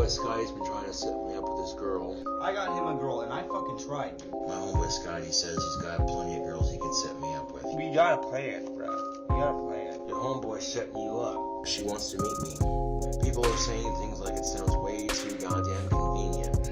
Scotty's been trying to set me up with this girl. I got him a girl, and I fucking tried, dude. My homeboy Scotty says he's got plenty of girls he can set me up with. We gotta play it, bro. We gotta play it. Your homeboy's setting you up. She wants to meet me. People are saying things like it sounds way too goddamn convenient.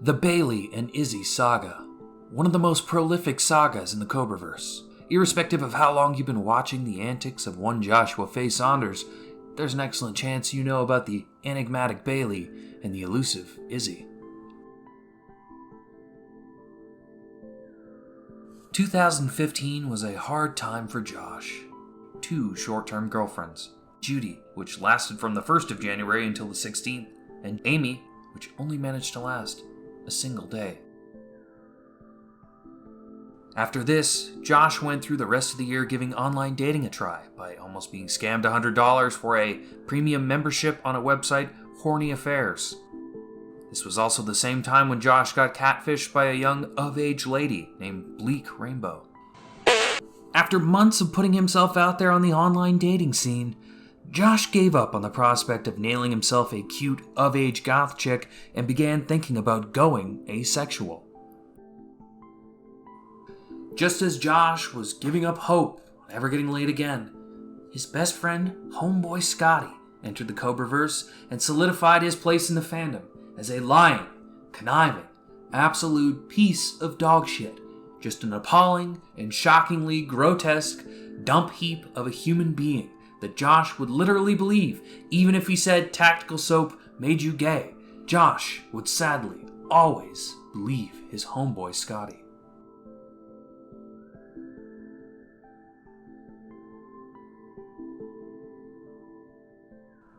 The Bailey and Izzy Saga, one of the most prolific sagas in the Cobraverse. Irrespective of how long you've been watching the antics of one Joshua Faye Saunders, there's an excellent chance you know about the enigmatic Bailey and the elusive Izzy. 2015 was a hard time for Josh. 2 short-term girlfriends, Judy, which lasted from the 1st of January until the 16th, and Amy, which only managed to last a single day. After this, Josh went through the rest of the year giving online dating a try by almost being scammed $100 for a premium membership on a website, Horny Affairs. This was also the same time when Josh got catfished by a young of-age lady named Bleak Rainbow. After months of putting himself out there on the online dating scene, Josh gave up on the prospect of nailing himself a cute, of-age goth chick and began thinking about going asexual. Just as Josh was giving up hope on ever getting laid again, his best friend, homeboy Scotty, entered the Cobraverse and solidified his place in the fandom as a lying, conniving, absolute piece of dog shit, just an appalling and shockingly grotesque dump heap of a human being that Josh would literally believe, even if he said tactical soap made you gay. Josh would sadly always believe his homeboy Scotty.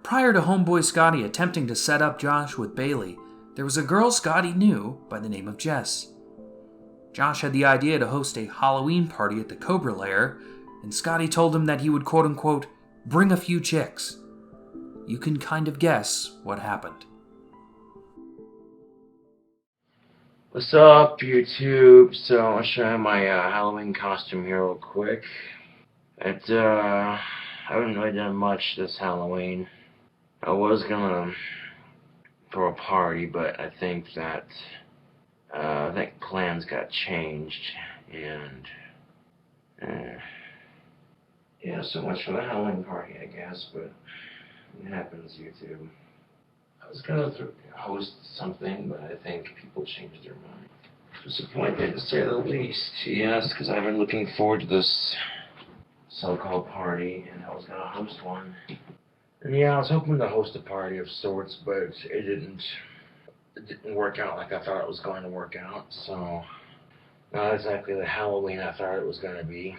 Prior to homeboy Scotty attempting to set up Josh with Bailey, there was a girl Scotty knew by the name of Jess. Josh had the idea to host a Halloween party at the Cobra lair, and Scotty told him that he would quote-unquote bring a few chicks. You can kind of guess what happened. What's up, YouTube? So I'll show you my Halloween costume here real quick. I haven't really done much this Halloween. I was gonna throw a party, but I think that plans got changed, and yeah, so much for the Halloween party, I guess, but it happens, YouTube. I was gonna host something, but I think people changed their mind. Disappointed, to say the least. Yes, because I've been looking forward to this so-called party, and I was gonna host one. And yeah, I was hoping to host a party of sorts, but it didn't work out like I thought it was going to work out, so not exactly the Halloween I thought it was going to be.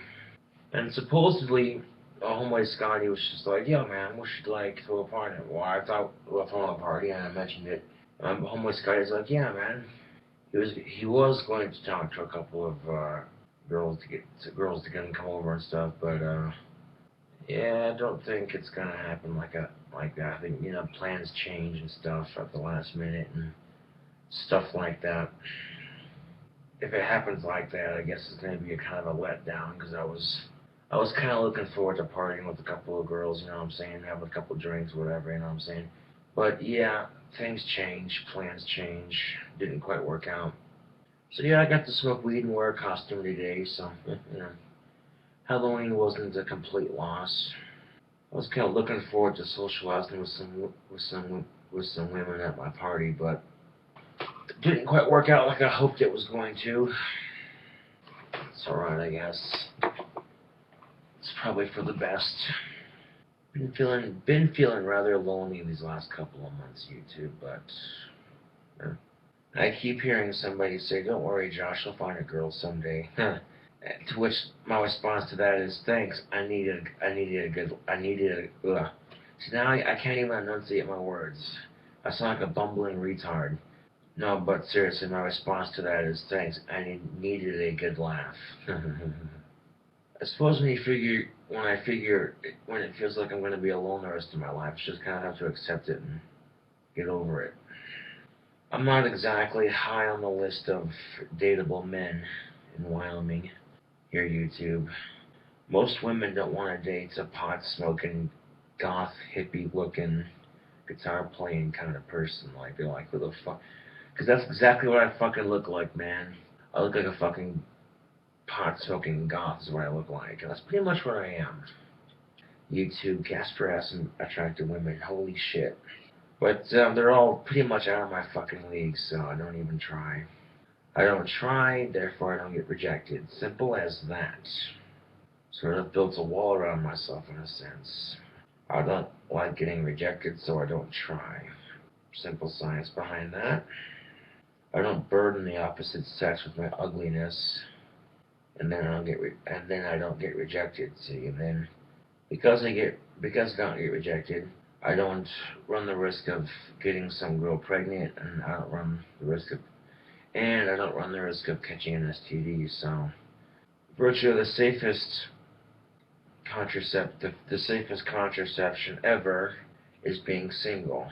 And supposedly, homeboy Scotty was just like, yo man, we should throw a party. Well, I thought we'll throw a party, and I mentioned it. Homeboy Scotty's like, yeah man, he was going to talk to a couple of girls to get them to come over and stuff, but yeah, I don't think it's gonna happen like that. I think, plans change and stuff at the last minute and stuff like that. If it happens like that, I guess it's gonna be a kind of a letdown, because I was kind of looking forward to partying with a couple of girls, having a couple of drinks, whatever, But yeah, things change, plans change, didn't quite work out. So yeah, I got to smoke weed and wear a costume today, so, Halloween wasn't a complete loss. I was kind of looking forward to socializing with some women at my party, but it didn't quite work out like I hoped it was going to. It's alright, I guess. It's probably for the best. Been feeling rather lonely these last couple of months, YouTube, but I keep hearing somebody say, "Don't worry, Josh, you'll find a girl someday." To which my response to that is, thanks, I needed a good. So now I can't even enunciate my words. I sound like a bumbling retard. No, but seriously, my response to that is, thanks, I needed a good laugh. I suppose when it feels like I'm going to be alone the rest of my life, I just kind of have to accept it and get over it. I'm not exactly high on the list of dateable men, in Wyoming. Here, YouTube. Most women don't want to date a pot-smoking, goth, hippie-looking, guitar-playing kind of person. Like, they're like, who the fuck? Because that's exactly what I fucking look like, man. I look like a fucking pot-smoking goth is what I look like. And that's pretty much what I am. YouTube, gas-for-ass and attractive women. Holy shit. But they're all pretty much out of my fucking league, so I don't even try. I don't try, therefore I don't get rejected. Simple as that. Sort of built a wall around myself in a sense. I don't like getting rejected, so I don't try. Simple science behind that. I don't burden the opposite sex with my ugliness, and then I don't get rejected. See, and then because I don't get rejected, I don't run the risk of getting some girl pregnant, and I don't run the risk of catching an STD. So, virtue of the safest contraception ever is being single.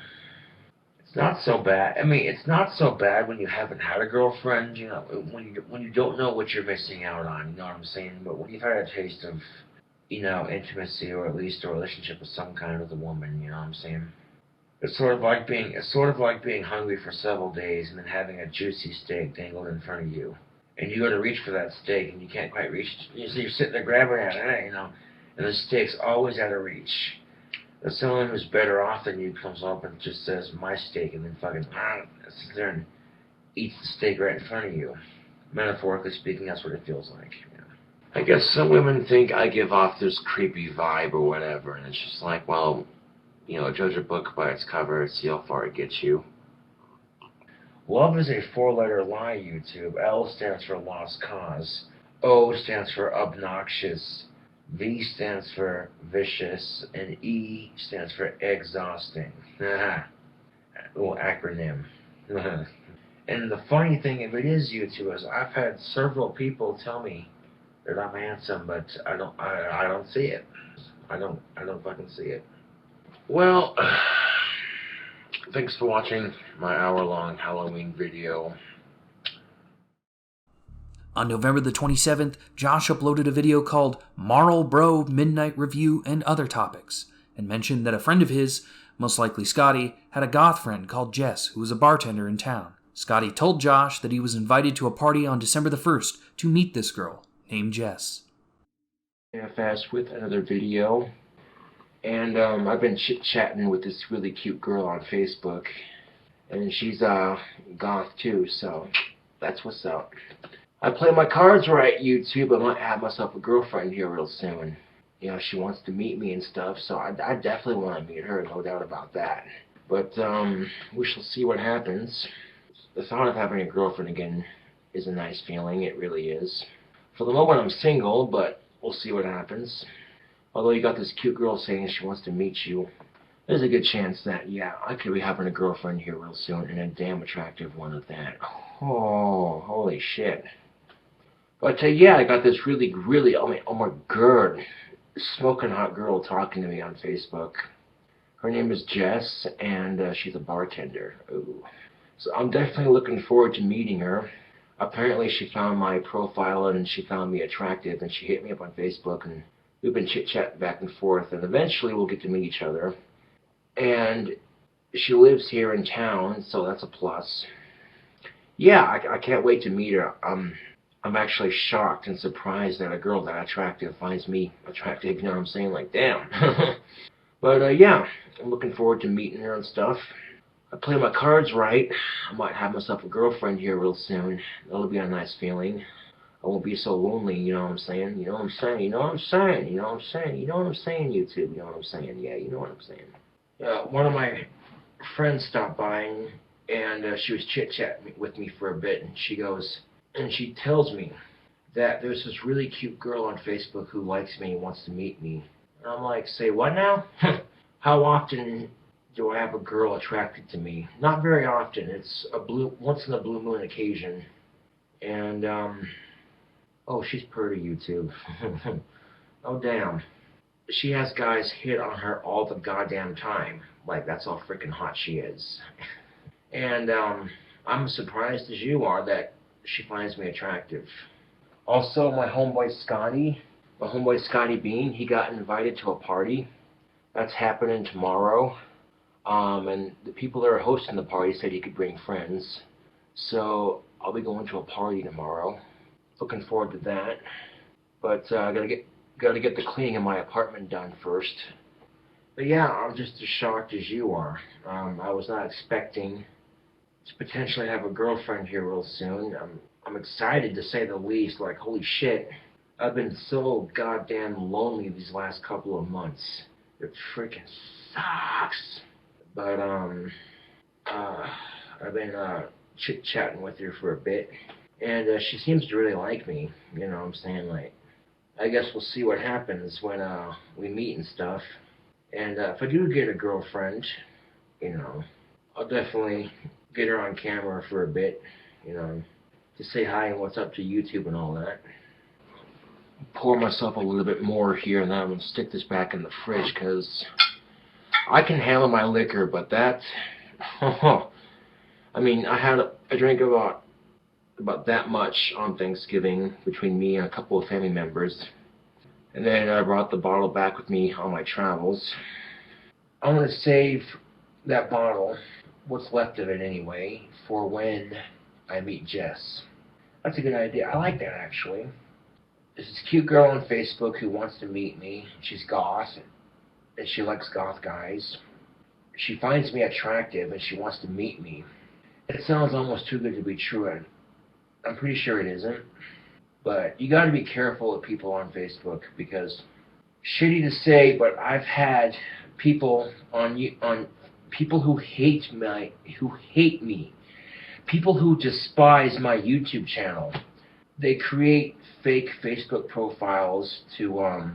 It's not so bad. I mean, it's not so bad when you haven't had a girlfriend, you know, when you don't know what you're missing out on, you know what I'm saying? But when you've had a taste of, you know, intimacy, or at least a relationship of some kind with a woman, you know what I'm saying? It's sort of like being hungry for several days and then having a juicy steak dangled in front of you. And you go to reach for that steak and you can't quite reach it. So you're sitting there grabbing at it, you know, and the steak's always out of reach. If someone who's better off than you comes up and just says, my steak, and then fucking sits there and eats the steak right in front of you. Metaphorically speaking, that's what it feels like. Yeah. I guess some women think I give off this creepy vibe or whatever, and it's just like, well, you know, judge a book by its cover and see how far it gets you. Love is a four-letter lie, YouTube. L stands for lost cause. O stands for obnoxious. V stands for vicious. And E stands for exhausting. A little acronym. And the funny thing of it is, YouTube, is I've had several people tell me that I'm handsome, but I don't see it. I don't fucking see it. Well, thanks for watching my hour-long Halloween video. On November the 27th, Josh uploaded a video called Marl Bro Midnight Review and Other Topics, and mentioned that a friend of his, most likely Scotty, had a goth friend called Jess who was a bartender in town. Scotty told Josh that he was invited to a party on December the 1st to meet this girl, named Jess. JFS with another video. And I've been chit-chatting with this really cute girl on Facebook, and she's goth too, so that's what's up. I play my cards right, YouTube. I might have myself a girlfriend here real soon. You know, she wants to meet me and stuff, so I definitely want to meet her, no doubt about that. But we shall see what happens. The thought of having a girlfriend again is a nice feeling, it really is. For the moment I'm single, but we'll see what happens. Although you got this cute girl saying she wants to meet you, there's a good chance that, yeah, I could be having a girlfriend here real soon, and a damn attractive one at that. Oh, holy shit. But yeah, I got this really, oh my god, smoking hot girl talking to me on Facebook. Her name is Jess, and she's a bartender. Ooh. So I'm definitely looking forward to meeting her. Apparently she found my profile and she found me attractive, and she hit me up on Facebook, and we've been chit-chatting back and forth, and eventually we'll get to meet each other. And she lives here in town, so that's a plus. Yeah, I can't wait to meet her. I'm actually shocked and surprised that a girl that attractive finds me attractive, you know what I'm saying? Like, damn. But yeah, I'm looking forward to meeting her and stuff. I play my cards right. I might have myself a girlfriend here real soon. That'll be a nice feeling. I won't be so lonely, you know what I'm saying? You know what I'm saying? You know what I'm saying? You know what I'm saying? You know what I'm saying, YouTube? You know what I'm saying? Yeah, you know what I'm saying. One of my friends stopped by, and she was chit-chatting with me for a bit, and she goes, and she tells me that there's this really cute girl on Facebook who likes me and wants to meet me. And I'm like, say what now? How often do I have a girl attracted to me? Not very often. It's once in a blue moon occasion. And, oh, she's pretty, YouTube. Oh, damn. She has guys hit on her all the goddamn time. Like, that's how freaking hot she is. And, I'm as surprised as you are that she finds me attractive. Also, my homeboy Scotty Bean, he got invited to a party. That's happening tomorrow. And the people that are hosting the party said he could bring friends. So I'll be going to a party tomorrow. Looking forward to that. But I gotta get the cleaning of my apartment done first. But yeah, I'm just as shocked as you are. I was not expecting to potentially have a girlfriend here real soon. I'm excited to say the least. Like, holy shit, I've been so goddamn lonely these last couple of months. It freaking sucks. But I've been chit-chatting with her for a bit, and she seems to really like me. You know what I'm saying? Like, I guess we'll see what happens when we meet and stuff. And if I do get a girlfriend, you know, I'll definitely get her on camera for a bit, you know, to say hi and what's up to YouTube and all that. Pour myself a little bit more here, and then I'm going to stick this back in the fridge, because I can handle my liquor, but that, I mean, I drank about that much on Thanksgiving between me and a couple of family members. And then I brought the bottle back with me on my travels. I'm going to save that bottle, what's left of it anyway, for when I meet Jess. That's a good idea. I like that, actually. There's this cute girl on Facebook who wants to meet me. She's goth, and she likes goth guys. She finds me attractive, and she wants to meet me. It sounds almost too good to be true, and I'm pretty sure it isn't. But you got to be careful with people on Facebook, because, shitty to say, but I've had people people who hate me, people who despise my YouTube channel. They create fake Facebook profiles to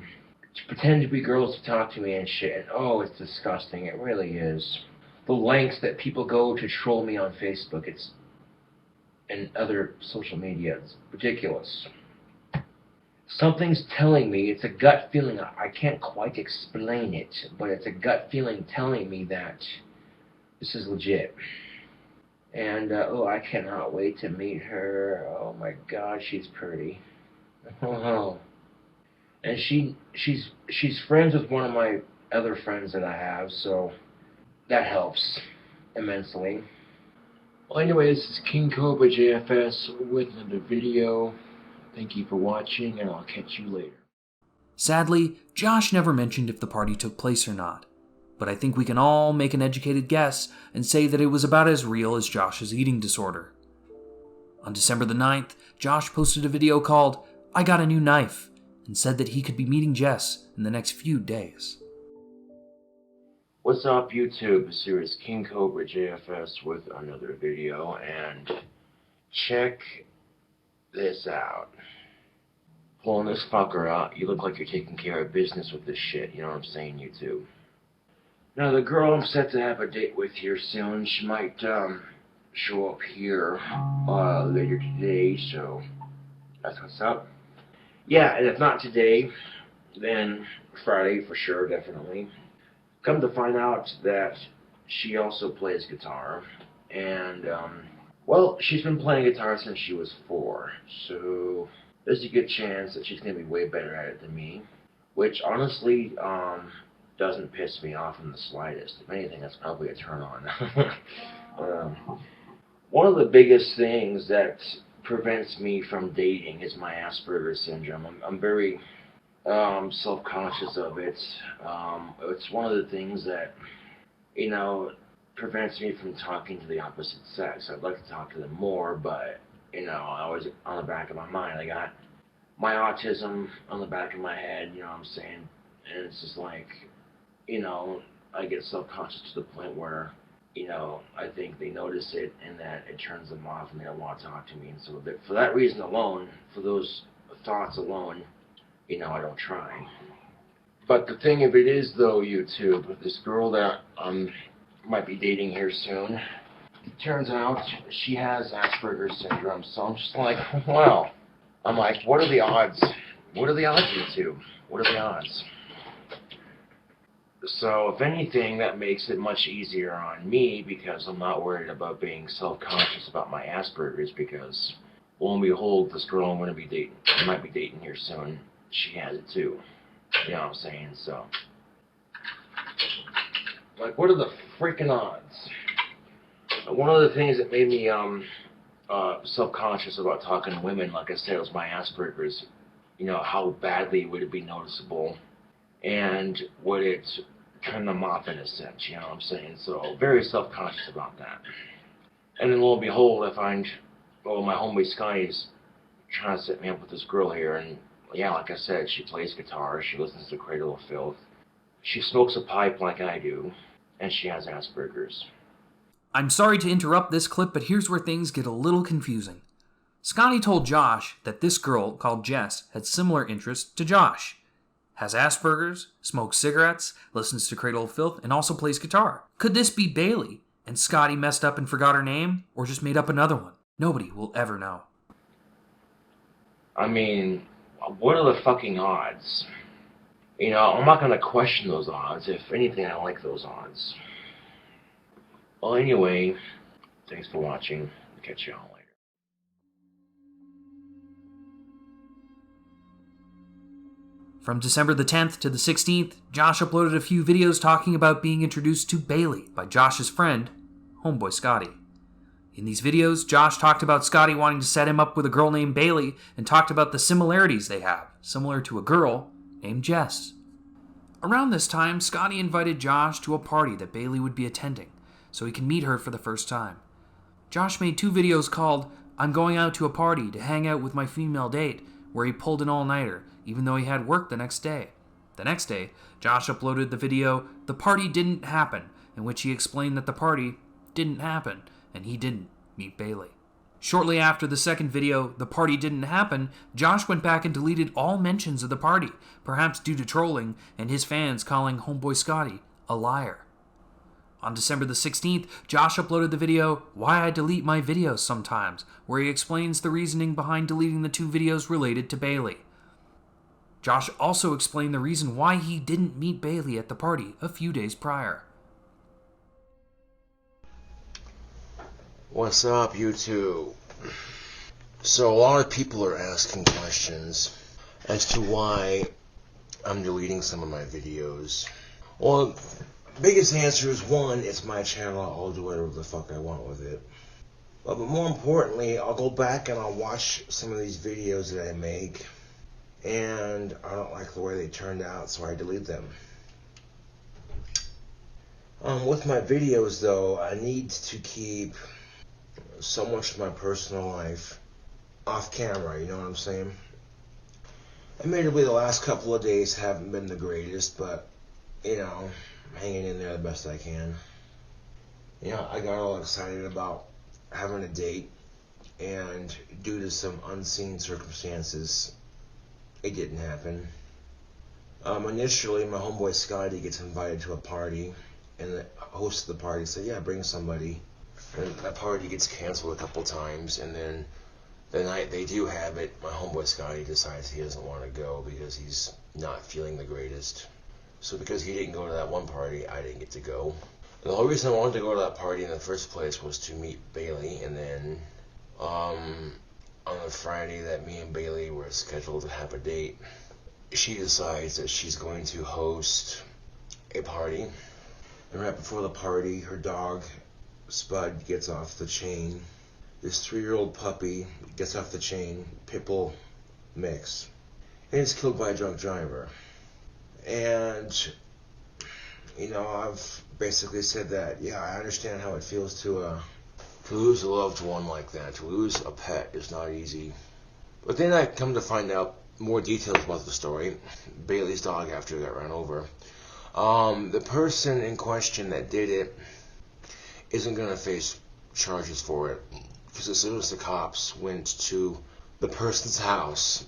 pretend to be girls to talk to me and shit. And oh, it's disgusting. It really is. The lengths that people go to troll me on Facebook, and other social media, it's ridiculous. Something's telling me, it's a gut feeling, I can't quite explain it, but it's a gut feeling telling me that this is legit. And, oh, I cannot wait to meet her. Oh my god, she's pretty. Oh. And she's friends with one of my other friends that I have, so that helps immensely. Well, anyways, this is KingCobraJFS with another video. Thank you for watching, and I'll catch you later. Sadly, Josh never mentioned if the party took place or not, but I think we can all make an educated guess and say that it was about as real as Josh's eating disorder. On December the 9th, Josh posted a video called "I Got a New Knife" and said that he could be meeting Jess in the next few days. What's up, YouTube? This is KingCobraJFS with another video, and check this out. Pulling this fucker out, you look like you're taking care of business with this shit, you know what I'm saying, YouTube? Now, the girl I'm set to have a date with here soon, she might show up here later today, so that's what's up. Yeah, and if not today, then Friday for sure, definitely. Come to find out that she also plays guitar, and well, she's been playing guitar since she was 4, so there's a good chance that she's going to be way better at it than me, which honestly doesn't piss me off in the slightest. If anything, that's probably a turn on. One of the biggest things that prevents me from dating is my Asperger's syndrome. I'm very self-conscious of it. It's one of the things that, you know, prevents me from talking to the opposite sex. I'd like to talk to them more, but, you know, always on the back of my mind. I got my autism on the back of my head, you know what I'm saying? And it's just like, you know, I get self-conscious to the point where, you know, I think they notice it and that it turns them off and they don't want to talk to me. And so for that reason alone, for those thoughts alone, you know, I don't try. But the thing of it is, though, YouTube, this girl that might be dating here soon, it turns out she has Asperger's syndrome. So I'm just like, well, I'm like, what are the odds? What are the odds, YouTube? What are the odds? So, if anything, that makes it much easier on me because I'm not worried about being self-conscious about my Asperger's because, Lo and behold, this girl I'm going to be dating, I might be dating here soon, she has it too. You know what I'm saying? So, like, what are the freaking odds? One of the things that made me self-conscious about talking to women, like I said, was my Asperger's. You know, how badly would it be noticeable, and would it turn them off in a sense, you know what I'm saying? So, very self-conscious about that. And then lo and behold, I find, well, my homeboy Sky's trying to set me up with this girl here, and yeah, like I said, she plays guitar, she listens to Cradle of Filth, she smokes a pipe like I do, and she has Asperger's. I'm sorry to interrupt this clip, but here's where things get a little confusing. Scotty told Josh that this girl, called Jess, had similar interests to Josh. Has Asperger's, smokes cigarettes, listens to Cradle of Filth, and also plays guitar. Could this be Bailey, and Scotty messed up and forgot her name, or just made up another one? Nobody will ever know. I mean, what are the fucking odds? You know, I'm not going to question those odds. If anything, I like those odds. Well, anyway, thanks for watching. Catch you all later. From December the 10th to the 16th, Josh uploaded a few videos talking about being introduced to Bailey by Josh's friend, homeboy Scotty. In these videos, Josh talked about Scotty wanting to set him up with a girl named Bailey and talked about the similarities they have, similar to a girl named Jess. Around this time, Scotty invited Josh to a party that Bailey would be attending, so he can meet her for the first time. Josh made 2 videos called I'm Going Out to a Party to Hang Out with My Female Date, where he pulled an all-nighter, even though he had work the next day. The next day, Josh uploaded the video The Party Didn't Happen, in which he explained that the party didn't happen, and he didn't meet Bailey. Shortly after the second video, The Party Didn't Happen, Josh went back and deleted all mentions of the party, perhaps due to trolling and his fans calling homeboy Scotty a liar. On December the 16th, Josh uploaded the video Why I Delete My Videos Sometimes, where he explains the reasoning behind deleting the 2 videos related to Bailey. Josh also explained the reason why he didn't meet Bailey at the party a few days prior. What's up, YouTube? So a lot of people are asking questions as to why I'm deleting some of my videos. Well, biggest answer is, one, it's my channel, I'll do whatever the fuck I want with it. But more importantly, I'll go back and I'll watch some of these videos that I make, and I don't like the way they turned out, so I delete them. With my videos, though, I need to keep so much of my personal life off camera, you know what I'm saying? Admittedly, the last couple of days haven't been the greatest, but, you know, I'm hanging in there the best I can. You know, I got all excited about having a date, and due to some unseen circumstances, it didn't happen. Initially, my homeboy Scotty gets invited to a party, and the host of the party said, yeah, bring somebody. And that party gets canceled a couple times, and then the night they do have it, my homeboy Scotty decides he doesn't want to go because he's not feeling the greatest. So because he didn't go to that one party, I didn't get to go. And the whole reason I wanted to go to that party in the first place was to meet Bailey, and then on the Friday that me and Bailey were scheduled to have a date, she decides that she's going to host a party. And right before the party, her dog Spud gets off the chain. This 3-year-old puppy gets off the chain, pitbull mix, and is killed by a drunk driver. And, you know, I've basically said that, yeah, I understand how it feels to lose a loved one like that. To lose a pet is not easy. But then I come to find out more details about the story. Bailey's dog after got run over. The person in question that did it isn't going to face charges for it, because as soon as the cops went to the person's house,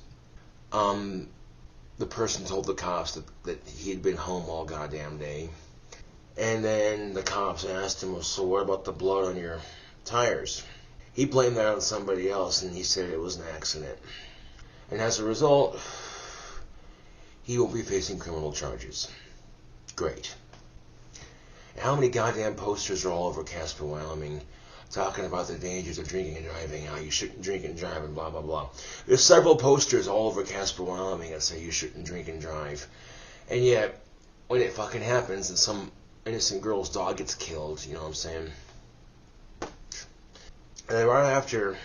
the person told the cops that he had been home all goddamn day. And then the cops asked him, so what about the blood on your tires? He blamed that on somebody else, and he said it was an accident. And as a result, he won't be facing criminal charges. Great. How many goddamn posters are all over Casper, Wyoming, talking about the dangers of drinking and driving, how you shouldn't drink and drive, and blah, blah, blah. There's several posters all over Casper, Wyoming that say you shouldn't drink and drive. And yet, when it fucking happens and some innocent girl's dog gets killed, you know what I'm saying? And then right after,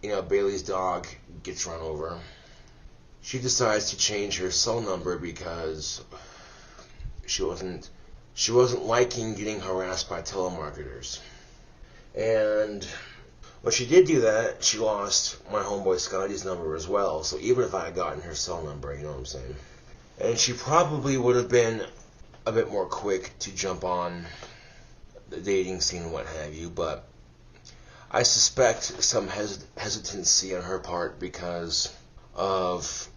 Bailey's dog gets run over, she decides to change her cell number because she wasn't liking getting harassed by telemarketers. And when she did do that, she lost my homeboy Scotty's number as well. So even if I had gotten her cell number, you know what I'm saying? And she probably would have been a bit more quick to jump on the dating scene and what have you, but I suspect some hesitancy on her part because of,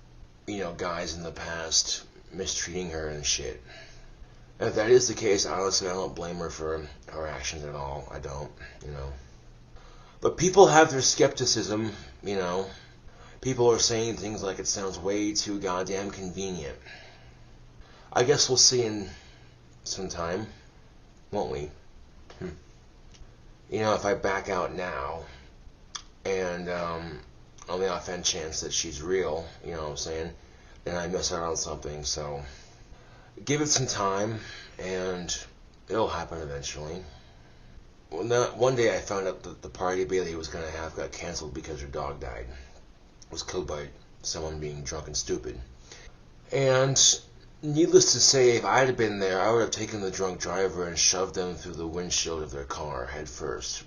guys in the past mistreating her and shit. And if that is the case, honestly, I don't blame her for her actions at all. I don't, But people have their skepticism, People are saying things like it sounds way too goddamn convenient. I guess we'll see in some time, won't we? If I back out now, and on the off chance that she's real, you know what I'm saying, then I miss out on something. So give it some time, and it'll happen eventually. One day I found out that the party Bailey was going to have got canceled because her dog died. It was killed by someone being drunk and stupid. And needless to say, if I had been there, I would have taken the drunk driver and shoved them through the windshield of their car head first.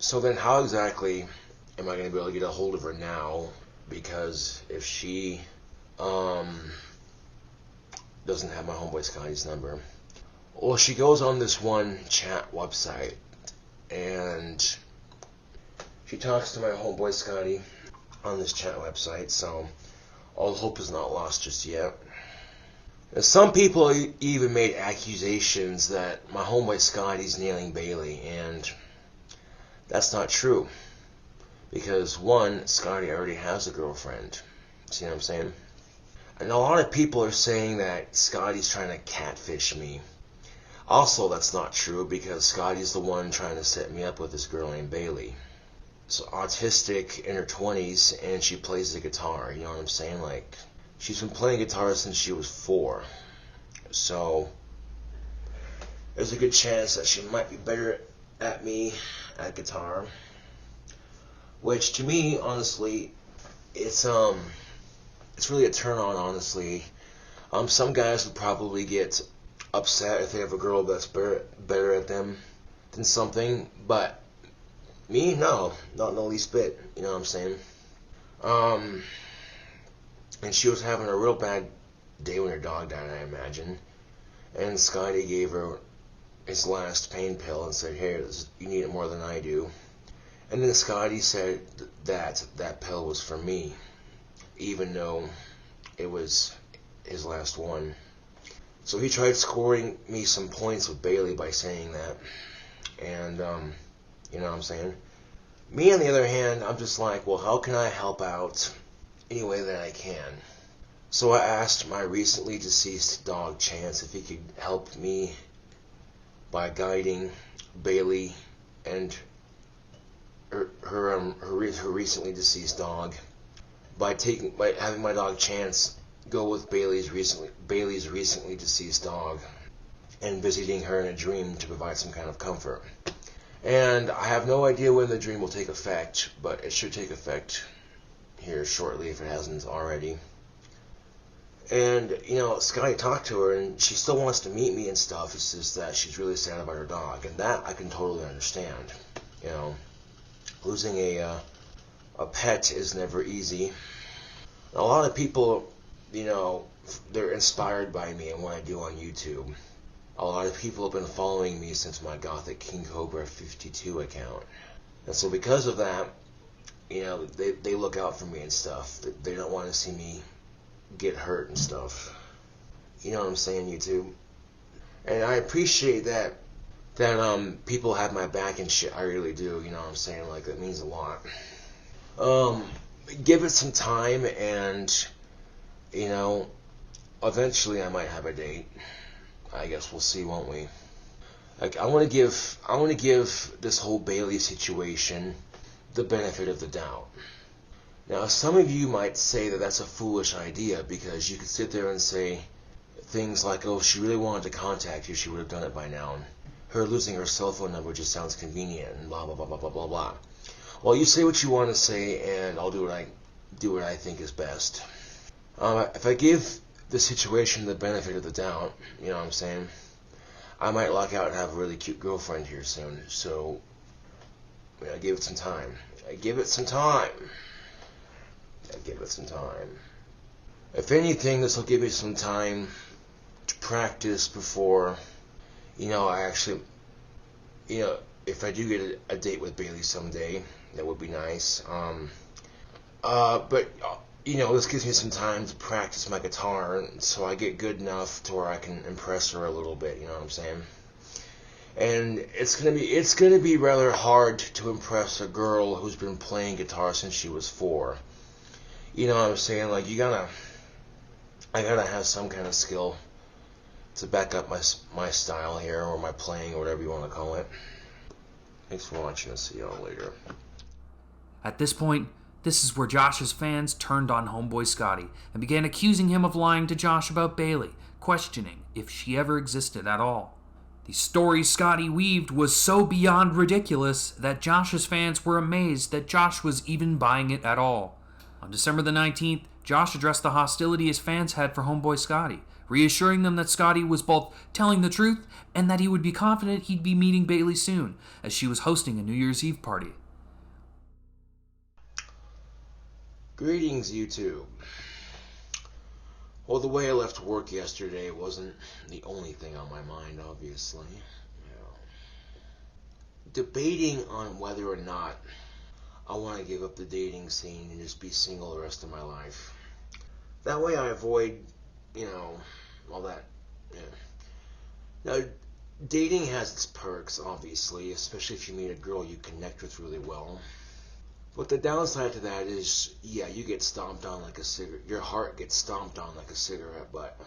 So then how exactly am I going to be able to get a hold of her now? Because if she doesn't have my homeboy Scotty's number, well, she goes on this one chat website and she talks to my homeboy Scotty on this chat website, so all hope is not lost just yet. And some people even made accusations that my homeboy Scotty's nailing Bailey, and that's not true. Because one, Scotty already has a girlfriend. See what I'm saying? And a lot of people are saying that Scotty's trying to catfish me. Also, that's not true because Scotty's the one trying to set me up with this girl named Bailey. So autistic, in her 20s, and she plays the guitar, you know what I'm saying? Like, she's been playing guitar since she was 4. So there's a good chance that she might be better at me at guitar. Which to me, honestly, it's really a turn on, honestly. Some guys would probably get upset if they have a girl that's better at them than something, but me, no, not in the least bit, you know what I'm saying? And she was having a real bad day when her dog died, I imagine. And Scotty gave her his last pain pill and said, "Here, you need it more than I do." And then Scotty said that pill was for me, even though it was his last one. So he tried scoring me some points with Bailey by saying that. And, you know what I'm saying? Me, on the other hand, I'm just like, well, how can I help out any way that I can? So I asked my recently deceased dog, Chance, if he could help me by guiding Bailey and her recently deceased dog by having my dog Chance go with Bailey's recently deceased dog and visiting her in a dream to provide some kind of comfort. And I have no idea when the dream will take effect, but it should take effect here shortly if it hasn't already. And, you know, Scotty talked to her, and she still wants to meet me and stuff. It's just that she's really sad about her dog, and that I can totally understand. You know, losing a pet is never easy. A lot of people, you know, they're inspired by me and what I do on YouTube. A lot of people have been following me since my Gothic KingCobraJFS account. And so because of that, you know, they look out for me and stuff. They don't want to see me get hurt and stuff. You know what I'm saying, YouTube? And I appreciate that people have my back and shit. I really do, you know what I'm saying? Like, that means a lot. Give it some time, and, you know, eventually I might have a date. I guess we'll see, won't we? Like, I want to give this whole Bailey situation the benefit of the doubt. Now, some of you might say that that's a foolish idea, because you could sit there and say things like, oh, if she really wanted to contact you, she would have done it by now. And her losing her cell phone number just sounds convenient, and blah, blah, blah, blah, blah, blah, blah. Well, you say what you want to say, and I'll do what I think is best. If I give the situation the benefit of the doubt, you know what I'm saying, I might luck out and have a really cute girlfriend here soon. So, I give it some time. If anything, this will give me some time to practice before, I actually, if I do get a date with Bailey someday, that would be nice. But this gives me some time to practice my guitar, so I get good enough to where I can impress her a little bit. You know what I'm saying? And it's gonna be rather hard to impress a girl who's been playing guitar since she was 4. You know what I'm saying? Like, I gotta have some kind of skill to back up my style here, or my playing, or whatever you want to call it. Thanks for watching. I'll see y'all later. At this point, this is where Josh's fans turned on homeboy Scotty and began accusing him of lying to Josh about Bailey, questioning if she ever existed at all. The story Scotty weaved was so beyond ridiculous that Josh's fans were amazed that Josh was even buying it at all. On December the 19th, Josh addressed the hostility his fans had for homeboy Scotty, reassuring them that Scotty was both telling the truth and that he would be confident he'd be meeting Bailey soon, as she was hosting a New Year's Eve party. Greetings, YouTube. Well, the way I left work yesterday wasn't the only thing on my mind, obviously. Debating on whether or not I want to give up the dating scene and just be single the rest of my life. That way I avoid, all that. Now, dating has its perks, obviously, especially if you meet a girl you connect with really well. But the downside to that is, you get stomped on like a cigarette. Your heart gets stomped on like a cigarette butt.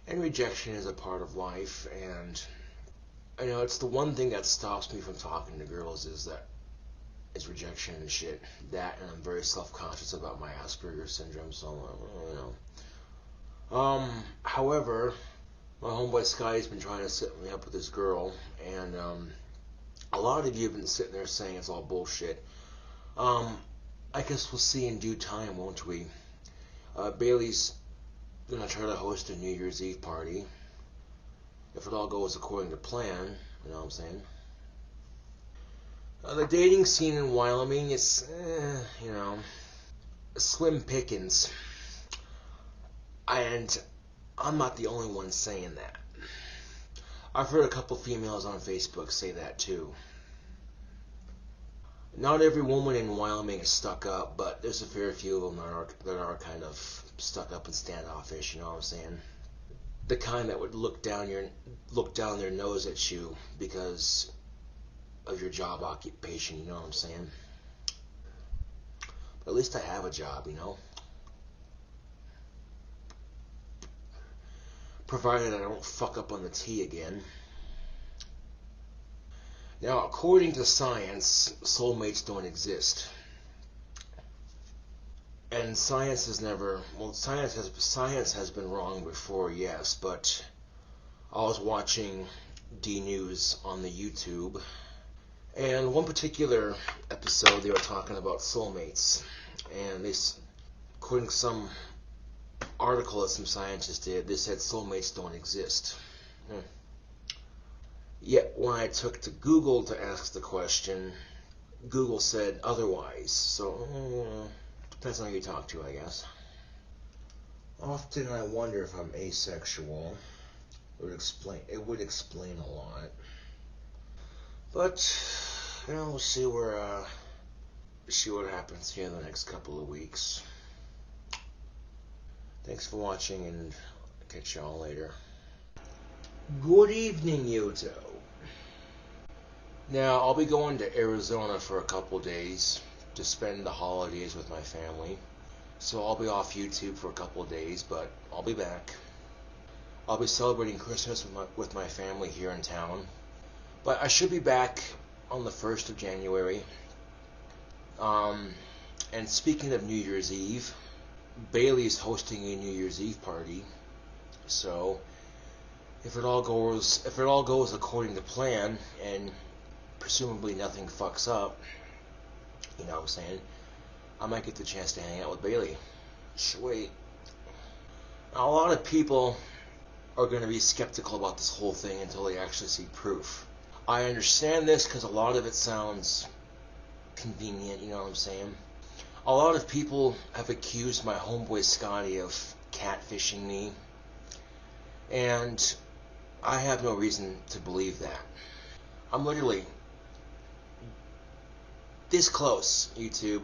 And rejection is a part of life, and it's the one thing that stops me from talking to girls is rejection and shit. That, and I'm very self-conscious about my Asperger's syndrome, so, however, my homeboy Scotty's been trying to set me up with this girl, and, a lot of you have been sitting there saying it's all bullshit. I guess we'll see in due time, won't we? Bailey's gonna try to host a New Year's Eve party. If it all goes according to plan, you know what I'm saying? The dating scene in Wyoming is, slim pickings. And I'm not the only one saying that. I've heard a couple females on Facebook say that too. Not every woman in Wyoming is stuck up, but there's a fair few of them that are kind of stuck up and standoffish, you know what I'm saying? The kind that would look down their nose at you because of your job occupation, you know what I'm saying? But at least I have a job, Provided I don't fuck up on the T again. Now, according to science, soulmates don't exist. And science has been wrong before, yes, but I was watching D-News on the YouTube, and one particular episode they were talking about soulmates, and according to some article that some scientists did, they said soulmates don't exist. Yet when I took to Google to ask the question, Google said otherwise. So, depends on who you talk to, I guess. Often I wonder if I'm asexual. It would explain a lot. But, we'll see what happens here in the next couple of weeks. Thanks for watching, and I'll catch y'all later. Good evening, YouTube. Now, I'll be going to Arizona for a couple days to spend the holidays with my family. So I'll be off YouTube for a couple days, but I'll be back. I'll be celebrating Christmas with my family here in town. But I should be back on the 1st of January. And speaking of New Year's Eve, Bailey's hosting a New Year's Eve party. So if it all goes according to plan, and presumably nothing fucks up, you know what I'm saying, I might get the chance to hang out with Bailey. Sweet. Now, a lot of people are going to be skeptical about this whole thing until they actually see proof. I understand this because a lot of it sounds convenient, you know what I'm saying? A lot of people have accused my homeboy Scotty of catfishing me, and I have no reason to believe that. I'm literally this close, YouTube,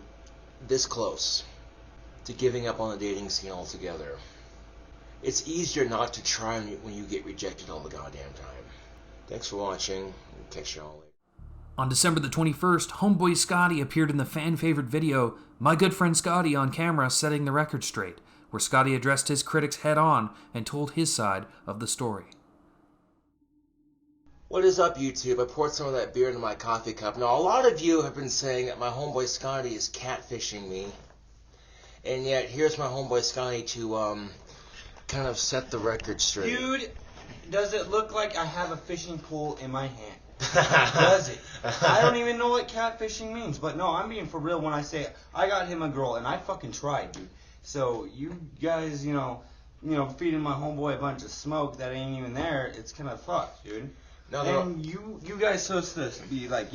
this close to giving up on the dating scene altogether. It's easier not to try when you get rejected all the goddamn time. Thanks for watching. Catch y'all later. On December the 21st, homeboy Scotty appeared in the fan-favorite video, My Good Friend Scotty on Camera Setting the Record Straight, where Scotty addressed his critics head-on and told his side of the story. What is up, YouTube? I poured some of that beer into my coffee cup. Now, a lot of you have been saying that my homeboy Scotty is catfishing me, and yet here's my homeboy Scotty to kind of set the record straight. Dude, does it look like I have a fishing pole in my hand? Does it? I don't even know what catfishing means, but no, I'm being for real when I say I got him a girl and I fucking tried, dude. So you guys, you know, feeding my homeboy a bunch of smoke that ain't even there, it's kind of fucked, dude. No, and you guys supposed to be like,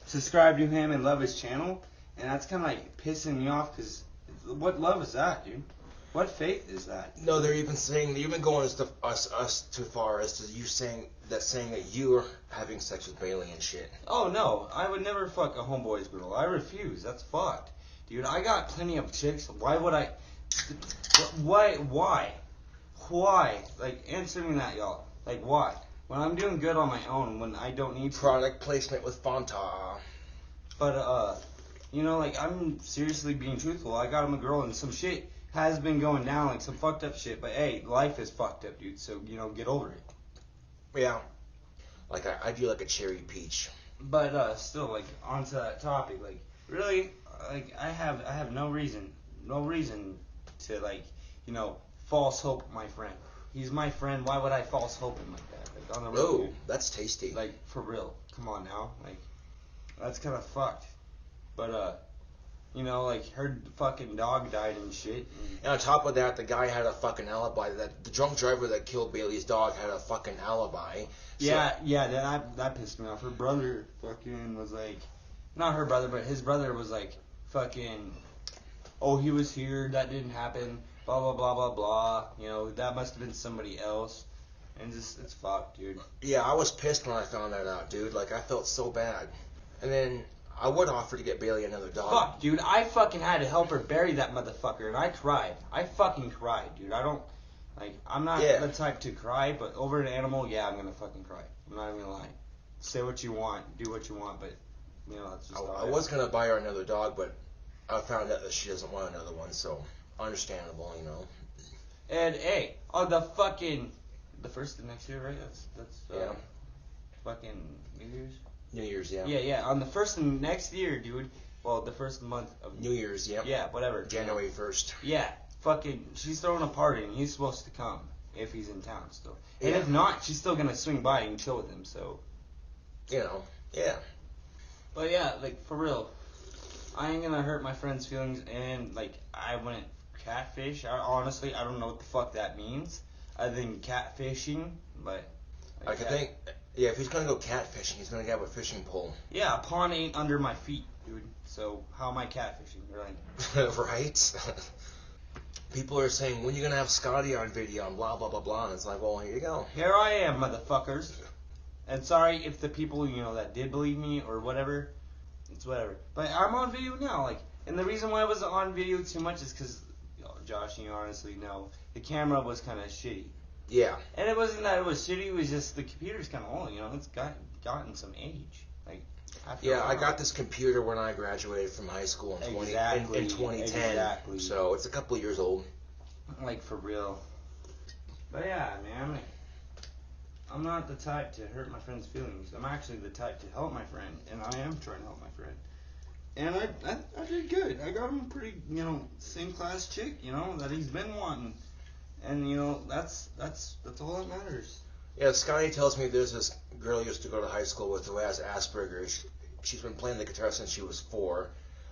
subscribe to him and love his channel, and that's kind of like pissing me off because what love is that, dude? What faith is that? No, they're even saying, you've been going us too far as to you saying that you are having sex with Bailey and shit. Oh no, I would never fuck a homeboy's girl. I refuse. That's fucked. Dude, I got plenty of chicks. Why would I? Why? Like, answer me that, y'all. Like, why? When I'm doing good on my own, when I don't need product placement with Fanta. But, like, I'm seriously being truthful. I got him a girl and some shit has been going down, like some fucked up shit. But hey, life is fucked up, dude. So, get over it. Yeah. Like, I do like a cherry peach. But, still, like, onto that topic, like, really, like, I have no reason to, like, false hope my friend. He's my friend. Why would I false hope him like that? Like, on the real. Oh, that's tasty. Like, for real. Come on now. Like, that's kind of fucked. But, like, her fucking dog died and shit. And on top of that, the guy had a fucking alibi. The drunk driver that killed Bailey's dog had a fucking alibi. So, yeah, that pissed me off. Her brother fucking was like, not her brother, but his brother was like, fucking, oh, he was here, that didn't happen, blah, blah, blah, blah, blah. That must have been somebody else. And just, it's fucked, dude. Yeah, I was pissed when I found that out, dude. Like, I felt so bad. And then I would offer to get Bailey another dog. Fuck, dude, I fucking had to help her bury that motherfucker, and I cried. I fucking cried, dude. I'm not the type to cry, but over an animal, yeah, I'm gonna fucking cry. I'm not even gonna lie. Say what you want, do what you want, but, that's just I was gonna buy her another dog, but I found out that she doesn't want another one, so understandable, And, hey, on the first of next year, right? That's fucking New Year's? New Year's, yeah. Yeah, on the first of next year, dude. Well, the first month of New Year's, yeah. Yeah, whatever. January 1st. Yeah, fucking, she's throwing a party, and he's supposed to come if he's in town still. And if not, she's still gonna swing by and chill with him, so. Yeah. But yeah, like, for real, I ain't gonna hurt my friend's feelings, and, like, I wouldn't catfish. Honestly, I don't know what the fuck that means, other than catfishing, but. I think, if he's gonna go catfishing, he's gonna have a fishing pole. Yeah, a pond ain't under my feet, dude. So how am I catfishing, right? Right? People are saying, when are you gonna have Scotty on video and blah, blah, blah, blah. And it's like, well, here you go. Here I am, motherfuckers. And sorry if the people, that did believe me or whatever. It's whatever. But I'm on video now, like, and the reason why I wasn't on video too much is because, Josh, you honestly know, the camera was kind of shitty. Yeah. And it wasn't that it was shitty, it was just the computer's kind of old, it's gotten some age. Like, I got this computer when I graduated from high school in 2010. Exactly. So it's a couple of years old. Like, for real. But yeah, man, I'm not the type to hurt my friend's feelings. I'm actually the type to help my friend, and I am trying to help my friend. And I did good. I got him a pretty, same class chick, that he's been wanting. And, that's all that matters. Yeah, Scotty tells me there's this girl he used to go to high school with who has Asperger's. She's been playing the guitar since she was 4.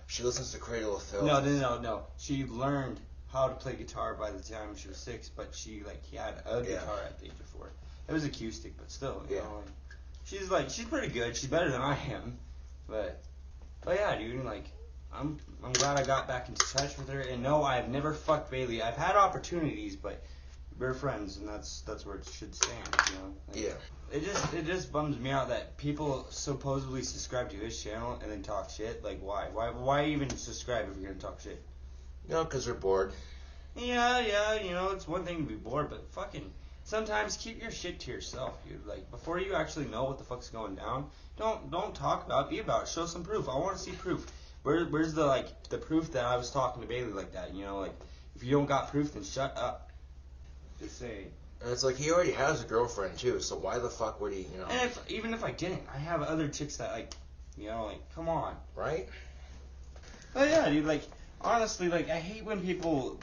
She listens to Cradle of Filth. No. She learned how to play guitar by the time she was 6, but she had a guitar at the age of 4. It was acoustic, but still, she's pretty good. She's better than I am, but yeah, dude, I'm glad I got back into touch with her. And no, I've never fucked Bailey. I've had opportunities, but we're friends, and that's where it should stand, Yeah. It just bums me out that people supposedly subscribe to his channel and then talk shit. Like, why even subscribe if you're gonna talk shit? Because they're bored. Yeah, it's one thing to be bored, but fucking sometimes keep your shit to yourself, dude. Like, before you actually know what the fuck's going down, don't talk about it, be about it. Show some proof. I want to see proof. Where's the proof that I was talking to Bailey like that? If you don't got proof, then shut up. Just saying. And it's like he already has a girlfriend too, so why the fuck would he, And even if I didn't, I have other chicks that come on. Right? Oh yeah, dude. Honestly, I hate when people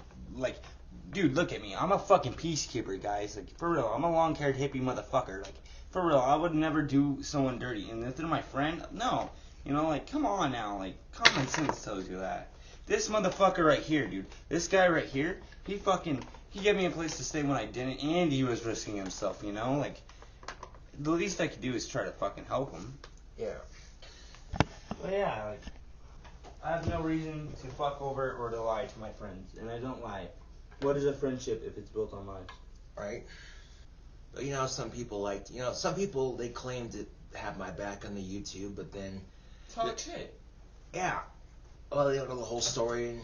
dude, look at me. I'm a fucking peacekeeper, guys. For real, I'm a long-haired hippie motherfucker. For real, I would never do someone dirty. And if they're my friend, no. Come on now. Common sense tells you that. This motherfucker right here, dude. This guy right here, he gave me a place to stay when I didn't, and he was risking himself, the least I could do is try to fucking help him. Yeah. But yeah, I have no reason to fuck over or to lie to my friends, and I don't lie. What is a friendship if it's built on lies? Right? But some people some people, they claim to have my back on the YouTube, but then... Talk shit. Yeah. Well, they don't know the whole story, and,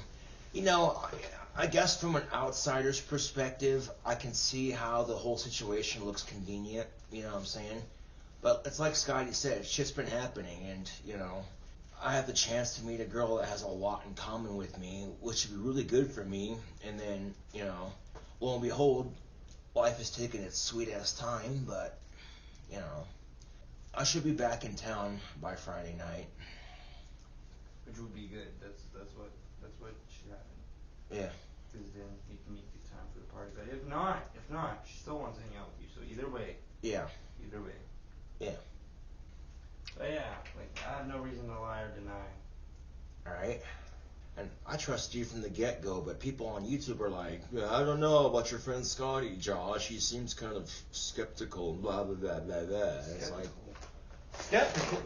I guess from an outsider's perspective, I can see how the whole situation looks convenient, you know what I'm saying? But it's like Scotty said, shit's been happening, and, I have the chance to meet a girl that has a lot in common with me, which would be really good for me, and then, lo and behold, life has taken its sweet-ass time, but, I should be back in town by Friday night. Which would be good. That's what should happen. Yeah. Because then you can make good time for the party. But if not, she still wants to hang out with you. So either way. Yeah. Either way. Yeah. But yeah, I have no reason to lie or deny. Alright. And I trust you from the get-go, but people on YouTube are like, I don't know about your friend Scotty, Josh. He seems kind of skeptical and blah, blah, blah, blah, blah. And it's like... Skeptical.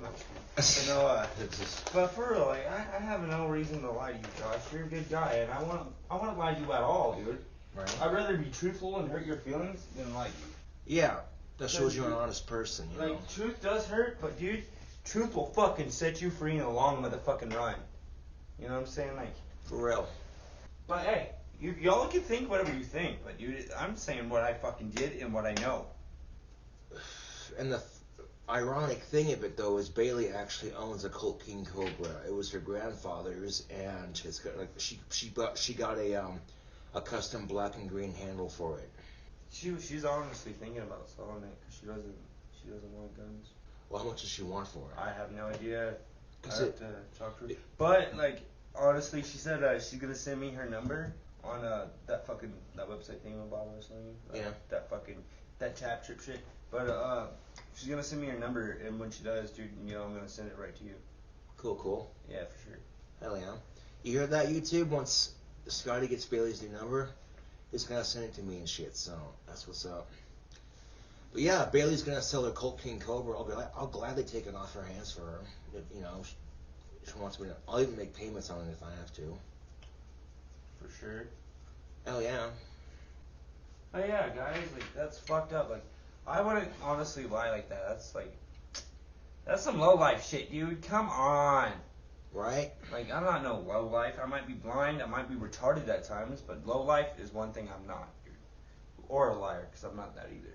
But for real, I have no reason to lie to you, Josh. You're a good guy, and I want to lie to you at all, dude. Right. I'd rather be truthful and hurt your feelings than lie to you. Yeah, that shows you're an honest person, Truth does hurt, but dude, truth will fucking set you free in the long motherfucking run. You know what I'm saying? For real. But hey, y'all can think whatever you think, but dude, I'm saying what I fucking did and what I know. And the ironic thing of it, though, is Bailey actually owns a Colt King Cobra. It was her grandfather's, and it's got she got a custom black and green handle for it. She's honestly thinking about selling it because she doesn't want guns. Well, how much does she want for it? I have no idea. I have to talk to her. But honestly, she said she's gonna send me her number on that website thing about I was telling you. Yeah. That tap trip shit. But she's gonna send me her number, and when she does, dude, I'm gonna send it right to you. Cool. Yeah, for sure. Hell yeah. You heard that, YouTube? Once Scotty gets Bailey's new number, he's gonna send it to me and shit. So that's what's up. But yeah, Bailey's gonna sell her Colt King Cobra. I'll gladly take it off her hands for her. She wants me to. I'll even make payments on it if I have to. For sure. Hell yeah. Oh yeah, guys, that's fucked up. I wouldn't honestly lie like that. That's some low life shit, dude. Come on. Right? I'm not no low life. I might be blind. I might be retarded at times, but low life is one thing I'm not, dude. Or a liar, because I'm not that either.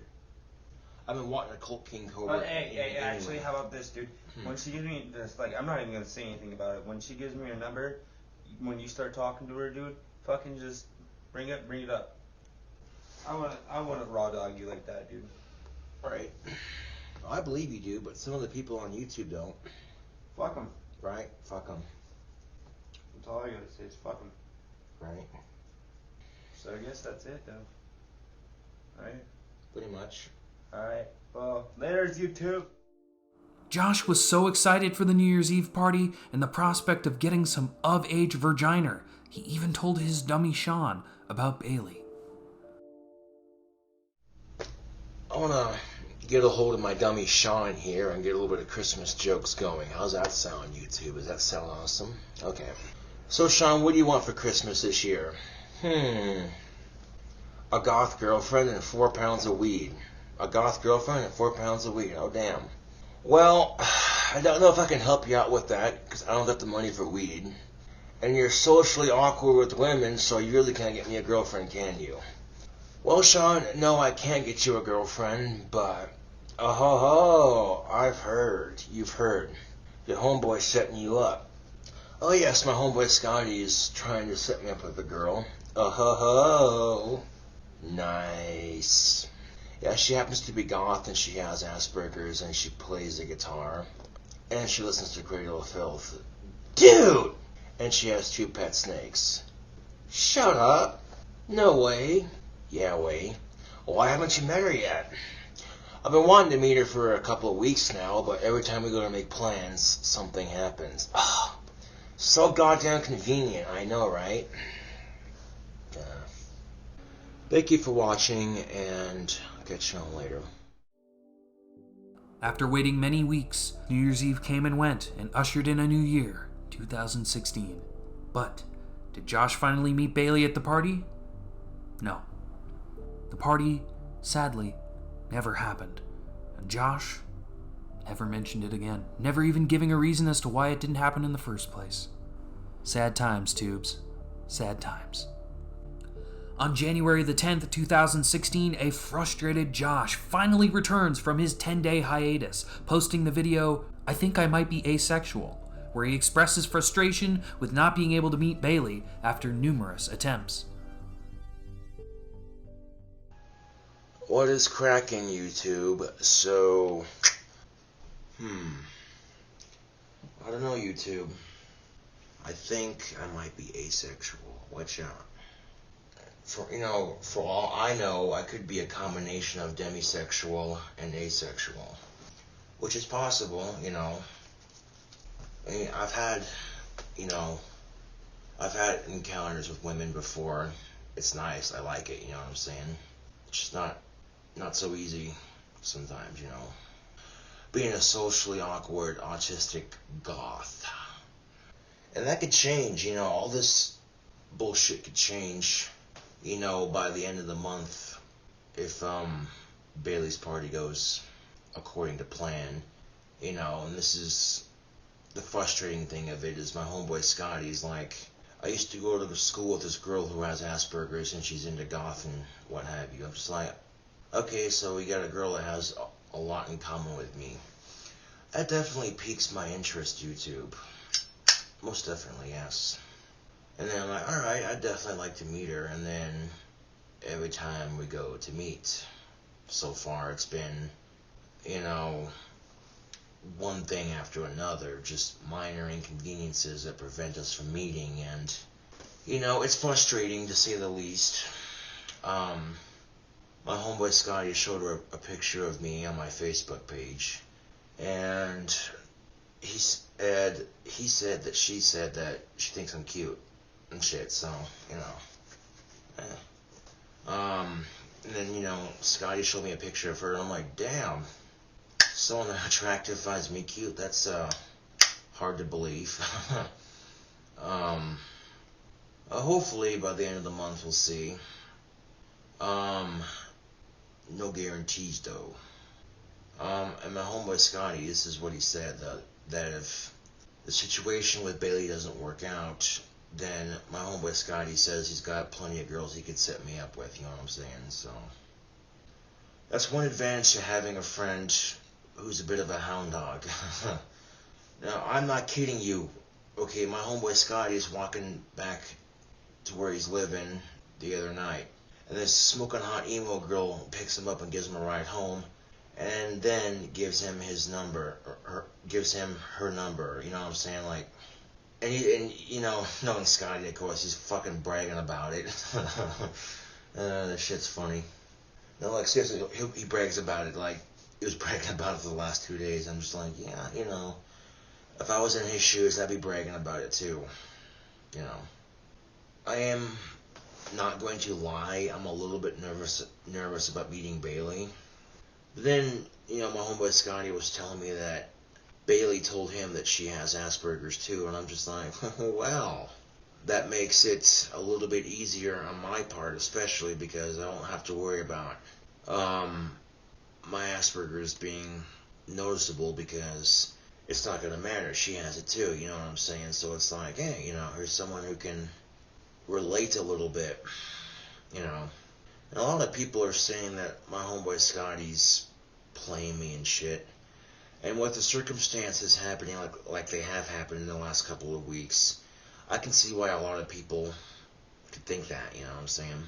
I've been wanting a Colt King Cobra. But hey, actually, how about this, dude? When she gives me this, I'm not even gonna say anything about it. When she gives me her number, when you start talking to her, dude, fucking just bring it up. I wanna raw dog you like that, dude. Right. Well, I believe you do, but some of the people on YouTube don't. Fuck him. Right? Fuck them. That's all I gotta say is fuck him. Right? So I guess that's it, though. Right? Pretty much. Alright. Well, later's YouTube. Josh was so excited for the New Year's Eve party and the prospect of getting some of-age virginer, he even told his dummy Sean about Bailey. I want to get a hold of my dummy Sean here and get a little bit of Christmas jokes going. How's that sound, YouTube? Does that sound awesome? Okay. So, Sean, what do you want for Christmas this year? A goth girlfriend and 4 pounds of weed. A goth girlfriend and 4 pounds of weed. Oh, damn. Well, I don't know if I can help you out with that, because I don't got the money for weed. And you're socially awkward with women, so you really can't get me a girlfriend, can you? Well, Sean, no, I can't get you a girlfriend, but... I've heard. You've heard. Your homeboy's setting you up. Oh, yes, my homeboy Scotty is trying to set me up with a girl. Nice. Yeah, she happens to be goth, and she has Asperger's, and she plays the guitar. And she listens to Cradle of Filth. Dude! And she has 2 pet snakes. Shut up. No way. Yeah, way. Why haven't you met her yet? I've been wanting to meet her for a couple of weeks now, but every time we go to make plans, something happens. Oh, so goddamn convenient, I know, right? Thank you for watching, and I'll catch you on later. After waiting many weeks, New Year's Eve came and went and ushered in a new year, 2016. But did Josh finally meet Bailey at the party? No. The party, sadly, never happened, and Josh never mentioned it again, never even giving a reason as to why it didn't happen in the first place. Sad times, Tubes. Sad times. On January the 10th, 2016, a frustrated Josh finally returns from his 10-day hiatus, posting the video, "I Think I Might Be Asexual," where he expresses frustration with not being able to meet Bailey after numerous attempts. What is cracking, YouTube? So, I don't know, YouTube. I think I might be asexual. Watch out. For all I know, I could be a combination of demisexual and asexual. Which is possible, I mean, I've had encounters with women before. It's nice. I like it, you know what I'm saying? It's just not so easy sometimes, being a socially awkward, autistic goth. And that could change, all this bullshit could change, by the end of the month if Bailey's party goes according to plan, and this is the frustrating thing of it, is my homeboy Scotty's like, I used to go to the school with this girl who has Asperger's and she's into goth and what have you. I'm just like, okay, so we got a girl that has a lot in common with me. That definitely piques my interest, YouTube. Most definitely, yes. And then I'm like, alright, I'd definitely like to meet her. And then every time we go to meet, so far it's been, one thing after another, just minor inconveniences that prevent us from meeting. And, it's frustrating to say the least. My homeboy Scotty showed her a picture of me on my Facebook page, and he said that she said that she thinks I'm cute and shit, so, and then, Scotty showed me a picture of her, and I'm like, damn, someone that attractive finds me cute, that's, hard to believe. Hopefully by the end of the month we'll see. No guarantees though. And my homeboy Scotty, this is what he said, that if the situation with Bailey doesn't work out, then my homeboy Scotty says he's got plenty of girls he could set me up with, you know what I'm saying? So that's one advantage to having a friend who's a bit of a hound dog. Now, I'm not kidding you. Okay, my homeboy Scotty's walking back to where he's living the other night, and this smoking hot emo girl picks him up and gives him a ride home, and then gives him his number, or gives him her number. You know what I'm saying? Like, and you know, knowing Scotty, of course, he's fucking bragging about it. That shit's funny. No, like seriously, he brags about it. Like he was bragging about it for the last 2 days. I'm just like, yeah, you know, if I was in his shoes, I'd be bragging about it too. You know, I am not going to lie. I'm a little bit nervous about meeting Bailey. But then, you know, my homeboy Scotty was telling me that Bailey told him that she has Asperger's too, and I'm just like, well, that makes it a little bit easier on my part, especially because I don't have to worry about my Asperger's being noticeable, because it's not going to matter. She has it too, you know what I'm saying? So it's like, hey, you know, here's someone who can relate a little bit, you know. And a lot of people are saying that my homeboy Scotty's playing me and shit. And with the circumstances happening like they have happened in the last couple of weeks, I can see why a lot of people could think that, you know what I'm saying?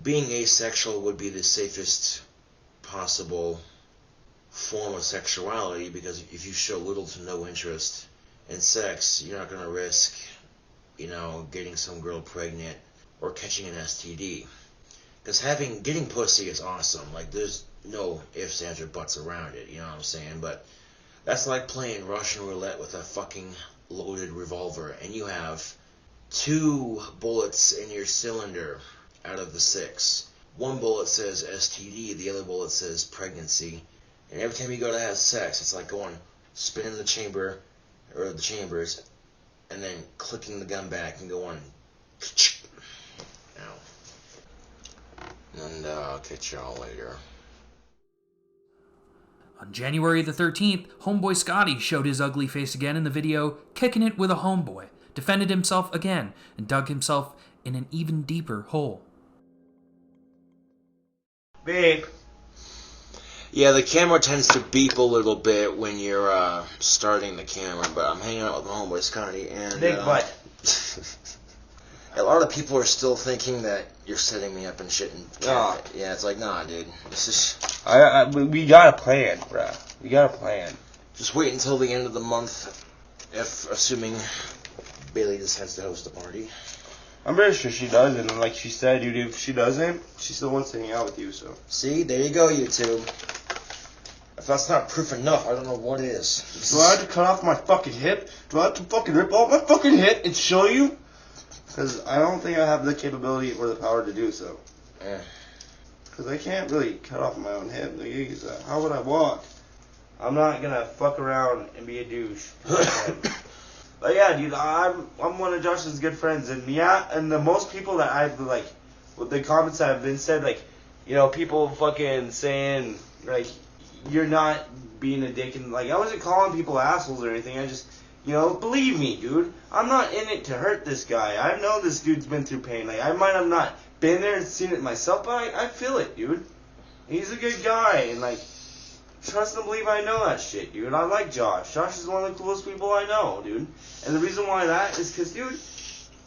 Being asexual would be the safest possible form of sexuality, because if you show little to no interest in sex, you're not going to risk, you know, getting some girl pregnant or catching an STD. Because getting pussy is awesome. Like, there's no ifs, ands, or buts around it, you know what I'm saying? But that's like playing Russian roulette with a fucking loaded revolver, and you have 2 bullets in your cylinder out of the 6. One bullet says STD, the other bullet says pregnancy. And every time you go to have sex, it's like spinning the chamber, or the chambers, and then clicking the gun back and going, ow. And I'll catch y'all later. On January the 13th, homeboy Scotty showed his ugly face again in the video, kicking it with a homeboy, defended himself again, and dug himself in an even deeper hole. Babe. Yeah, the camera tends to beep a little bit when you're starting the camera, but I'm hanging out with my homeboy Scotty, and Big butt. a lot of people are still thinking that you're setting me up and shit. And Oh. Yeah, it's like, nah, dude. This is. We got a plan, bruh. We got a plan. Just wait until the end of the month, assuming Bailey decides to host a party. I'm pretty sure she does, and like she said, dude, if she doesn't, she still wants to hang out with you, so. See, there you go, YouTube. If that's not proof enough, I don't know what is. Do I have to cut off my fucking hip? Do I have to fucking rip off my fucking hip and show you? Because I don't think I have the capability or the power to do so. Because I can't really cut off my own hip. How would I walk? I'm not gonna fuck around and be a douche. But yeah, dude, I'm one of Josh's good friends, and yeah, and the most people that I've like, with the comments that have been said, like, you know, people fucking saying like, you're not being a dick, and like, I wasn't calling people assholes or anything. I just, you know, believe me, dude, I'm not in it to hurt this guy. I know this dude's been through pain. Like, I might have not been there and seen it myself, but I feel it, dude. He's a good guy, and like, trust and believe I know that shit, dude. I like Josh. Josh is one of the coolest people I know, dude. And the reason why that is because, dude,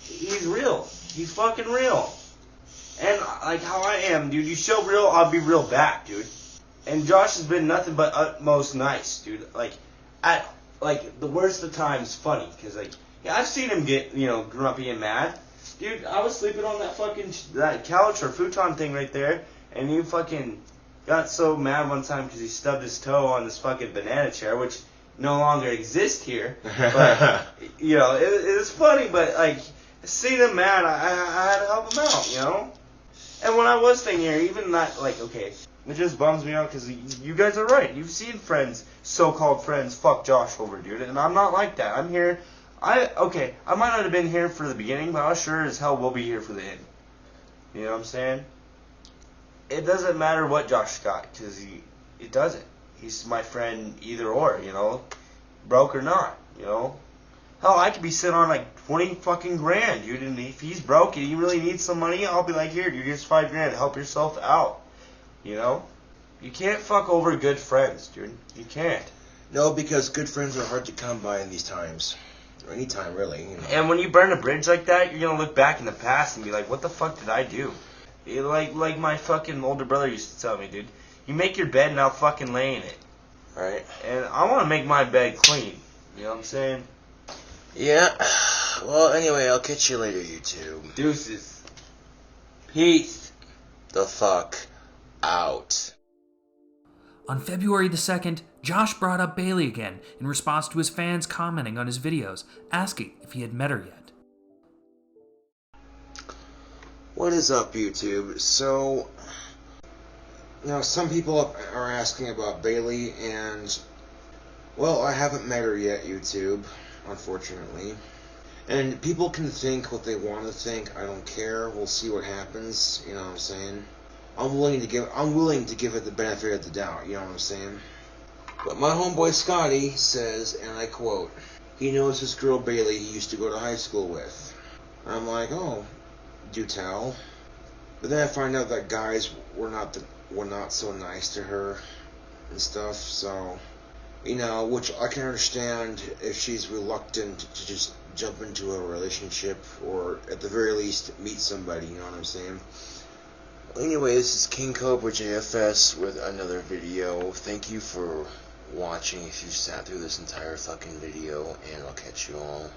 he's real. He's fucking real. And like how I am, dude, you show real, I'll be real back, dude. And Josh has been nothing but utmost nice, dude. Like, at like the worst of times, funny, because like, yeah, I've seen him get, you know, grumpy and mad. Dude, I was sleeping on that couch or futon thing right there, and you fucking got so mad one time because he stubbed his toe on this fucking banana chair, which no longer exists here. But, you know, it was funny, but, like, seeing him mad, I had to help him out, you know? And when I was staying here, even that, like, okay, it just bums me out because you guys are right. You've seen friends, so-called friends, fuck Josh over, dude, and I'm not like that. I'm here. I might not have been here for the beginning, but I sure as hell will be here for the end. You know what I'm saying? It doesn't matter what Josh got, because it doesn't. He's my friend either or, you know? Broke or not, you know? Hell, I could be sitting on like 20 fucking grand, dude, and if he's broke and he really needs some money, I'll be like, here, dude, here's 5 grand, help yourself out, you know? You can't fuck over good friends, dude. You can't. No, because good friends are hard to come by in these times. Or any time, really. You know. And when you burn a bridge like that, you're going to look back in the past and be like, what the fuck did I do? Like my fucking older brother used to tell me, dude. You make your bed and I'll fucking lay in it. Right? And I want to make my bed clean. You know what I'm saying? Yeah. Well, anyway, I'll catch you later, YouTube. Deuces. Peace. The fuck out. On February the 2nd, Josh brought up Bailey again in response to his fans commenting on his videos, asking if he had met her yet. What is up, YouTube? So, some people are asking about Bailey, and, well, I haven't met her yet, YouTube, unfortunately. And people can think what they want to think. I don't care. We'll see what happens. You know what I'm saying? I'm willing to give it the benefit of the doubt. You know what I'm saying? But my homeboy Scotty says, and I quote, he knows this girl Bailey he used to go to high school with. And I'm like, oh, do tell. But then I find out that guys were not so nice to her and stuff. So, which I can understand if she's reluctant to just jump into a relationship, or at the very least meet somebody. You know what I'm saying? Anyway, this is KingCobraJFS with another video. Thank you for watching if you sat through this entire fucking video, and I'll catch you all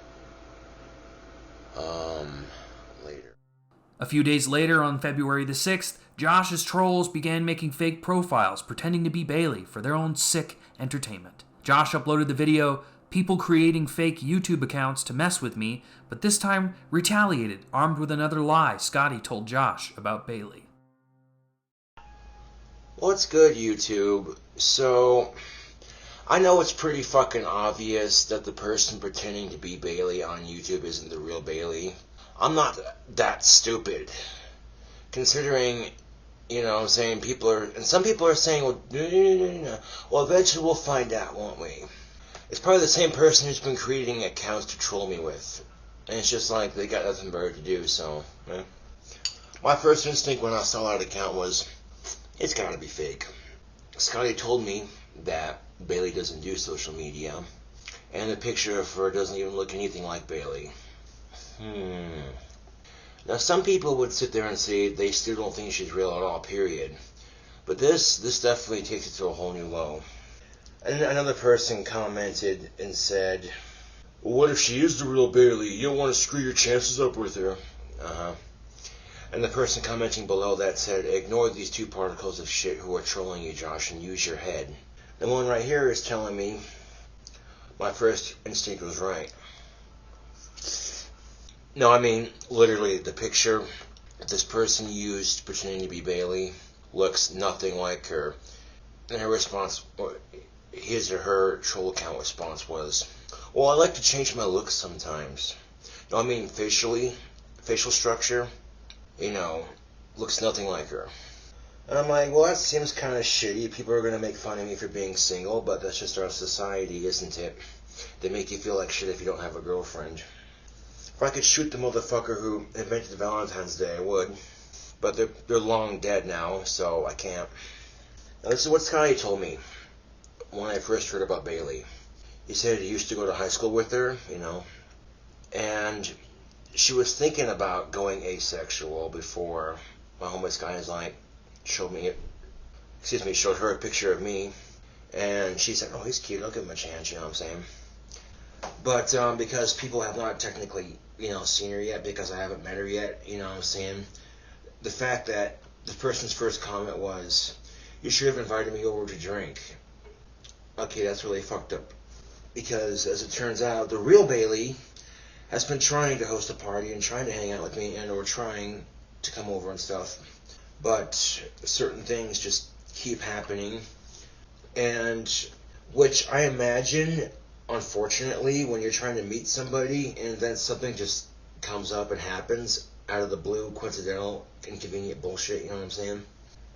later. A few days later, on February the 6th, Josh's trolls began making fake profiles pretending to be Bailey for their own sick entertainment. Josh uploaded the video, people creating fake YouTube accounts to mess with me, but this time retaliated, armed with another lie Scotty told Josh about Bailey. What's good, YouTube? So, I know it's pretty fucking obvious that the person pretending to be Bailey on YouTube isn't the real Bailey. I'm not that stupid. Considering, I'm saying some people are saying, well, eventually we'll find out, won't we? It's probably the same person who's been creating accounts to troll me with. And it's just like, they got nothing better to do, so, My first instinct when I saw that account was, it's gotta be fake. Scotty told me that Bailey doesn't do social media, and the picture of her doesn't even look anything like Bailey. Now, some people would sit there and say they still don't think she's real at all, period. But this definitely takes it to a whole new low. And another person commented and said, well, what if she is the real Bailey? You don't want to screw your chances up with her. And the person commenting below that said, ignore these two particles of shit who are trolling you, Josh, and use your head. The one right here is telling me my first instinct was right. No, I mean, literally, the picture that this person used pretending to be Bailey looks nothing like her. And her response, or his or her troll account response was, well, I like to change my looks sometimes. No, I mean, facial structure, looks nothing like her. And I'm like, well, that seems kind of shitty. People are going to make fun of me for being single, but that's just our society, isn't it? They make you feel like shit if you don't have a girlfriend. If I could shoot the motherfucker who invented Valentine's Day, I would. But they're long dead now, so I can't. Now, this is what Scotty told me when I first heard about Bailey. He said he used to go to high school with her, and she was thinking about going asexual before my homeboy Scotty's like, showed her a picture of me, and she said, oh, he's cute, I'll give him a chance, you know what I'm saying? But because people have not technically, seen her yet, because I haven't met her yet, you know what I'm saying? The fact that the person's first comment was, you should have invited me over to drink. Okay, that's really fucked up. Because, as it turns out, the real Bailey has been trying to host a party and trying to hang out with me or trying to come over and stuff. But certain things just keep happening. And which I imagine, unfortunately, when you're trying to meet somebody and then something just comes up and happens out of the blue, coincidental, inconvenient bullshit, you know what I'm saying?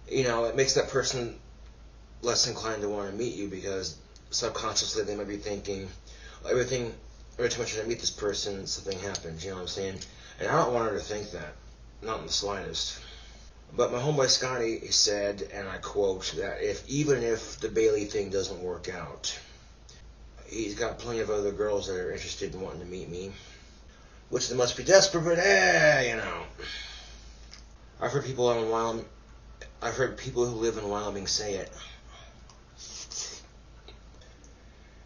It makes that person less inclined to want to meet you because subconsciously they might be thinking, every time I meet this person, something happens, you know what I'm saying? And I don't want her to think that, not in the slightest. But my homeboy Scotty said, and I quote, that even if the Bailey thing doesn't work out, he's got plenty of other girls that are interested in wanting to meet me. Which they must be desperate, but I've heard people I've heard people who live in Wyoming say it.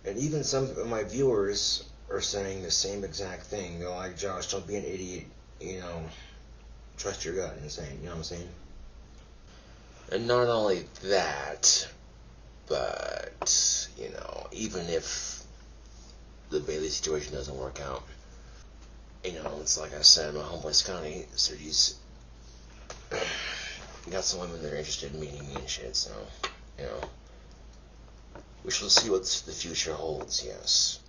And even some of my viewers are saying the same exact thing. They're like, Josh, don't be an idiot, you know, trust your gut and saying, you know what I'm saying? And not only that, but, you know, even if the Bailey situation doesn't work out, you know, it's like I said, my homeboy Scotty said he's got some women that are interested in meeting me and shit, so, you know, we shall see what the future holds, yes.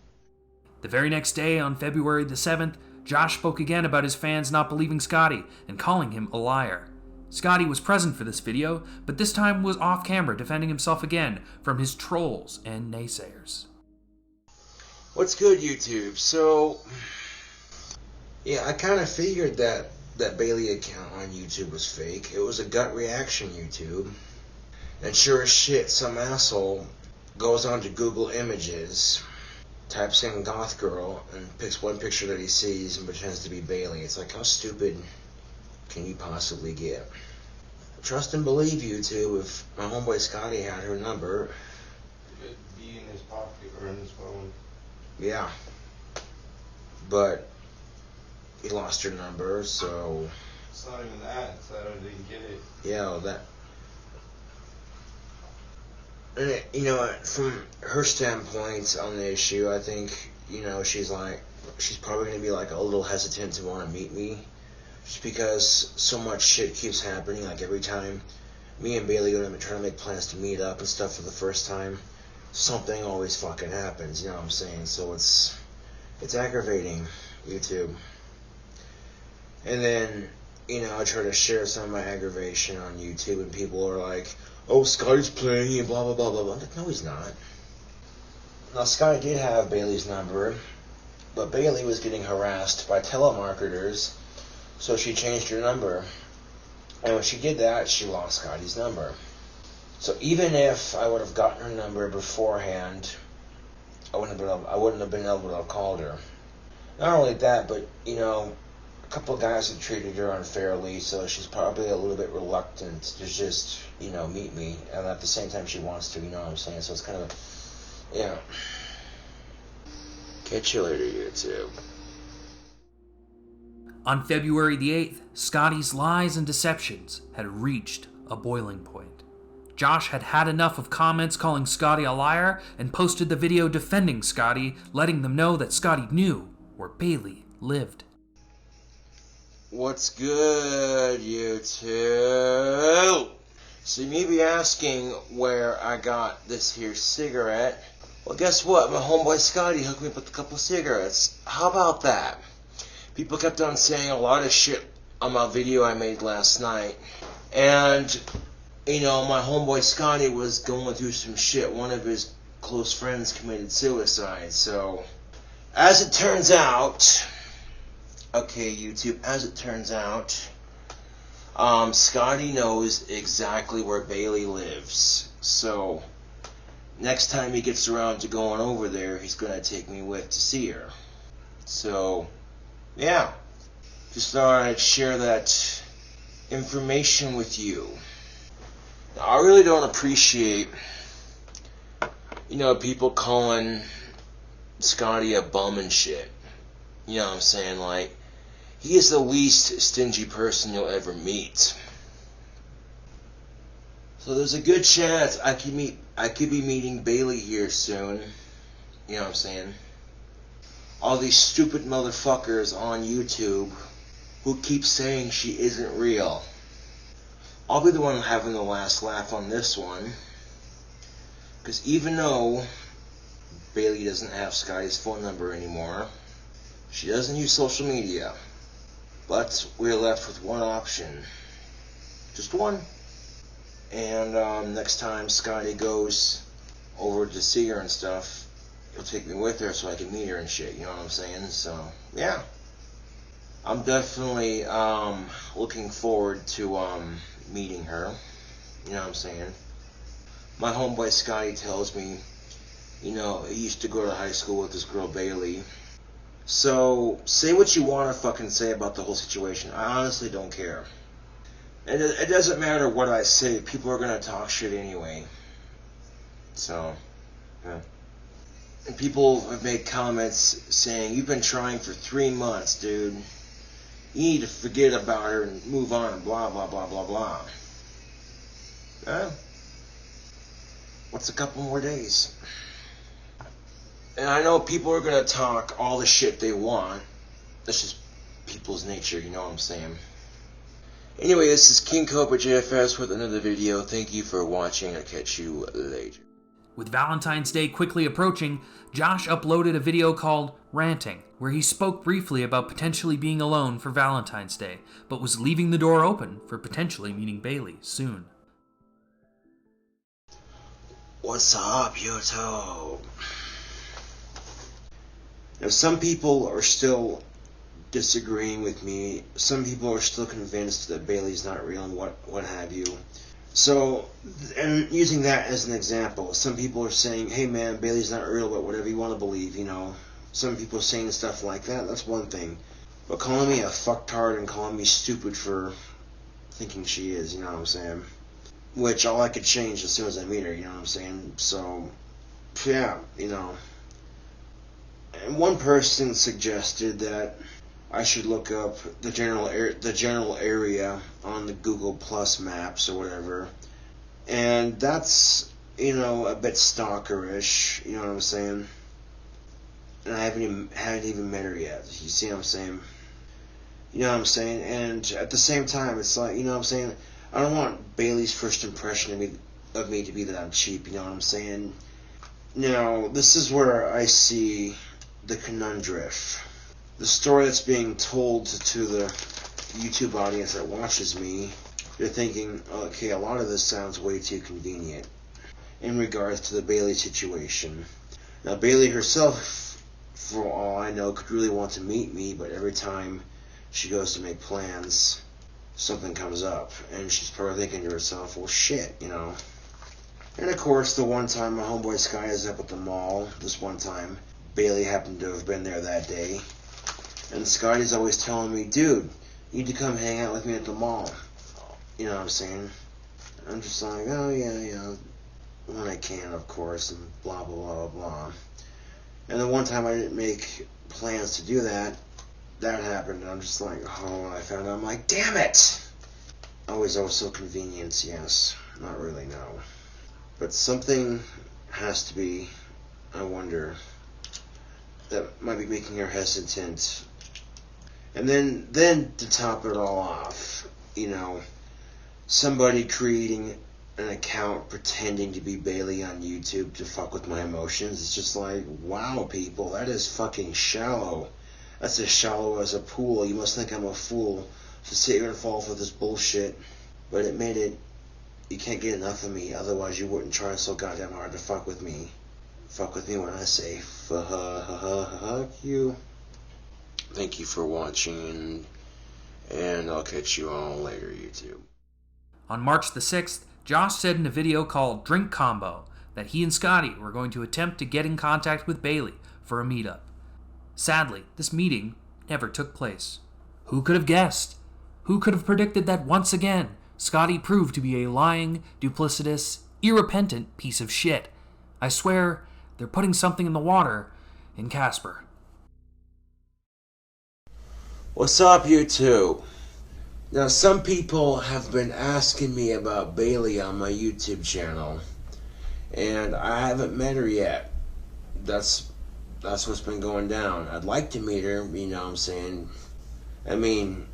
The very next day, on February the 7th, Josh spoke again about his fans not believing Scotty and calling him a liar. Scotty was present for this video, but this time was off camera defending himself again from his trolls and naysayers. What's good, YouTube? So, yeah, I kind of figured that Bailey account on YouTube was fake. It was a gut reaction, YouTube. And sure as shit, some asshole goes onto Google Images, types in goth girl, and picks one picture that he sees and pretends to be Bailey. It's like, how stupid can you possibly get? Trust and believe, YouTube. If my homeboy Scotty had her number, It'd be in his pocket or in his phone. yeah. But he lost her number, so It's not even that. It's that I didn't get it. yeah, that. And it, you know, from her standpoint on the issue, I think, you know, she's probably going to be like a little hesitant to want to meet me, just because so much shit keeps happening. Like every time me and Bailey go to try to make plans to meet up and stuff for the first time, something always fucking happens. You know what I'm saying? So it's aggravating, YouTube. And then, you know, I try to share some of my aggravation on YouTube, and people are like, oh, Scotty's playing and blah, blah, blah, blah, blah. I'm like, no, he's not. Now, Scotty did have Bailey's number, but Bailey was getting harassed by telemarketers, so she changed her number. And when she did that, she lost Scotty's number. So even if I would have gotten her number beforehand, I wouldn't have been able to have called her. Not only that, but, you know, a couple of guys have treated her unfairly, so she's probably a little bit reluctant to just, you know, meet me. And at the same time, she wants to, you know what I'm saying? So it's kind of, yeah. Catch you later, YouTube. On February the 8th, Scotty's lies and deceptions had reached a boiling point. Josh had had enough of comments calling Scotty a liar and posted the video defending Scotty, letting them know that Scotty knew where Bailey lived. What's good, YouTube? So you may be asking where I got this here cigarette. Well, guess what? My homeboy Scotty hooked me up with a couple cigarettes. How about that? People kept on saying a lot of shit on my video I made last night. And, you know, my homeboy Scotty was going through some shit. One of his close friends committed suicide. So, as it turns out... Okay, YouTube, as it turns out, Scotty knows exactly where Bailey lives. So, next time he gets around to going over there, he's going to take me with to see her. So, yeah. Just thought I'd share that information with you. Now, I really don't appreciate, you know, people calling Scotty a bum and shit. You know what I'm saying? Like, he is the least stingy person you'll ever meet. So there's a good chance I could be meeting Bailey here soon. You know what I'm saying? All these stupid motherfuckers on YouTube who keep saying she isn't real. I'll be the one having the last laugh on this one. Because even though Bailey doesn't have Scotty's phone number anymore, she doesn't use social media, but we're left with one option. Just one. And next time Scotty goes over to see her and stuff, he'll take me with her so I can meet her and shit, you know what I'm saying? So, yeah. I'm definitely looking forward to meeting her, you know what I'm saying? My homeboy Scotty tells me, you know, he used to go to high school with this girl Bailey. So, say what you want to fucking say about the whole situation. I honestly don't care. And it doesn't matter what I say, people are gonna talk shit anyway. So, yeah. And people have made comments saying, you've been trying for 3 months, dude. You need to forget about her and move on and blah, blah, blah, blah, blah. What's a couple more days? And I know people are gonna talk all the shit they want. That's just people's nature, you know what I'm saying? Anyway, this is KingCobraJFS with another video. Thank you for watching. I'll catch you later. With Valentine's Day quickly approaching, Josh uploaded a video called Ranting, where he spoke briefly about potentially being alone for Valentine's Day, but was leaving the door open for potentially meeting Bailey soon. What's up, YouTube? Now, some people are still disagreeing with me. Some people are still convinced that Bailey's not real and what have you. So, and using that as an example, some people are saying, hey man, Bailey's not real, but whatever you want to believe, you know. Some people are saying stuff like that, that's one thing. But calling me a fucktard and calling me stupid for thinking she is, you know what I'm saying? Which all I could change as soon as I meet her, you know what I'm saying? So, yeah, you know. And one person suggested that I should look up the general area on the Google Plus maps or whatever, and that's, you know, a bit stalkerish. You know what I'm saying? And I haven't even met her yet. You see what I'm saying? You know what I'm saying? And at the same time, it's like, you know what I'm saying? I don't want Bailey's first impression of me to be that I'm cheap. You know what I'm saying? Now, this is where I see the conundrum. The story that's being told to the YouTube audience that watches me, they're thinking, okay, a lot of this sounds way too convenient in regards to the Bailey situation. Now, Bailey herself, for all I know, could really want to meet me, but every time she goes to make plans, something comes up, and she's probably thinking to herself, well, shit, you know. And of course, the one time my homeboy Sky is up at the mall, this one time, Bailey happened to have been there that day. And Scotty's always telling me, dude, you need to come hang out with me at the mall. You know what I'm saying? I'm just like, oh yeah, when I can, of course, and blah, blah, blah, blah. And the one time I didn't make plans to do that, that happened, and I'm just like, oh, when I found out, I'm like, damn it! Always also convenience, yes. Not really, no. But something has to be, I wonder, that might be making her hesitant. And then to top it all off, you know, somebody creating an account pretending to be Bailey on YouTube to fuck with my emotions. It's just like, wow, people, that is fucking shallow. That's as shallow as a pool. You must think I'm a fool to sit here and fall for this bullshit. But admit it, you can't get enough of me, otherwise you wouldn't try so goddamn hard to fuck with me. Fuck with me when I say fuck you. Thank you for watching, and I'll catch you all later, YouTube. On March the 6th, Josh said in a video called Drink Combo that he and Scotty were going to attempt to get in contact with Bailey for a meetup. Sadly, this meeting never took place. Who could have guessed? Who could have predicted that once again, Scotty proved to be a lying, duplicitous, irrepentant piece of shit? I swear, they're putting something in the water in Casper. What's up, YouTube? Now, some people have been asking me about Bailey on my YouTube channel, and I haven't met her yet. That's what's been going down. I'd like to meet her, you know what I'm saying? I mean,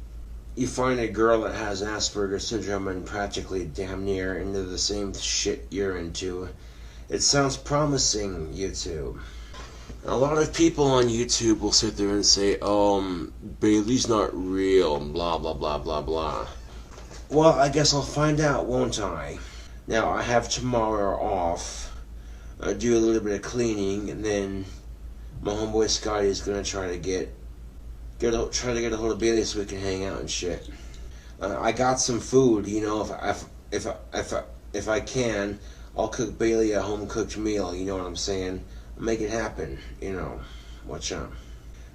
you find a girl that has Asperger's syndrome and practically damn near into the same shit you're into. It sounds promising, YouTube. A lot of people on YouTube will sit there and say, Bailey's not real, blah, blah, blah, blah, blah. Well, I guess I'll find out, won't I? Now, I have tomorrow off. I do a little bit of cleaning, and then my homeboy Scotty is gonna try to get a hold of Bailey so we can hang out and shit. I got some food, you know, if I can, I'll cook Bailey a home cooked meal, you know what I'm saying? Make it happen, you know. Watch out.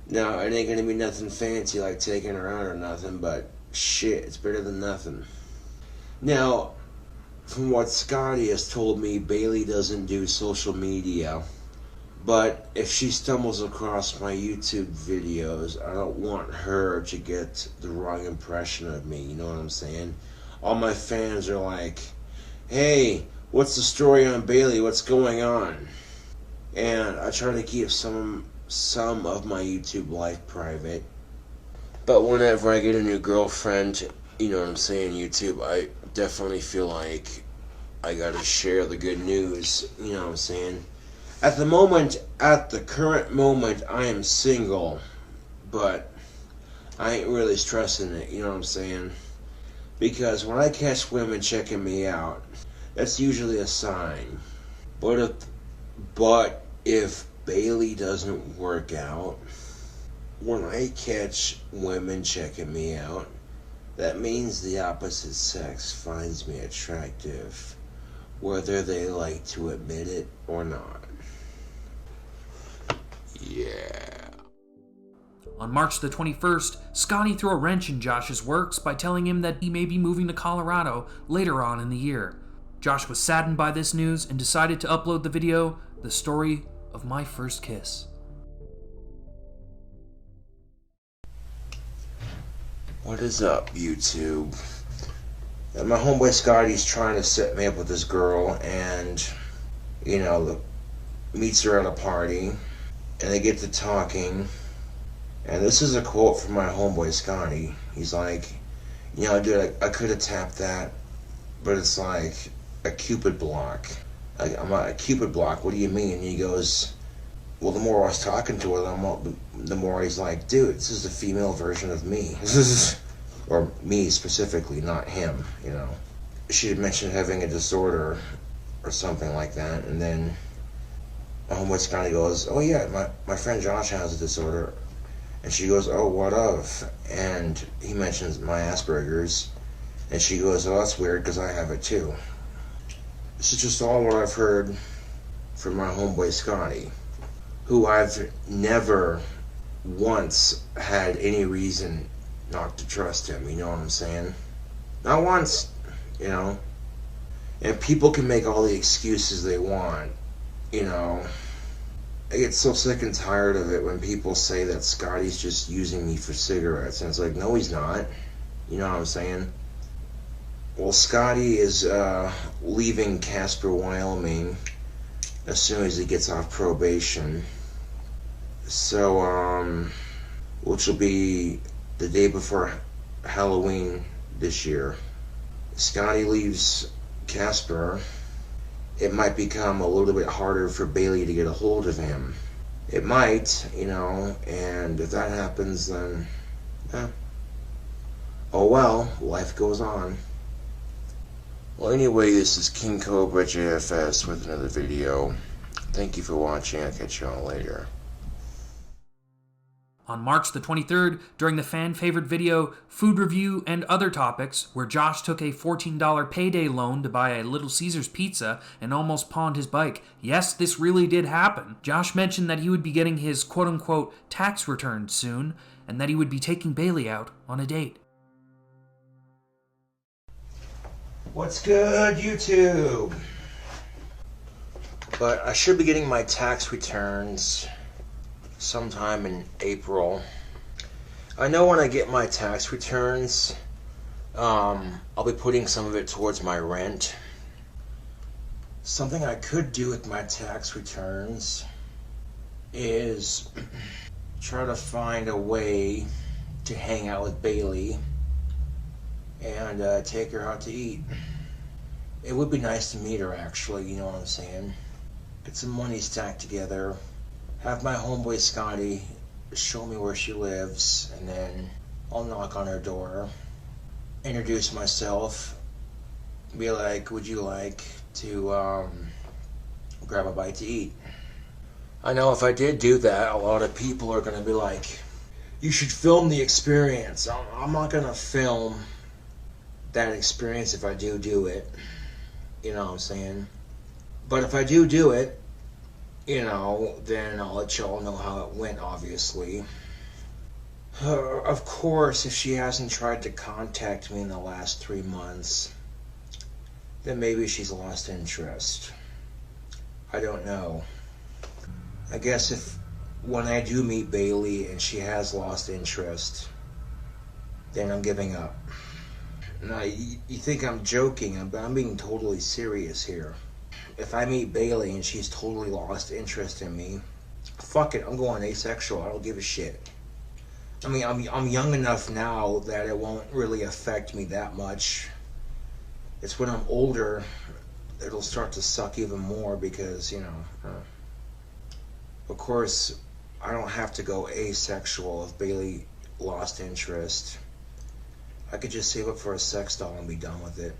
Now, it ain't gonna be nothing fancy like taking her out or nothing, but shit, it's better than nothing. Now, from what Scotty has told me, Bailey doesn't do social media. But if she stumbles across my YouTube videos, I don't want her to get the wrong impression of me, you know what I'm saying? All my fans are like, hey, what's the story on Bailey? What's going on? And I try to keep some of my YouTube life private. But whenever I get a new girlfriend, you know what I'm saying, YouTube, I definitely feel like I gotta share the good news, you know what I'm saying? At the current moment, I am single, but I ain't really stressing it, you know what I'm saying? Because when I catch women checking me out, that's usually a sign. But if Bailey doesn't work out, when I catch women checking me out, that means the opposite sex finds me attractive, whether they like to admit it or not. Yeah. On March the 21st, Scotty threw a wrench in Josh's works by telling him that he may be moving to Colorado later on in the year. Josh was saddened by this news and decided to upload the video, The Story of My First Kiss. What is up, YouTube? My homeboy Scotty's trying to set me up with this girl, and, you know, meets her at a party. And they get to talking, and this is a quote from my homeboy Scotty. He's like, you know, dude, I could have tapped that, but it's like a Cupid block. I'm not a Cupid block, what do you mean? And he goes, well, the more I was talking to her, the more he's like, dude, this is the female version of me. Or me specifically, not him, you know. She had mentioned having a disorder or something like that, and then my homeboy Scotty goes, oh yeah, my friend Josh has a disorder. And she goes, oh, what of? And he mentions my Asperger's. And she goes, oh, that's weird because I have it too. This is just all what I've heard from my homeboy Scotty, who I've never once had any reason not to trust him, you know what I'm saying? Not once, you know? And people can make all the excuses they want. You know, I get so sick and tired of it when people say that Scotty's just using me for cigarettes. And it's like, no, he's not. You know what I'm saying? Well, Scotty is leaving Casper, Wyoming as soon as he gets off probation. So, which will be the day before Halloween this year. Scotty leaves Casper. It might become a little bit harder for Bailey to get a hold of him. It might, you know, and if that happens, then, oh well, life goes on. Well, anyway, this is KingCobraJFS with another video. Thank you for watching. I'll catch you all later. On March the 23rd, during the fan-favorite video, Food Review and Other Topics, where Josh took a $14 payday loan to buy a Little Caesars pizza and almost pawned his bike. Yes, this really did happen. Josh mentioned that he would be getting his quote-unquote tax return soon, and that he would be taking Bailey out on a date. What's good, YouTube? But I should be getting my tax returns sometime in April. I know when I get my tax returns, I'll be putting some of it towards my rent. Something I could do with my tax returns is try to find a way to hang out with Bailey and take her out to eat. It would be nice to meet her, actually, you know what I'm saying? Get some money stacked together. Have my homeboy Scotty show me where she lives, and then I'll knock on her door, introduce myself, be like, would you like to grab a bite to eat? I know if I did do that, a lot of people are going to be like, you should film the experience. I'm not going to film that experience if I do it. You know what I'm saying? But if I do it, you know, then I'll let y'all know how it went, obviously. Of course, if she hasn't tried to contact me in the last 3 months, then maybe she's lost interest. I don't know. I guess if when I do meet Bailey and she has lost interest, then I'm giving up. Now, you think I'm joking, but I'm being totally serious here. If I meet Bailey and she's totally lost interest in me, fuck it, I'm going asexual. I don't give a shit. I mean, I'm young enough now that it won't really affect me that much. It's when I'm older it'll start to suck even more because, you know, of course, I don't have to go asexual if Bailey lost interest. I could just save up for a sex doll and be done with it.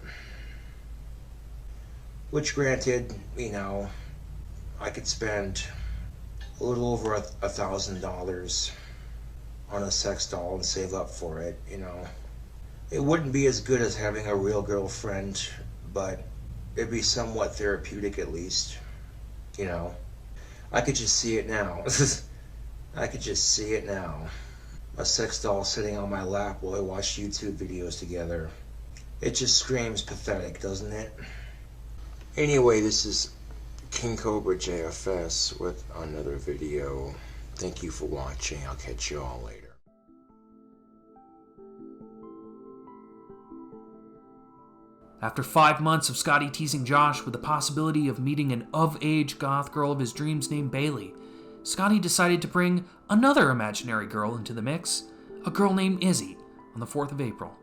Which, granted, you know, I could spend a little over $1,000 on a sex doll and save up for it, you know. It wouldn't be as good as having a real girlfriend, but it'd be somewhat therapeutic at least, you know. I could just see it now. I could just see it now. A sex doll sitting on my lap while I watch YouTube videos together. It just screams pathetic, doesn't it? Anyway, this is KingCobraJFS with another video. Thank you for watching. I'll catch you all later. After 5 months of Scotty teasing Josh with the possibility of meeting an of-age goth girl of his dreams named Bailey, Scotty decided to bring another imaginary girl into the mix, a girl named Izzy, on the 4th of April.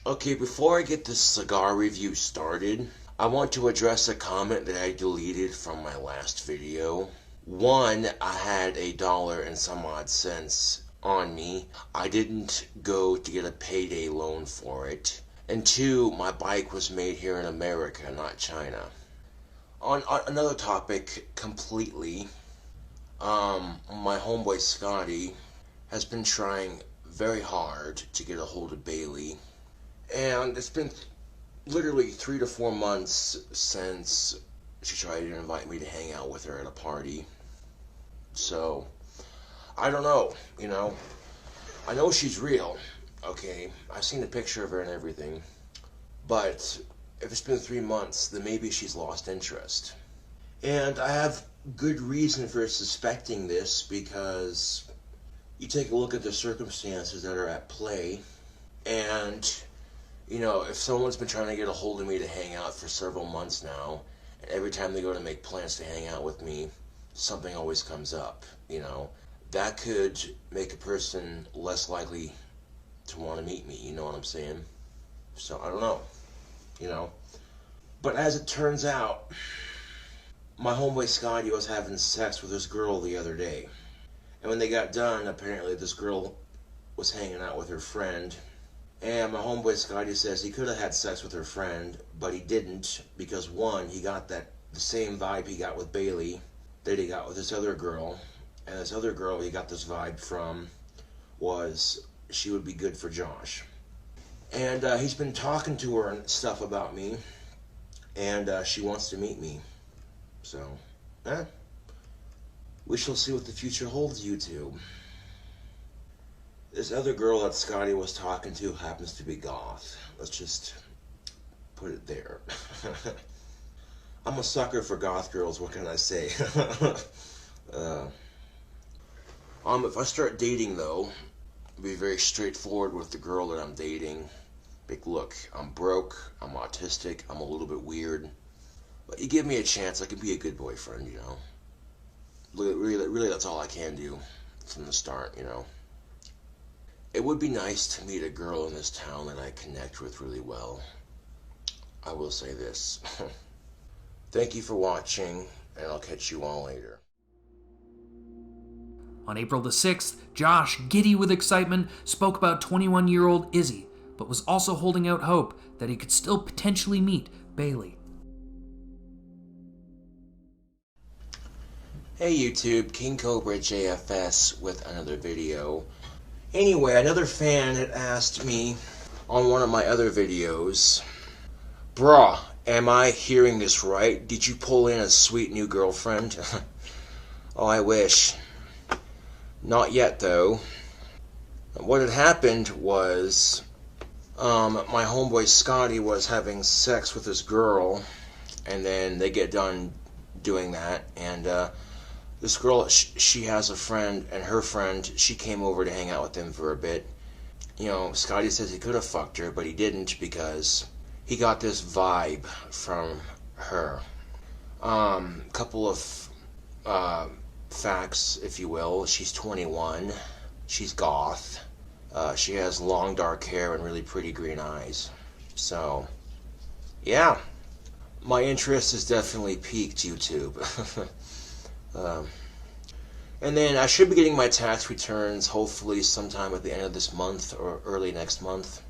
Okay, before I get this cigar review started, I want to address a comment that I deleted from my last video. One, I had $1 and some odd cents on me. I didn't go to get a payday loan for it. And 2, my bike was made here in America, not China. On another topic completely, my homeboy Scotty has been trying very hard to get a hold of Bailey. And it's been literally 3 to 4 months since she tried to invite me to hang out with her at a party. So, I don't know, you know. I know she's real, okay. I've seen a picture of her and everything. But if it's been 3 months, then maybe she's lost interest. And I have good reason for suspecting this because you take a look at the circumstances that are at play, and you know, if someone's been trying to get a hold of me to hang out for several months now, and every time they go to make plans to hang out with me, something always comes up, you know, that could make a person less likely to want to meet me, you know what I'm saying? So, I don't know, you know. But as it turns out, my homeboy Scotty was having sex with this girl the other day. And when they got done, apparently this girl was hanging out with her friend. And my homeboy Scotty says he could have had sex with her friend, but he didn't because, one, he got the same vibe he got with Bailey that he got with this other girl. And this other girl he got this vibe from was she would be good for Josh. And he's been talking to her and stuff about me, and she wants to meet me. So, we shall see what the future holds, YouTube. This other girl that Scotty was talking to happens to be goth. Let's just put it there. I'm a sucker for goth girls, what can I say? If I start dating, though, I'll be very straightforward with the girl that I'm dating. Like, look, I'm broke, I'm autistic, I'm a little bit weird. But you give me a chance, I can be a good boyfriend, you know. Really, that's all I can do from the start, you know. It would be nice to meet a girl in this town that I connect with really well. I will say this. Thank you for watching, and I'll catch you all later. On April the 6th, Josh, giddy with excitement, spoke about 21-year-old Izzy, but was also holding out hope that he could still potentially meet Bailey. Hey YouTube, KingCobraJFS with another video. Anyway, another fan had asked me on one of my other videos, "Brah, am I hearing this right? Did you pull in a sweet new girlfriend?" Oh, I wish. Not yet, though. What had happened was my homeboy Scotty was having sex with this girl, and then they get done doing that, and this girl, she has a friend, and her friend, she came over to hang out with them for a bit. You know, Scotty says he could have fucked her, but he didn't because he got this vibe from her. Couple of facts, if you will. She's 21. She's goth. She has long dark hair and really pretty green eyes. So, yeah. My interest has definitely piqued, YouTube. And then I should be getting my tax returns hopefully sometime at the end of this month or early next month.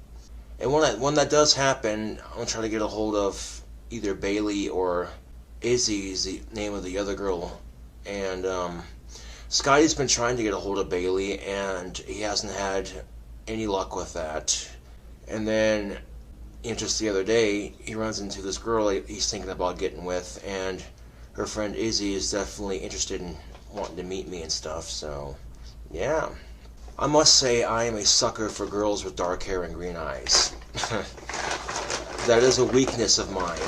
And when that does happen, I'm going to try to get a hold of either Bailey or Izzy is the name of the other girl. And Scotty's been trying to get a hold of Bailey, and he hasn't had any luck with that. And then, just the other day, he runs into this girl he's thinking about getting with, and her friend Izzy is definitely interested in wanting to meet me and stuff, so yeah. I must say I am a sucker for girls with dark hair and green eyes. That is a weakness of mine.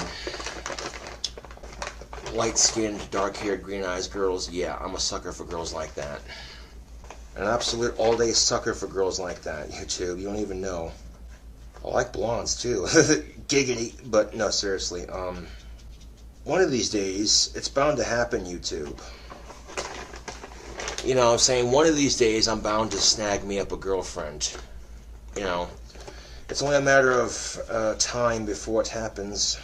Light-skinned, dark-haired, green-eyed girls, yeah, I'm a sucker for girls like that. An absolute all-day sucker for girls like that, YouTube. You don't even know. I like blondes, too. Giggity. But, no, seriously. One of these days, it's bound to happen, YouTube. You know, I'm saying one of these days, I'm bound to snag me up a girlfriend. You know, it's only a matter of time before it happens.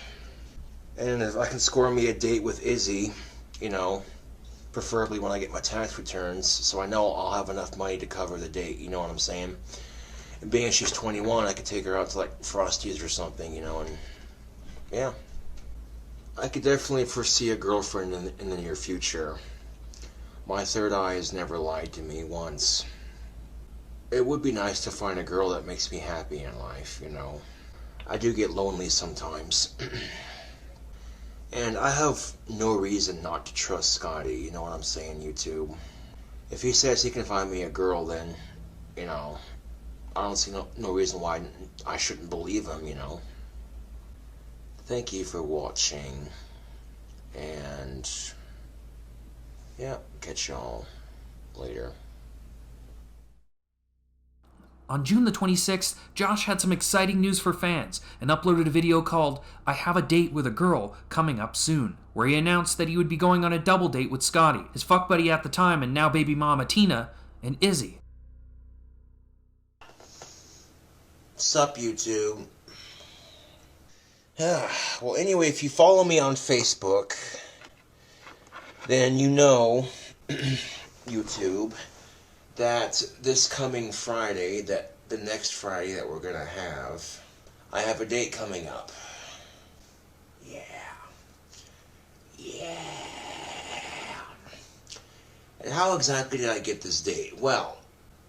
And if I can score me a date with Izzy, you know, preferably when I get my tax returns, so I know I'll have enough money to cover the date, you know what I'm saying? And being she's 21, I could take her out to, like, Frosties or something, you know, and, yeah. I could definitely foresee a girlfriend in the near future. My third eye has never lied to me once. It would be nice to find a girl that makes me happy in life, you know. I do get lonely sometimes. And I have no reason not to trust Scotty, you know what I'm saying, YouTube? If he says he can find me a girl, then, you know, I don't see no reason why I shouldn't believe him, you know? Thank you for watching, and, yeah, catch y'all later. On June the 26th, Josh had some exciting news for fans and uploaded a video called I Have a Date with a Girl Coming Up Soon, where he announced that he would be going on a double date with Scotty, his fuck buddy at the time and now baby mama Tina, and Izzy. Sup, YouTube? Well, anyway, if you follow me on Facebook, then you know, YouTube, that this coming Friday, that the next Friday that we're going to have, I have a date coming up. Yeah. And how exactly did I get this date? Well,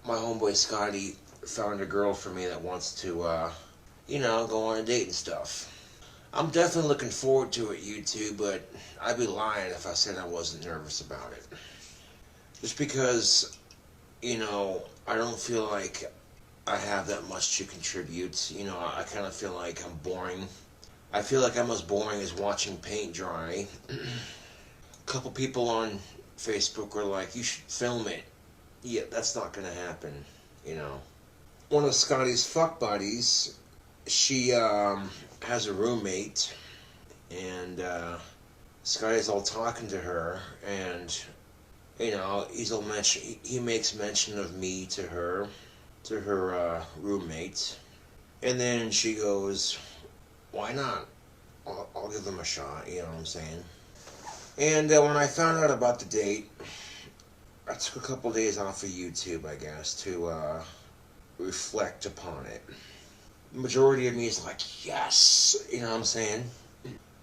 my homeboy Scotty found a girl for me that wants to, you know, go on a date and stuff. I'm definitely looking forward to it, YouTube, but I'd be lying if I said I wasn't nervous about it. Just because, you know, I don't feel like I have that much to contribute. You know, I kind of feel like I'm boring. I feel like I'm as boring as watching paint dry. A couple people on Facebook were like, you should film it. Yeah, that's not going to happen, you know. One of Scotty's fuck buddies, she has a roommate, and Scotty's all talking to her, and you know, he makes mention of me to her roommate, and then she goes, why not? I'll give them a shot, you know what I'm saying? And when I found out about the date, I took a couple days off of YouTube, I guess, to reflect upon it. The majority of me is like, yes, you know what I'm saying?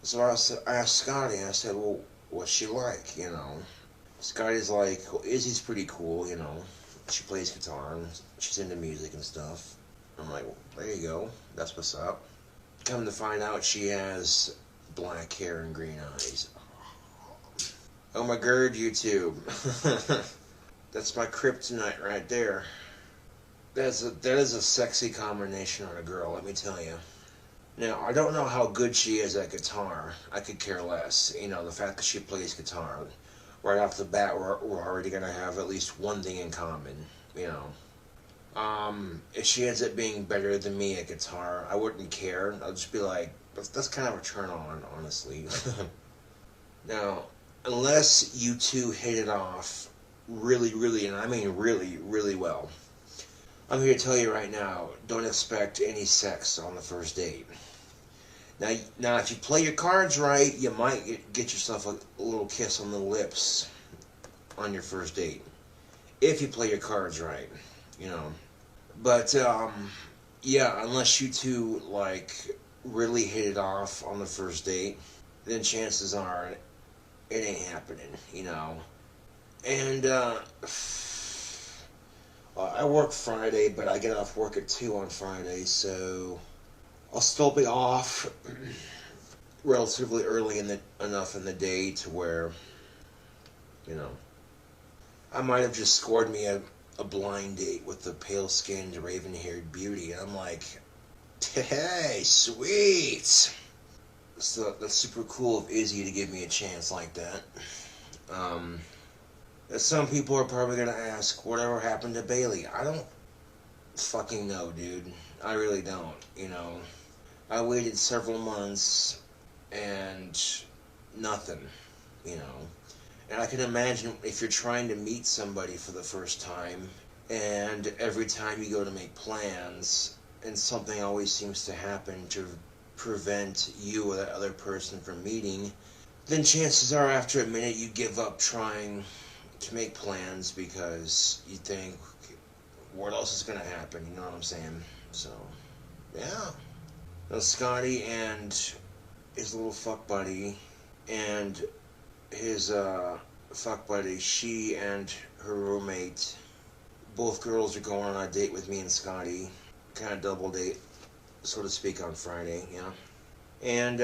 So I asked Scotty, I said, well, what's she like, you know? Scotty's like, well, Izzy's pretty cool, you know. She plays guitar and she's into music and stuff. I'm like, well, there you go. That's what's up. Come to find out, she has black hair and green eyes. Oh my god, YouTube. That's my kryptonite right there. that is a sexy combination on a girl, let me tell you. Now, I don't know how good she is at guitar. I could care less. You know, the fact that she plays guitar, right off the bat, we're already going to have at least one thing in common, you know. If she ends up being better than me at guitar, I wouldn't care. I'll just be like, that's kind of a turn on, honestly. Now, unless you two hit it off really, really, and I mean really, really well, I'm here to tell you right now, don't expect any sex on the first date. Now, if you play your cards right, you might get yourself a little kiss on the lips on your first date. If you play your cards right, you know. But, yeah, unless you two, like, really hit it off on the first date, then chances are it ain't happening, you know. And, I work Friday, but I get off work at 2 on Friday, so I'll still be off relatively early enough in the day to where, you know, I might have just scored me a blind date with the pale-skinned, raven-haired beauty. And I'm like, hey, sweet! So that's super cool of Izzy to give me a chance like that. Some people are probably going to ask, whatever happened to Bailey? I don't fucking know, dude. I really don't, you know. I waited several months and nothing, you know. And I can imagine if you're trying to meet somebody for the first time and every time you go to make plans and something always seems to happen to prevent you or that other person from meeting, then chances are after a minute you give up trying to make plans because you think, what else is going to happen? You know what I'm saying? So, yeah. Now, Scotty and his little fuck buddy and his fuck buddy, she and her roommate, both girls are going on a date with me and Scotty. Kind of double date, so to speak, on Friday, you know. And,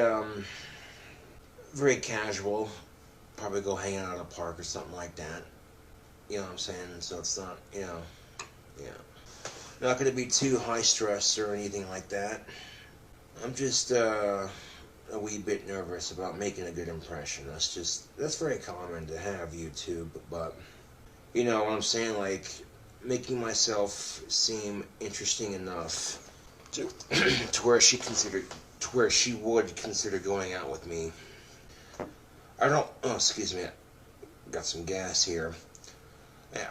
very casual. Probably go hang out at a park or something like that. You know what I'm saying? So it's not, you know, yeah. Not going to be too high stress or anything like that. I'm just a wee bit nervous about making a good impression. That's very common to have YouTube, but you know what I'm saying? Like, making myself seem interesting enough to where she would consider going out with me. Excuse me, got some gas here.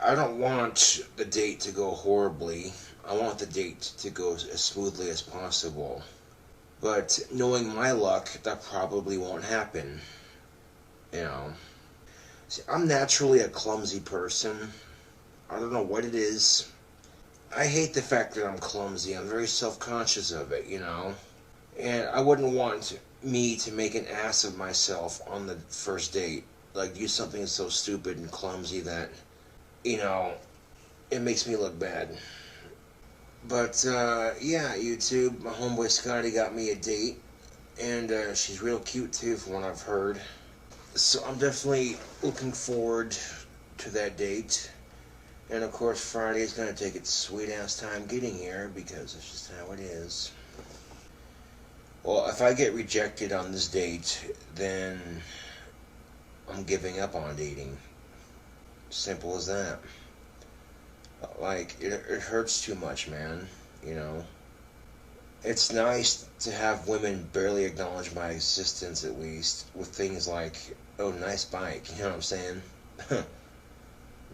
I don't want the date to go horribly. I want the date to go as smoothly as possible. But knowing my luck, that probably won't happen. You know. See, I'm naturally a clumsy person. I don't know what it is. I hate the fact that I'm clumsy. I'm very self-conscious of it, you know. And I wouldn't want me to make an ass of myself on the first date. Like, do something so stupid and clumsy that, you know, it makes me look bad. But, yeah, YouTube, my homeboy Scotty got me a date. And she's real cute, too, from what I've heard. So I'm definitely looking forward to that date. And, of course, Friday is going to take its sweet-ass time getting here, because that's just how it is. Well, if I get rejected on this date, then I'm giving up on dating. Simple as that. Like, it hurts too much, man, you know. It's nice to have women barely acknowledge my existence, at least, with things like, oh, nice bike, you know what I'm saying?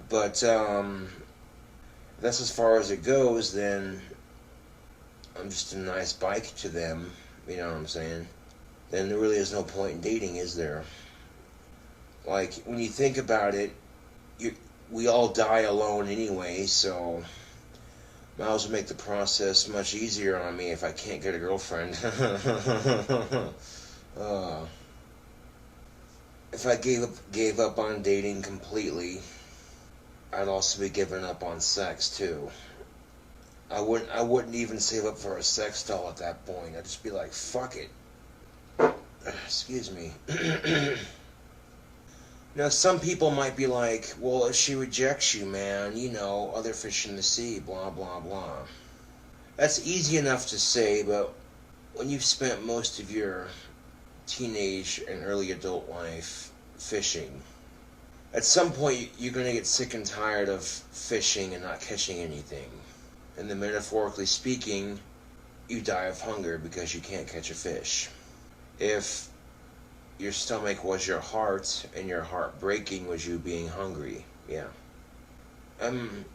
But, that's as far as it goes, then I'm just a nice bike to them, you know what I'm saying? Then there really is no point in dating, is there? Like, when you think about it, we all die alone anyway, so might as well make the process much easier on me if I can't get a girlfriend. If I gave up on dating completely, I'd also be giving up on sex too. I wouldn't even save up for a sex doll at that point. I'd just be like, fuck it. Excuse me. Now, some people might be like, well, if she rejects you, man, you know, other fish in the sea, blah, blah, blah. That's easy enough to say, but when you've spent most of your teenage and early adult life fishing, at some point you're going to get sick and tired of fishing and not catching anything. And then metaphorically speaking, you die of hunger because you can't catch a fish. If your stomach was your heart and your heart breaking was you being hungry, yeah.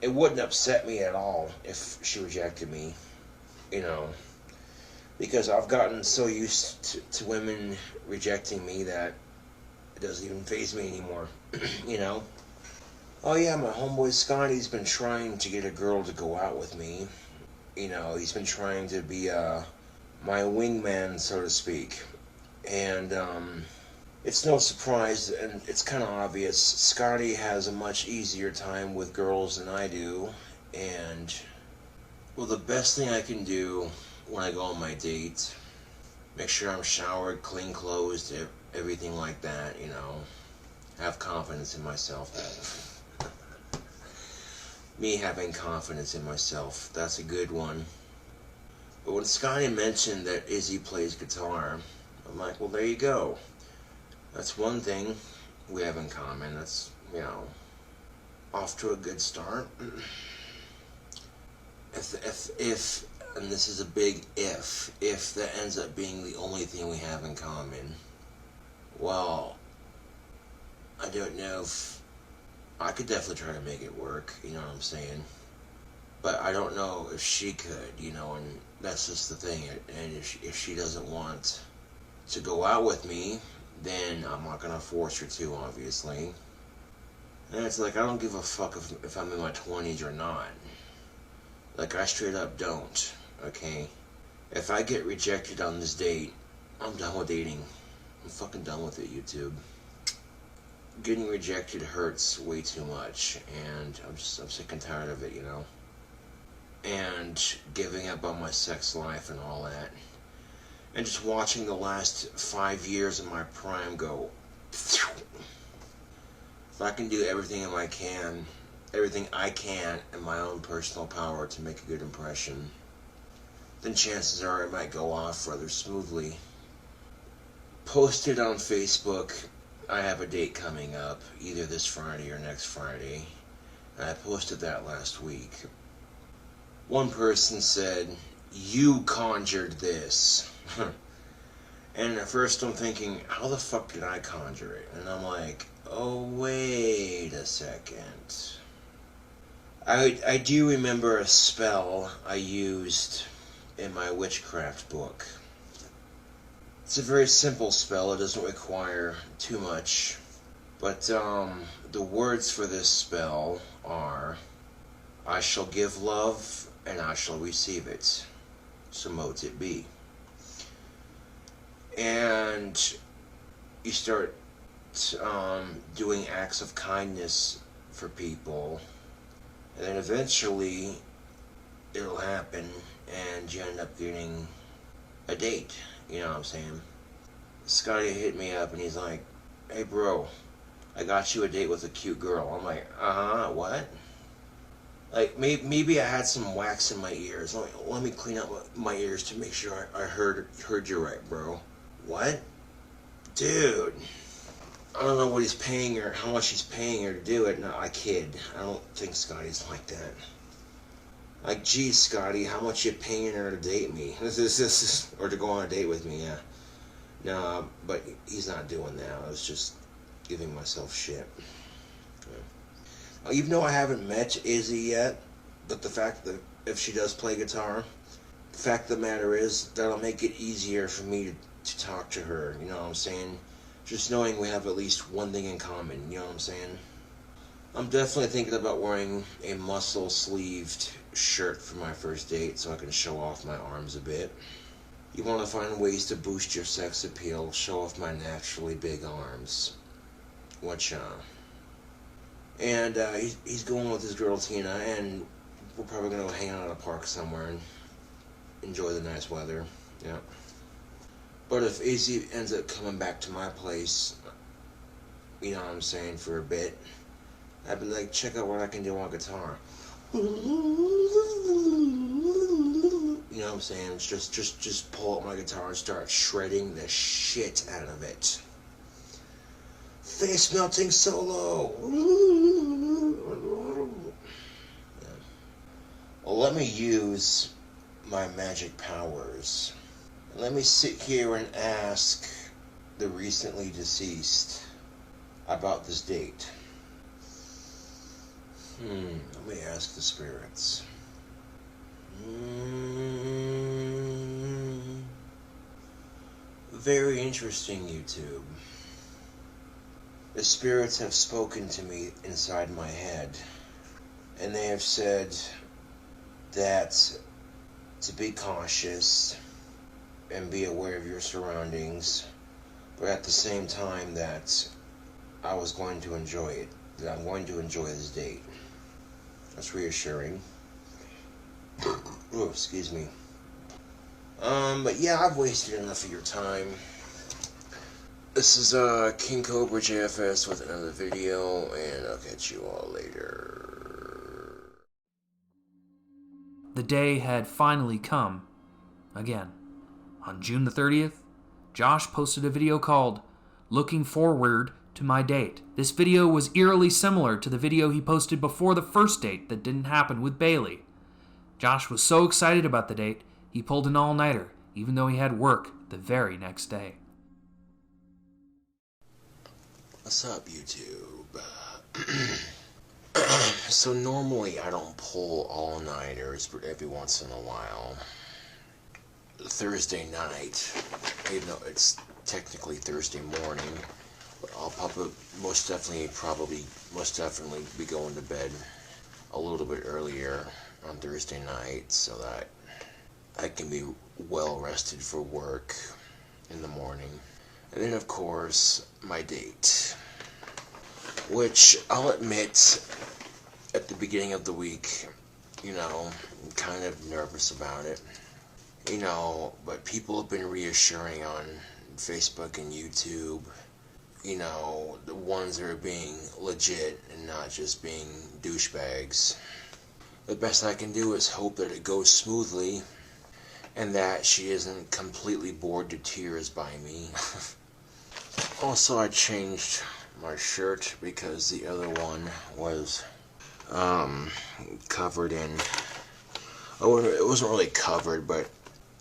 It wouldn't upset me at all if she rejected me, you know, because I've gotten so used to women rejecting me that it doesn't even faze me anymore, you know. Oh yeah, my homeboy Scotty's been trying to get a girl to go out with me. You know, he's been trying to be my wingman, so to speak. And it's no surprise, and it's kind of obvious, Scotty has a much easier time with girls than I do. And, well, the best thing I can do when I go on my date, make sure I'm showered, clean clothes, everything like that, you know. Have confidence in myself. Me having confidence in myself, that's a good one. But when Scotty mentioned that Izzy plays guitar, I'm like, well, there you go. That's one thing we have in common. That's, you know, off to a good start. If, and this is a big if that ends up being the only thing we have in common, well, I don't know if I could definitely try to make it work, you know what I'm saying? But I don't know if she could, you know, and that's just the thing. And if she doesn't want to go out with me, then I'm not going to force her to, obviously. And it's like, I don't give a fuck if I'm in my 20s or not. Like, I straight up don't, okay? If I get rejected on this date, I'm done with dating. I'm fucking done with it, YouTube. Getting rejected hurts way too much, and I'm sick and tired of it, you know? And giving up on my sex life and all that. And just watching the last 5 years of my prime go. If I can do everything I can in my own personal power to make a good impression, then chances are it might go off rather smoothly. Posted on Facebook, I have a date coming up, either this Friday or next Friday. And I posted that last week. One person said, "You conjured this." And at first I'm thinking, how the fuck did I conjure it? And I'm like, oh, wait a second. I do remember a spell I used in my witchcraft book. It's a very simple spell. It doesn't require too much. But the words for this spell are, I shall give love and I shall receive it. So mote it be. And you start doing acts of kindness for people. And then eventually it'll happen and you end up getting a date. You know what I'm saying? Scotty hit me up and he's like, hey bro, I got you a date with a cute girl. I'm like, what? Like, maybe I had some wax in my ears. Let me clean up my ears to make sure I heard you right, bro. What? Dude. I don't know what he's paying her, how much he's paying her to do it. No, I kid. I don't think Scotty's like that. Like, geez, Scotty, how much you paying her to date me? This is, or to go on a date with me, yeah. No, but he's not doing that. I was just giving myself shit. Yeah. Even though I haven't met Izzy yet, but the fact that if she does play guitar, the fact of the matter is that'll make it easier for me to talk to her, you know what I'm saying? Just knowing we have at least one thing in common, you know what I'm saying? I'm definitely thinking about wearing a muscle-sleeved shirt for my first date so I can show off my arms a bit. You want to find ways to boost your sex appeal, show off my naturally big arms. And he's going with his girl Tina, and we're probably going to hang out at a park somewhere and enjoy the nice weather, yeah. But if Izzy ends up coming back to my place, you know what I'm saying, for a bit. I'd be like, check out what I can do on guitar. You know what I'm saying? Just pull up my guitar and start shredding the shit out of it. Face melting solo. Well, let me use my magic powers. Let me sit here and ask the recently deceased about this date. Let me ask the spirits. Very interesting, YouTube. The spirits have spoken to me inside my head, and they have said that to be cautious and be aware of your surroundings, but at the same time that I was going to enjoy it, that I'm going to enjoy this date. That's reassuring. Oh, excuse me. But yeah, I've wasted enough of your time. This is KingCobraJFS with another video, and I'll catch you all later. The day had finally come. Again. On June the 30th, Josh posted a video called Looking Forward to My Date. This video was eerily similar to the video he posted before the first date that didn't happen with Bailey. Josh was so excited about the date, he pulled an all-nighter, even though he had work the very next day. What's up, YouTube? So normally I don't pull all-nighters, but every once in a while. Thursday night, even though it's technically Thursday morning, but I'll probably most definitely be going to bed a little bit earlier on Thursday night so that I can be well rested for work in the morning. And then of course my date, which I'll admit at the beginning of the week, you know, I'm kind of nervous about it. You know, but people have been reassuring on Facebook and YouTube, you know, the ones that are being legit and not just being douchebags. The best I can do is hope that it goes smoothly and that she isn't completely bored to tears by me. Also, I changed my shirt because the other one was covered in, oh, it wasn't really covered, but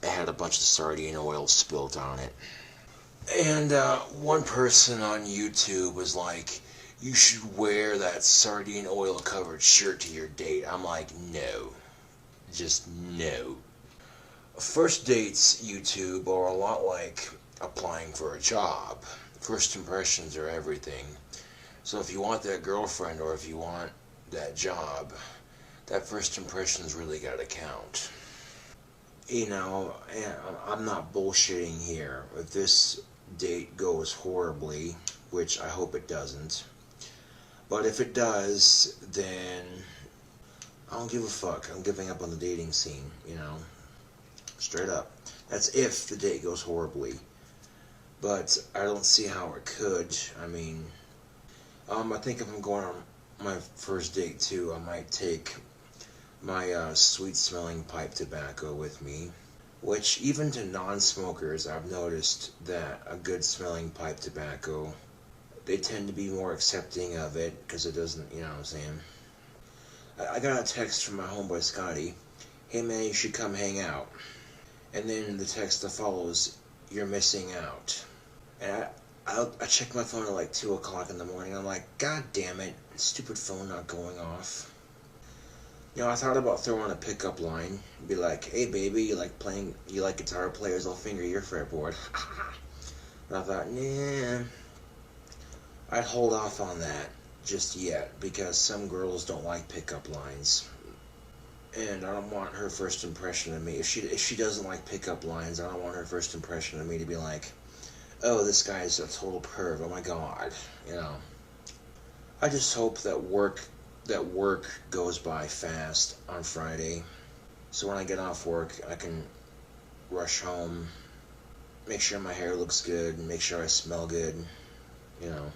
it had a bunch of sardine oil spilt on it. And one person on YouTube was like, you should wear that sardine oil covered shirt to your date. I'm like, no. Just no. First dates, YouTube, are a lot like applying for a job. First impressions are everything. So if you want that girlfriend or if you want that job, that first impression's really gotta count. You know, I'm not bullshitting here. If this date goes horribly, which I hope it doesn't, but if it does, then I don't give a fuck. I'm giving up on the dating scene, you know, straight up. That's if the date goes horribly, but I don't see how it could. I mean, I think if I'm going on my first date too, I might take my sweet smelling pipe tobacco with me, which even to non-smokers I've noticed that a good smelling pipe tobacco, they tend to be more accepting of it because it doesn't, you know what I'm saying. I got a text from my homeboy Scotty, hey man, you should come hang out. And then the text that follows, you're missing out. And I checked my phone at like 2 o'clock in the morning. I'm like, god damn it, stupid phone not going off. You know, I thought about throwing a pickup line, be like, hey baby, you like guitar players, I'll finger your fretboard. But I thought, nah, I'd hold off on that just yet, because some girls don't like pickup lines. And I don't want her first impression of me, if she doesn't like pickup lines, I don't want her first impression of me to be like, oh, this guy's a total perv, oh my god, you know. I just hope that work goes by fast on Friday, so when I get off work I can rush home, make sure my hair looks good, make sure I smell good, you know.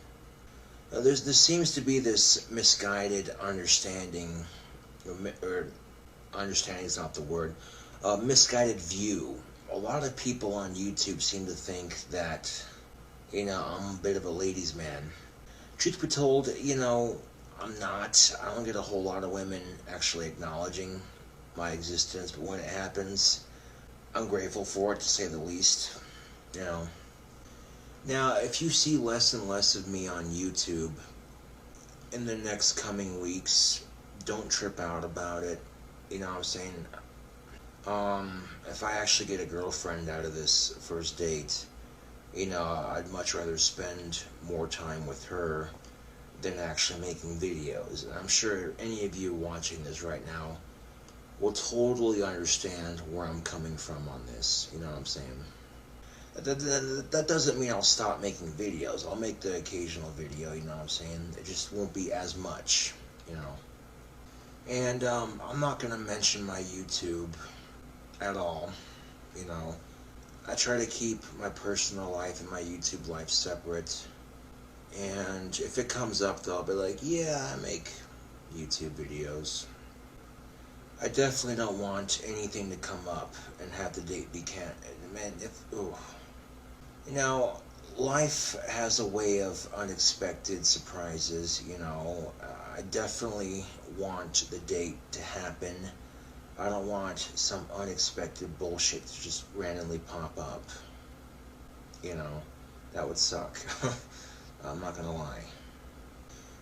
There seems to be this misguided understanding, or understanding is not the word, misguided view. A lot of people on YouTube seem to think that, I'm a bit of a ladies' man. Truth be told, I'm not. I don't get a whole lot of women actually acknowledging my existence, but when it happens, I'm grateful for it, to say the least. Now, if you see less and less of me on YouTube in the next coming weeks, don't trip out about it. You know what I'm saying? If I actually get a girlfriend out of this first date, I'd much rather spend more time with her than actually making videos. And I'm sure any of you watching this right now will totally understand where I'm coming from on this. You know what I'm saying? That doesn't mean I'll stop making videos. I'll make the occasional video, you know what I'm saying? It just won't be as much, And I'm not going to mention my YouTube at all, I try to keep my personal life and my YouTube life separate. And if it comes up, though, I'll be like, yeah, I make YouTube videos. I definitely don't want anything to come up and have the date be canceled. Man, life has a way of unexpected surprises, I definitely want the date to happen. I don't want some unexpected bullshit to just randomly pop up. That would suck. I'm not gonna lie.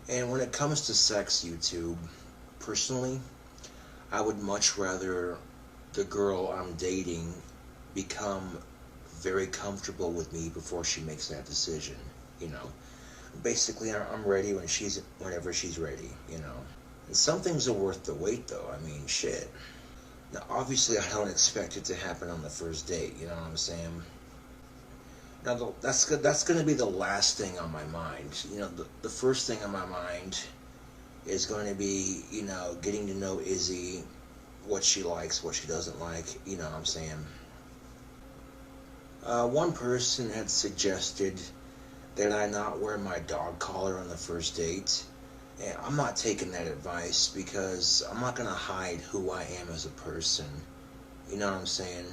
And when it comes to sex YouTube, personally, I would much rather the girl I'm dating become very comfortable with me before she makes that decision, Basically, I'm ready whenever she's ready, And some things are worth the wait, though. I mean, shit. Now, obviously, I don't expect it to happen on the first date, you know what I'm saying? Now, that's going to be the last thing on my mind. The first thing on my mind is going to be, getting to know Izzy, what she likes, what she doesn't like, you know what I'm saying? One person had suggested that I not wear my dog collar on the first date. And I'm not taking that advice because I'm not going to hide who I am as a person. You know what I'm saying?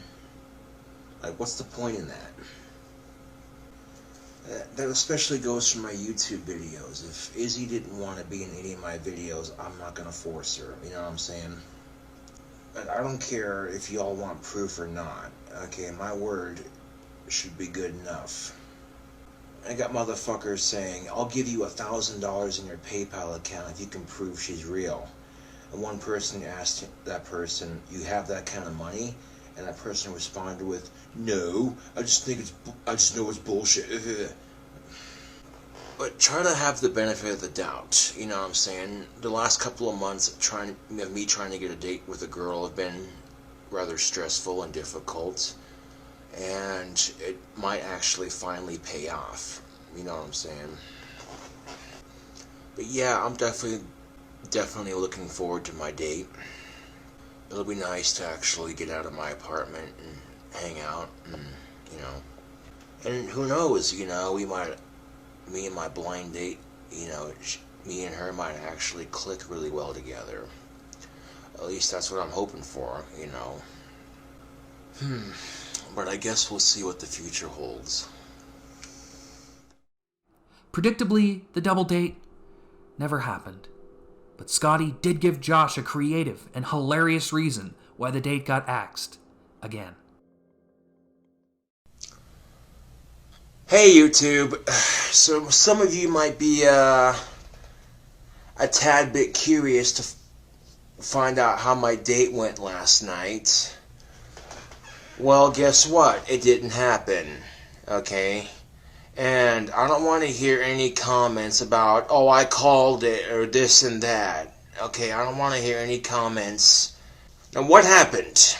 Like, what's the point in that? That especially goes for my YouTube videos. If Izzy didn't want to be in any of my videos, I'm not going to force her. You know what I'm saying? But I don't care if y'all want proof or not. Okay, my word should be good enough. I got motherfuckers saying, I'll give you $1,000 in your PayPal account if you can prove she's real. And one person asked that person, you have that kind of money? And that person responded with, no, I just know it's bullshit. But try to have the benefit of the doubt, you know what I'm saying? The last couple of months of me trying to get a date with a girl have been rather stressful and difficult. And it might actually finally pay off. You know what I'm saying? But yeah, I'm definitely looking forward to my date. It'll be nice to actually get out of my apartment and hang out, and and who knows, me and my blind date, me and her might actually click really well together. At least that's what I'm hoping for, But I guess we'll see what the future holds. Predictably, the double date never happened. But Scotty did give Josh a creative and hilarious reason why the date got axed again. Hey YouTube, so some of you might be a tad bit curious to find out how my date went last night. Well, guess what? It didn't happen, okay? And I don't want to hear any comments about, oh, I called it, or this and that. Okay, I don't want to hear any comments. Now, what happened?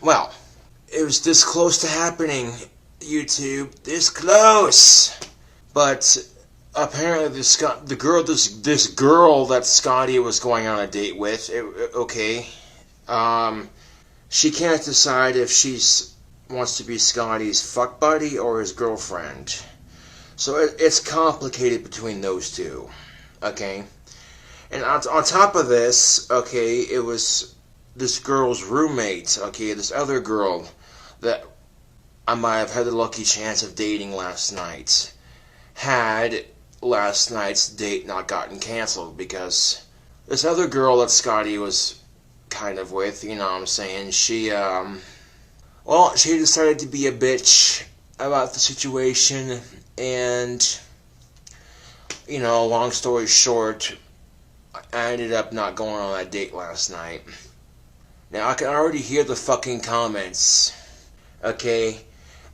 Well, it was this close to happening, YouTube. This close! But apparently this girl that Scotty was going on a date with, she can't decide if she wants to be Scotty's fuck buddy or his girlfriend. So it's complicated between those two, okay? And on top of this, okay, it was this girl's roommate, okay, this other girl that I might have had the lucky chance of dating last night, had last night's date not gotten canceled because this other girl that Scotty was kind of with, you know what I'm saying, she decided to be a bitch about the situation, and, you know, long story short, I ended up not going on that date last night. Now, I can already hear the fucking comments, okay?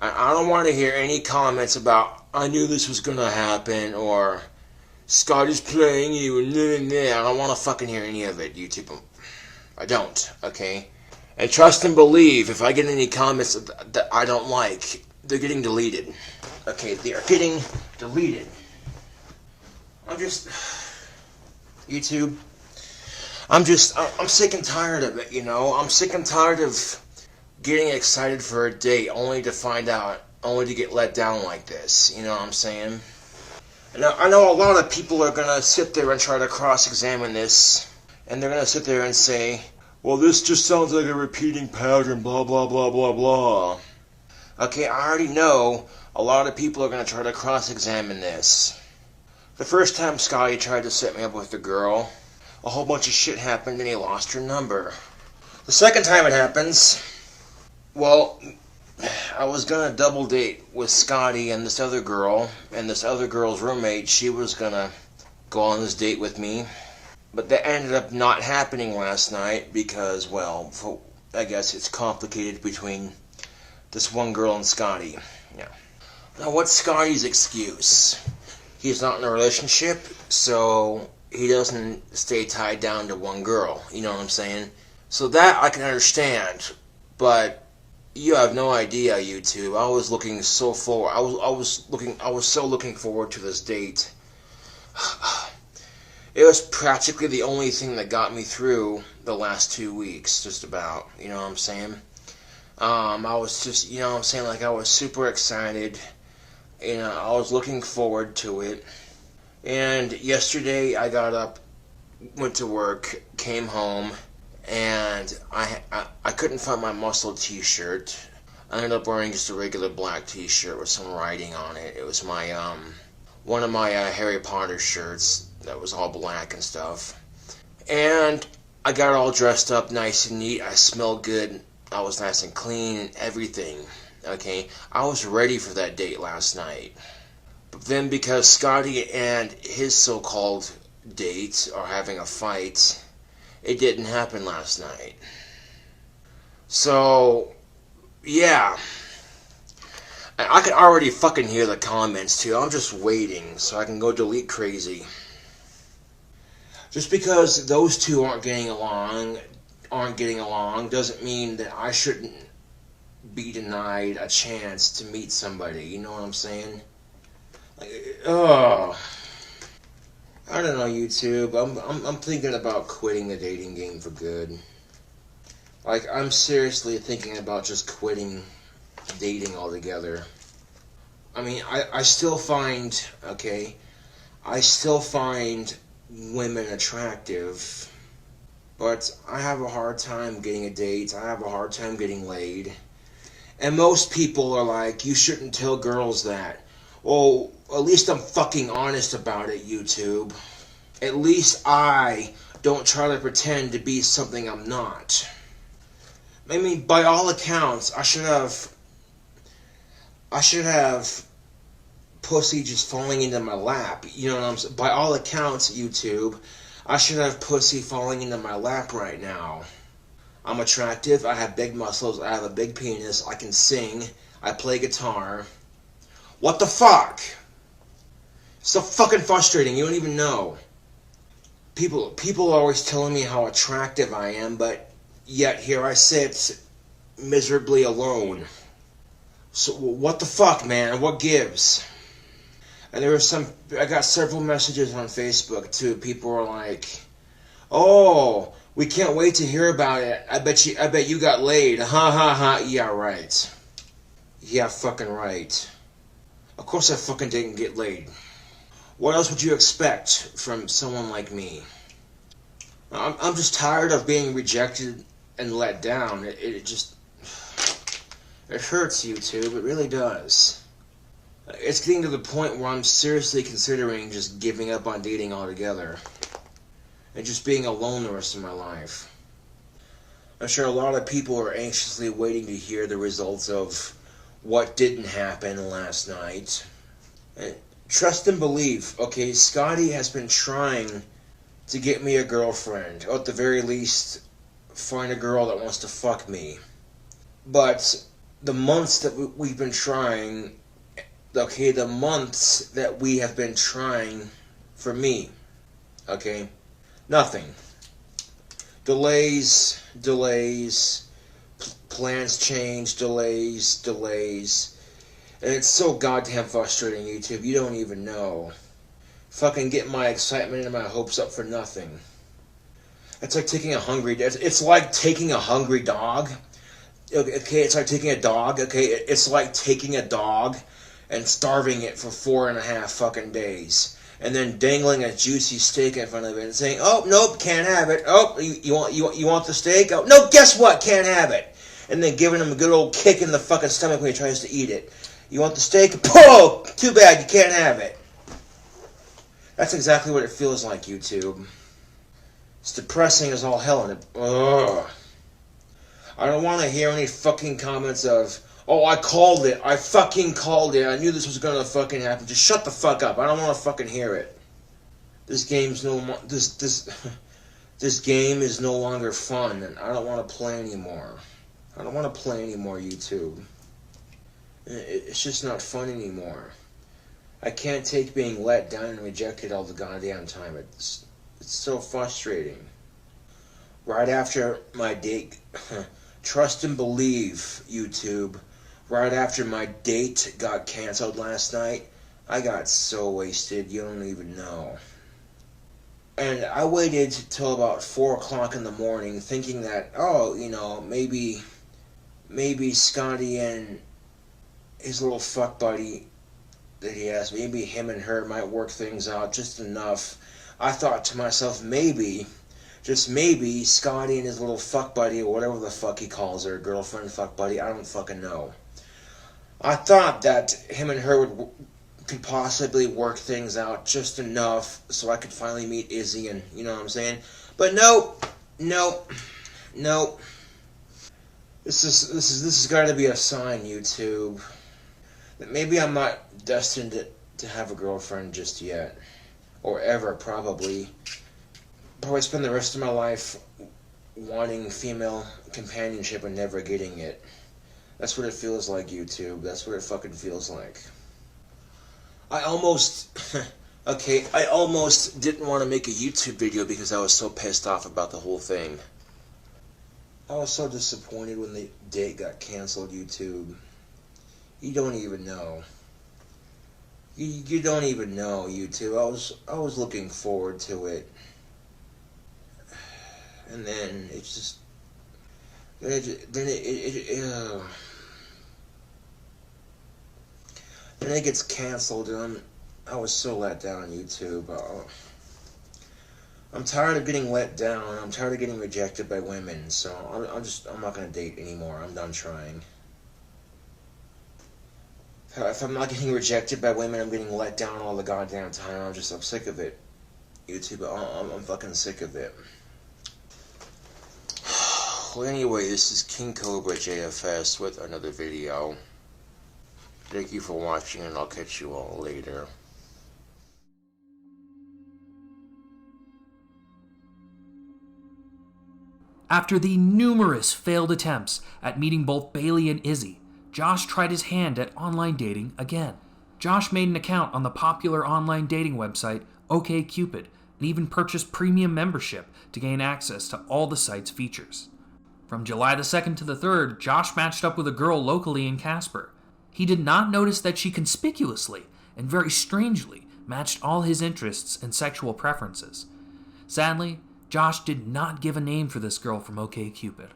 I don't want to hear any comments about, I knew this was gonna happen, or, Scotty's playing you, and I don't want to fucking hear any of it, YouTube. I don't, okay? And trust and believe, if I get any comments that I don't like, they're getting deleted. Okay, they are getting deleted. I'm just... YouTube, I'm sick and tired of it, you know? I'm sick and tired of getting excited for a date only to get let down like this, you know what I'm saying? And I know a lot of people are gonna sit there and try to cross-examine this, and they're gonna sit there and say, well, this just sounds like a repeating pattern, blah, blah, blah, blah, blah. Okay, I already know a lot of people are gonna try to cross-examine this. The first time Scotty tried to set me up with a girl, a whole bunch of shit happened and he lost her number. The second time it happens, well, I was gonna double date with Scotty and this other girl, and this other girl's roommate, she was gonna go on this date with me. But that ended up not happening last night because, well, I guess it's complicated between this one girl and Scotty. Yeah. Now, what's Scotty's excuse? He's not in a relationship, so he doesn't stay tied down to one girl. You know what I'm saying? So that I can understand, but you have no idea, YouTube. I was looking so forward. I was so looking forward to this date. It was practically the only thing that got me through the last 2 weeks, just about. You know what I'm saying? I was just, you know what I'm saying, like I was super excited. You know, I was looking forward to it. And yesterday I got up, went to work, came home, and I couldn't find my muscle t-shirt. I ended up wearing just a regular black t-shirt with some writing on it. It was my, one of my Harry Potter shirts that was all black and stuff. And I got all dressed up nice and neat. I smelled good. I was nice and clean and everything. Okay, I was ready for that date last night. But then because Scotty and his so-called date are having a fight, it didn't happen last night. So, yeah. I can already fucking hear the comments too. I'm just waiting so I can go delete crazy. Just because those two aren't getting along doesn't mean that I shouldn't be denied a chance to meet somebody. You know what I'm saying? Like, I don't know, YouTube. I'm thinking about quitting the dating game for good. Like, I'm seriously thinking about just quitting dating altogether. I mean, I still find, okay, I still find women attractive, but I have a hard time getting a date. I have a hard time getting laid. And most people are like, you shouldn't tell girls that. Well, at least I'm fucking honest about it, YouTube. At least I don't try to pretend to be something I'm not. I mean, by all accounts, I should have pussy just falling into my lap. You know what I'm saying? By all accounts, YouTube, I should have pussy falling into my lap right now. I'm attractive, I have big muscles, I have a big penis, I can sing, I play guitar. What the fuck? It's so fucking frustrating, you don't even know. People are always telling me how attractive I am, but yet here I sit miserably alone. So what the fuck, man? What gives? And I got several messages on Facebook too. People are like, oh, we can't wait to hear about it. I bet you got laid. Ha ha ha. Yeah, right. Yeah, fucking right. Of course I fucking didn't get laid. What else would you expect from someone like me? I'm just tired of being rejected and let down. It just... It hurts, YouTube. It really does. It's getting to the point where I'm seriously considering just giving up on dating altogether. And just being alone the rest of my life. I'm sure a lot of people are anxiously waiting to hear the results of what didn't happen last night. Trust and believe, okay? Scotty has been trying to get me a girlfriend. Or at the very least, find a girl that wants to fuck me. But the months that we've been trying, okay, the months that we have been trying for me, okay, nothing. Delays, plans change, delays. And it's so goddamn frustrating, YouTube. You don't even know. Fucking get my excitement and my hopes up for nothing. It's like taking a hungry... It's like taking a hungry dog. Okay, it's like taking a dog. Okay, it's like taking a dog and starving it for 4.5 fucking days. And then dangling a juicy steak in front of it and saying, "Oh, nope, can't have it. Oh, you want the steak? Oh, no, guess what? Can't have it." And then giving him a good old kick in the fucking stomach when he tries to eat it. "You want the steak? Oh, too bad, you can't have it." That's exactly what it feels like, YouTube. It's depressing as all hell, and ugh. I don't want to hear any fucking comments of, "Oh, I called it. I fucking called it. I knew this was gonna fucking happen." Just shut the fuck up. I don't want to fucking hear it. This game's this game is no longer fun, and I don't want to play anymore. I don't want to play anymore, YouTube. It's just not fun anymore. I can't take being let down and rejected all the goddamn time. It's so frustrating. Right after my date, trust and believe, YouTube. Right after my date got canceled last night, I got so wasted, you don't even know. And I waited till about 4 o'clock in the morning thinking that, oh, you know, maybe Scotty and his little fuck buddy that he has, maybe him and her might work things out just enough. I thought to myself, maybe, just maybe, Scotty and his little fuck buddy, or whatever the fuck he calls her, girlfriend, fuck buddy, I don't fucking know. I thought that him and her could possibly work things out just enough so I could finally meet Izzy, and you know what I'm saying? But nope. This has got to be a sign, YouTube, that maybe I'm not destined to have a girlfriend just yet, or ever, probably. Probably spend the rest of my life wanting female companionship and never getting it. That's what it feels like, YouTube. That's what it fucking feels like. I almost didn't want to make a YouTube video because I was so pissed off about the whole thing. I was so disappointed when the date got canceled, YouTube. You don't even know. You don't even know, YouTube. I was looking forward to it. And then it's just... Then it gets canceled, and I was so let down, YouTube. I'm tired of getting let down. I'm tired of getting rejected by women. So I'm not gonna date anymore. I'm done trying. If I'm not getting rejected by women, I'm getting let down all the goddamn time. I'm sick of it, YouTube. I'm fucking sick of it. Well, anyway, this is KingCobraJFS with another video. Thank you for watching, and I'll catch you all later. After the numerous failed attempts at meeting both Bailey and Izzy, Josh tried his hand at online dating again. Josh made an account on the popular online dating website OkCupid and even purchased premium membership to gain access to all the site's features. From July the 2nd to the 3rd, Josh matched up with a girl locally in Casper. He did not notice that she conspicuously and very strangely matched all his interests and sexual preferences. Sadly, Josh did not give a name for this girl from OkCupid.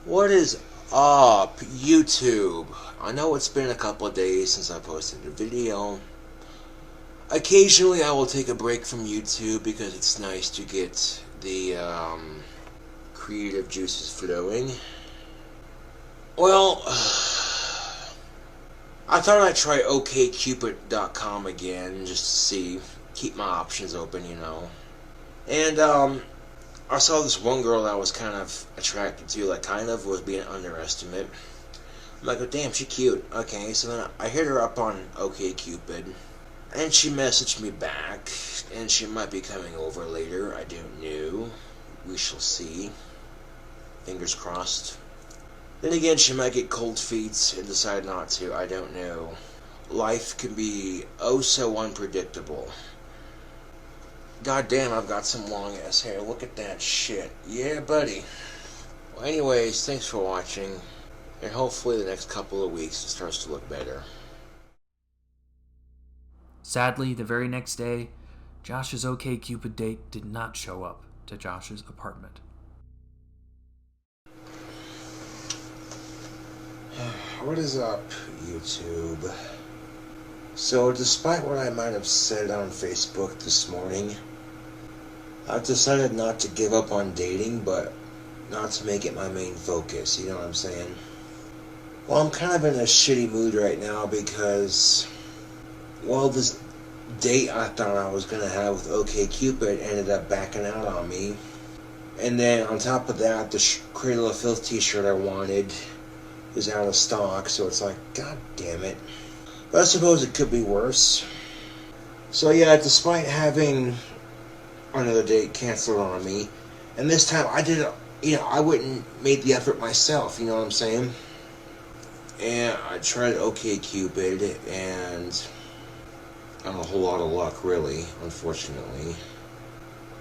What is up, YouTube? I know it's been a couple of days since I posted a video. Occasionally I will take a break from YouTube because it's nice to get the creative juices flowing. Well, I thought I'd try okcupid.com again just to see, keep my options open, you know. And I saw this one girl that I was kind of attracted to, like kind of was being an underestimate. I'm like, oh damn, she cute. Okay, so then I hit her up on OkCupid, and she messaged me back, and she might be coming over later. I don't know. We shall see. Fingers crossed. Then again, she might get cold feet and decide not to. I don't know. Life can be oh so unpredictable. God damn, I've got some long ass hair. Look at that shit. Yeah, buddy. Well, anyways, thanks for watching. And hopefully the next couple of weeks it starts to look better. Sadly, the very next day, Josh's OkCupid date did not show up to Josh's apartment. What is up, YouTube? So, despite what I might have said on Facebook this morning, I've decided not to give up on dating, but not to make it my main focus, you know what I'm saying? Well, I'm kind of in a shitty mood right now because, well, this date I thought I was going to have with OkCupid ended up backing out on me. And then, on top of that, the Cradle of Filth t-shirt I wanted is out of stock, so it's like, god damn it. But I suppose it could be worse. So yeah, despite having another date canceled on me, and this time I did, I wouldn't make the effort myself, you know what I'm saying? And I tried OkCupid, and not a whole lot of luck, really, unfortunately.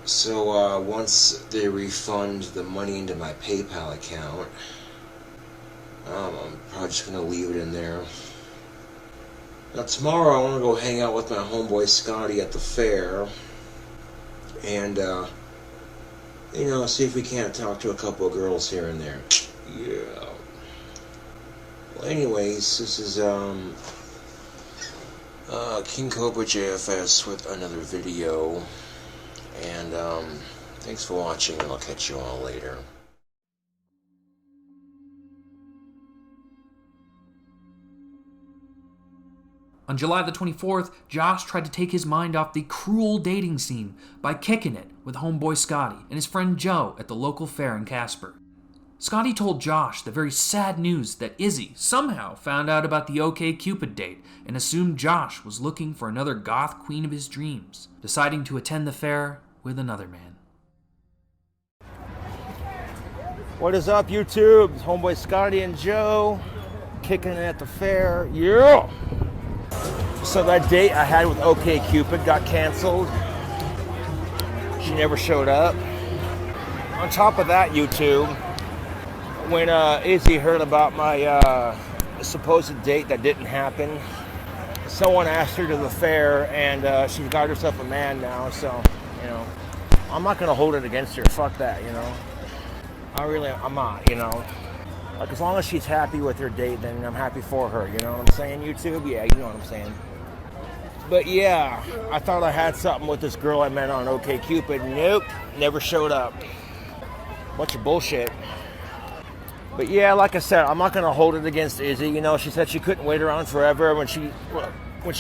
So once they refund the money into my PayPal account, I'm probably just going to leave it in there. Now tomorrow I want to go hang out with my homeboy Scotty at the fair. And, see if we can't talk to a couple of girls here and there. Yeah. Well, anyways, this is, KingCobraJFS with another video. And, thanks for watching, and I'll catch you all later. On July the 24th, Josh tried to take his mind off the cruel dating scene by kicking it with homeboy Scotty and his friend Joe at the local fair in Casper. Scotty told Josh the very sad news that Izzy somehow found out about the OkCupid date and assumed Josh was looking for another goth queen of his dreams, deciding to attend the fair with another man. What is up, YouTube? It's homeboy Scotty and Joe kicking it at the fair. Yeah! So that date I had with OkCupid got canceled. She never showed up. On top of that, YouTube, when Izzy heard about my supposed date that didn't happen, someone asked her to the fair, and she's got herself a man now, so, I'm not going to hold it against her. Fuck that, I'm not, Like, as long as she's happy with her date, then I'm happy for her, you know what I'm saying, YouTube? Yeah, you know what I'm saying. But yeah, I thought I had something with this girl I met on OkCupid. Nope, never showed up. Bunch of bullshit. But yeah, like I said, I'm not going to hold it against Izzy. She said she couldn't wait around forever when she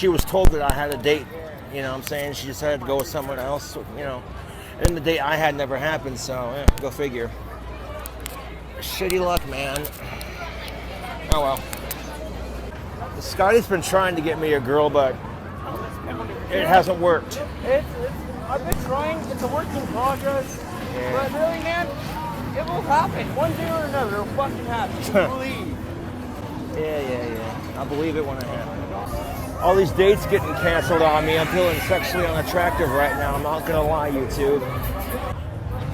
was told that I had a date. You know what I'm saying? She just had to go with someone else, And the date I had never happened, so yeah, go figure. Shitty luck, man. Oh well. Scotty's been trying to get me a girl, but it hasn't worked. I've been trying. It's a work in progress. Yeah. But really, man, it will happen. One day or another, it'll fucking happen. Believe. Yeah. I believe it when it happens. All these dates getting canceled on me. I'm feeling sexually unattractive right now. I'm not gonna lie, YouTube.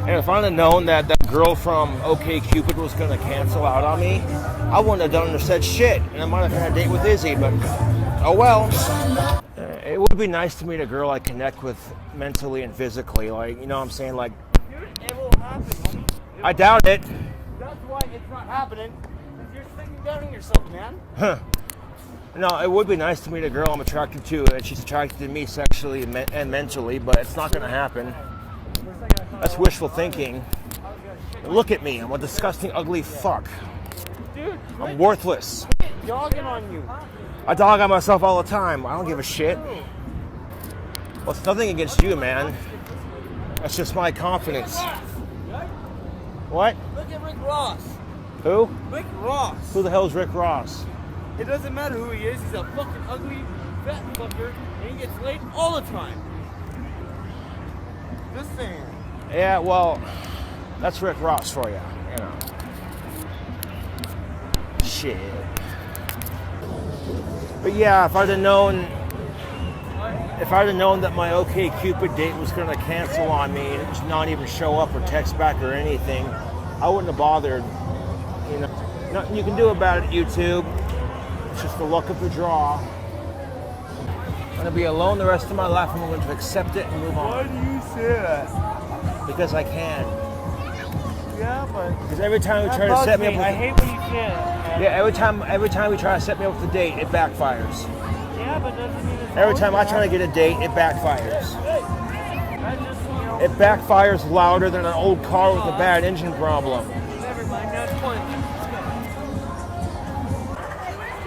And if I'd have known that that girl from OkCupid was gonna cancel out on me, I wouldn't have done or said shit, and I might have had a date with Izzy. But oh well. It would be nice to meet a girl I connect with mentally and physically, like, you know what I'm saying, like. Dude, it will happen. I doubt it. That's why it's not happening. You're second doubting yourself, man. Huh. No, it would be nice to meet a girl I'm attracted to, and she's attracted to me sexually and mentally, but it's not going to happen. That's wishful thinking. Look at me. I'm a disgusting, ugly fuck. Dude, I'm worthless. dogging on you. I dog on myself all the time. I don't give a shit. Well, it's nothing against you, man. That's just my confidence. What? Look at Rick Ross. Who? Rick Ross. Who the hell is Rick Ross? It doesn't matter who he is. He's a fucking ugly, fat fucker, and he gets laid all the time. Just saying. Yeah, well, that's Rick Ross for you, you know. Shit. But yeah, if I'd have known that my OK Cupid date was going to cancel on me and just not even show up or text back or anything, I wouldn't have bothered. You know, nothing you can do about it, YouTube. It's just the luck of the draw. I'm going to be alone the rest of my life, and I'm going to accept it and move on. Why do you say that? Because I can. Yeah, but Because every time we that try to bugs set me up me. with I hate when you can't. yeah, every time we try to set me up with a date, it backfires. Yeah, but doesn't mean it's Every time I always try to gonna get a date, it backfires. happen. That's just, you know, It backfires louder than an old car with a bad engine problem. never mind. That's fine.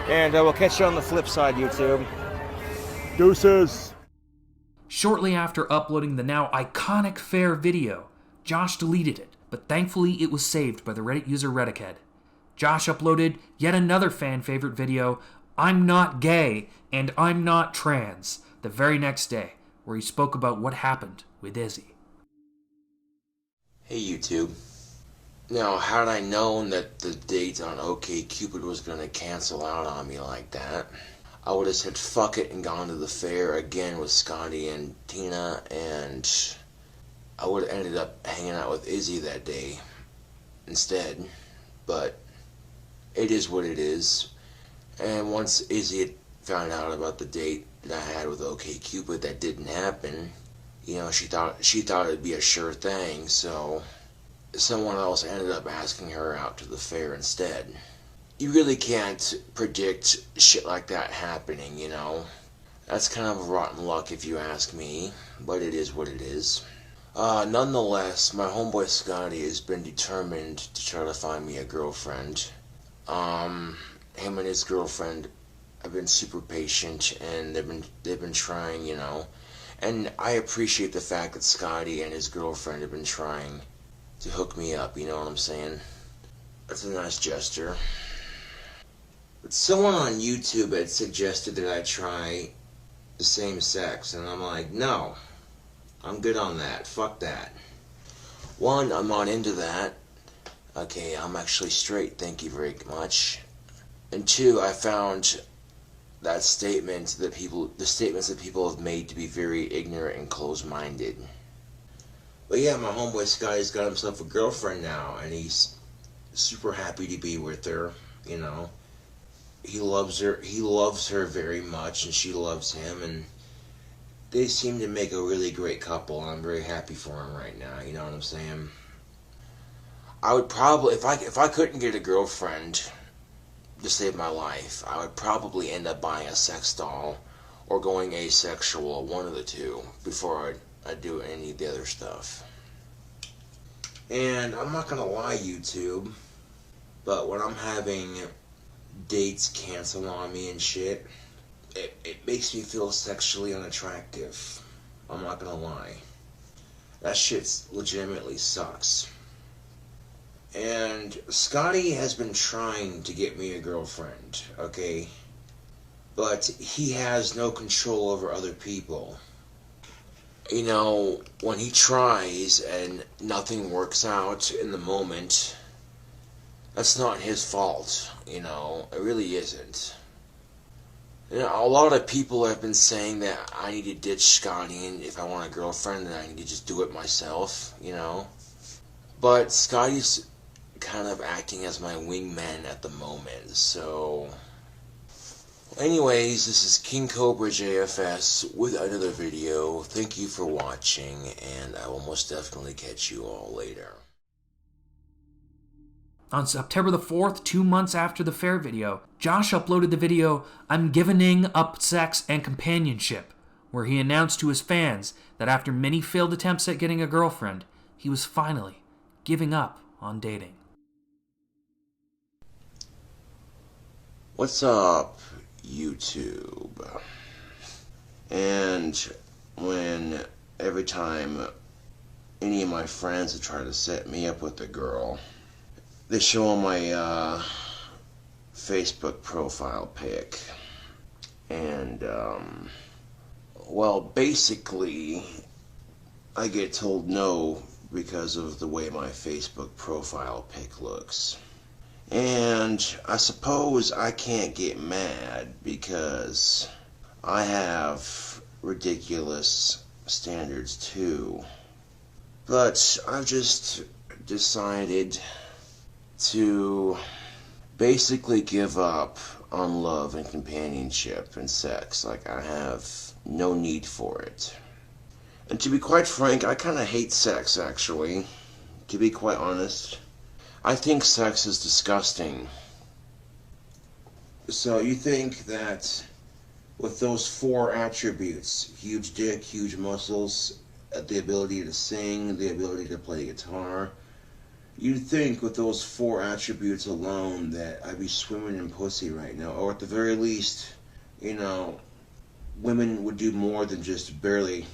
And we'll catch you on the flip side, YouTube. Deuces. Shortly after uploading the now iconic fair video, Josh deleted it, but thankfully it was saved by the Reddit user Redickhead. Josh uploaded yet another fan favorite video, I'm Not Gay and I'm Not Trans, the very next day, where he spoke about what happened with Izzy. Hey YouTube. Now, had I known that the date on OK Cupid was gonna cancel out on me like that, I would have said fuck it and gone to the fair again with Scotty and Tina, and I would have ended up hanging out with Izzy that day instead. But it is what it is. And once Izzy had found out about the date that I had with OK Cupid that didn't happen, you know, she thought it'd be a sure thing, so someone else ended up asking her out to the fair instead. You really can't predict shit like that happening, you know. That's kind of rotten luck if you ask me, but it is what it is. Nonetheless, my homeboy Scotty has been determined to try to find me a girlfriend. Him and his girlfriend have been super patient, and they've been trying, you know. And I appreciate the fact that Scotty and his girlfriend have been trying to hook me up, you know what I'm saying? That's a nice gesture. But someone on YouTube had suggested that I try the same sex, and I'm like, no, I'm good on that, fuck that. One, I'm not into that. Okay, I'm actually straight, thank you very much. And two, I found that the statements that people have made to be very ignorant and closed-minded. But yeah, my homeboy Scotty's got himself a girlfriend now, and he's super happy to be with her, you know. He loves her very much, and she loves him, and they seem to make a really great couple, and I'm very happy for him right now, you know what I'm saying? I would probably, if I couldn't get a girlfriend to save my life, I would probably end up buying a sex doll or going asexual, one of the two, before I'd do any of the other stuff. And I'm not gonna lie, YouTube, but when I'm having dates cancel on me and shit, it makes me feel sexually unattractive. I'm not gonna lie. That shit legitimately sucks. And Scotty has been trying to get me a girlfriend, okay? But he has no control over other people. You know, when he tries and nothing works out in the moment, that's not his fault, you know, it really isn't. You know, a lot of people have been saying that I need to ditch Scotty, and if I want a girlfriend, then I need to just do it myself, you know. But Scotty's kind of acting as my wingman at the moment, so... Anyways, this is KingCobraJFS with another video. Thank you for watching, and I will most definitely catch you all later. On September the 4th, 2 months after the fair video, Josh uploaded the video, "I'm Giving Up Sex and Companionship," where he announced to his fans that after many failed attempts at getting a girlfriend, he was finally giving up on dating. What's up, YouTube? And when every time any of my friends have tried to set me up with a girl, they show on my Facebook profile pic. And, well, basically, I get told no because of the way my Facebook profile pic looks. And I suppose I can't get mad because I have ridiculous standards too. But I've just decided to basically give up on love and companionship and sex. Like, I have no need for it. And to be quite frank, I kind of hate sex, actually. To be quite honest. I think sex is disgusting. So you think that with those 4 attributes, huge dick, huge muscles, the ability to sing, the ability to play guitar, you'd think with those 4 attributes alone that I'd be swimming in pussy right now. Or at the very least, you know, women would do more than just barely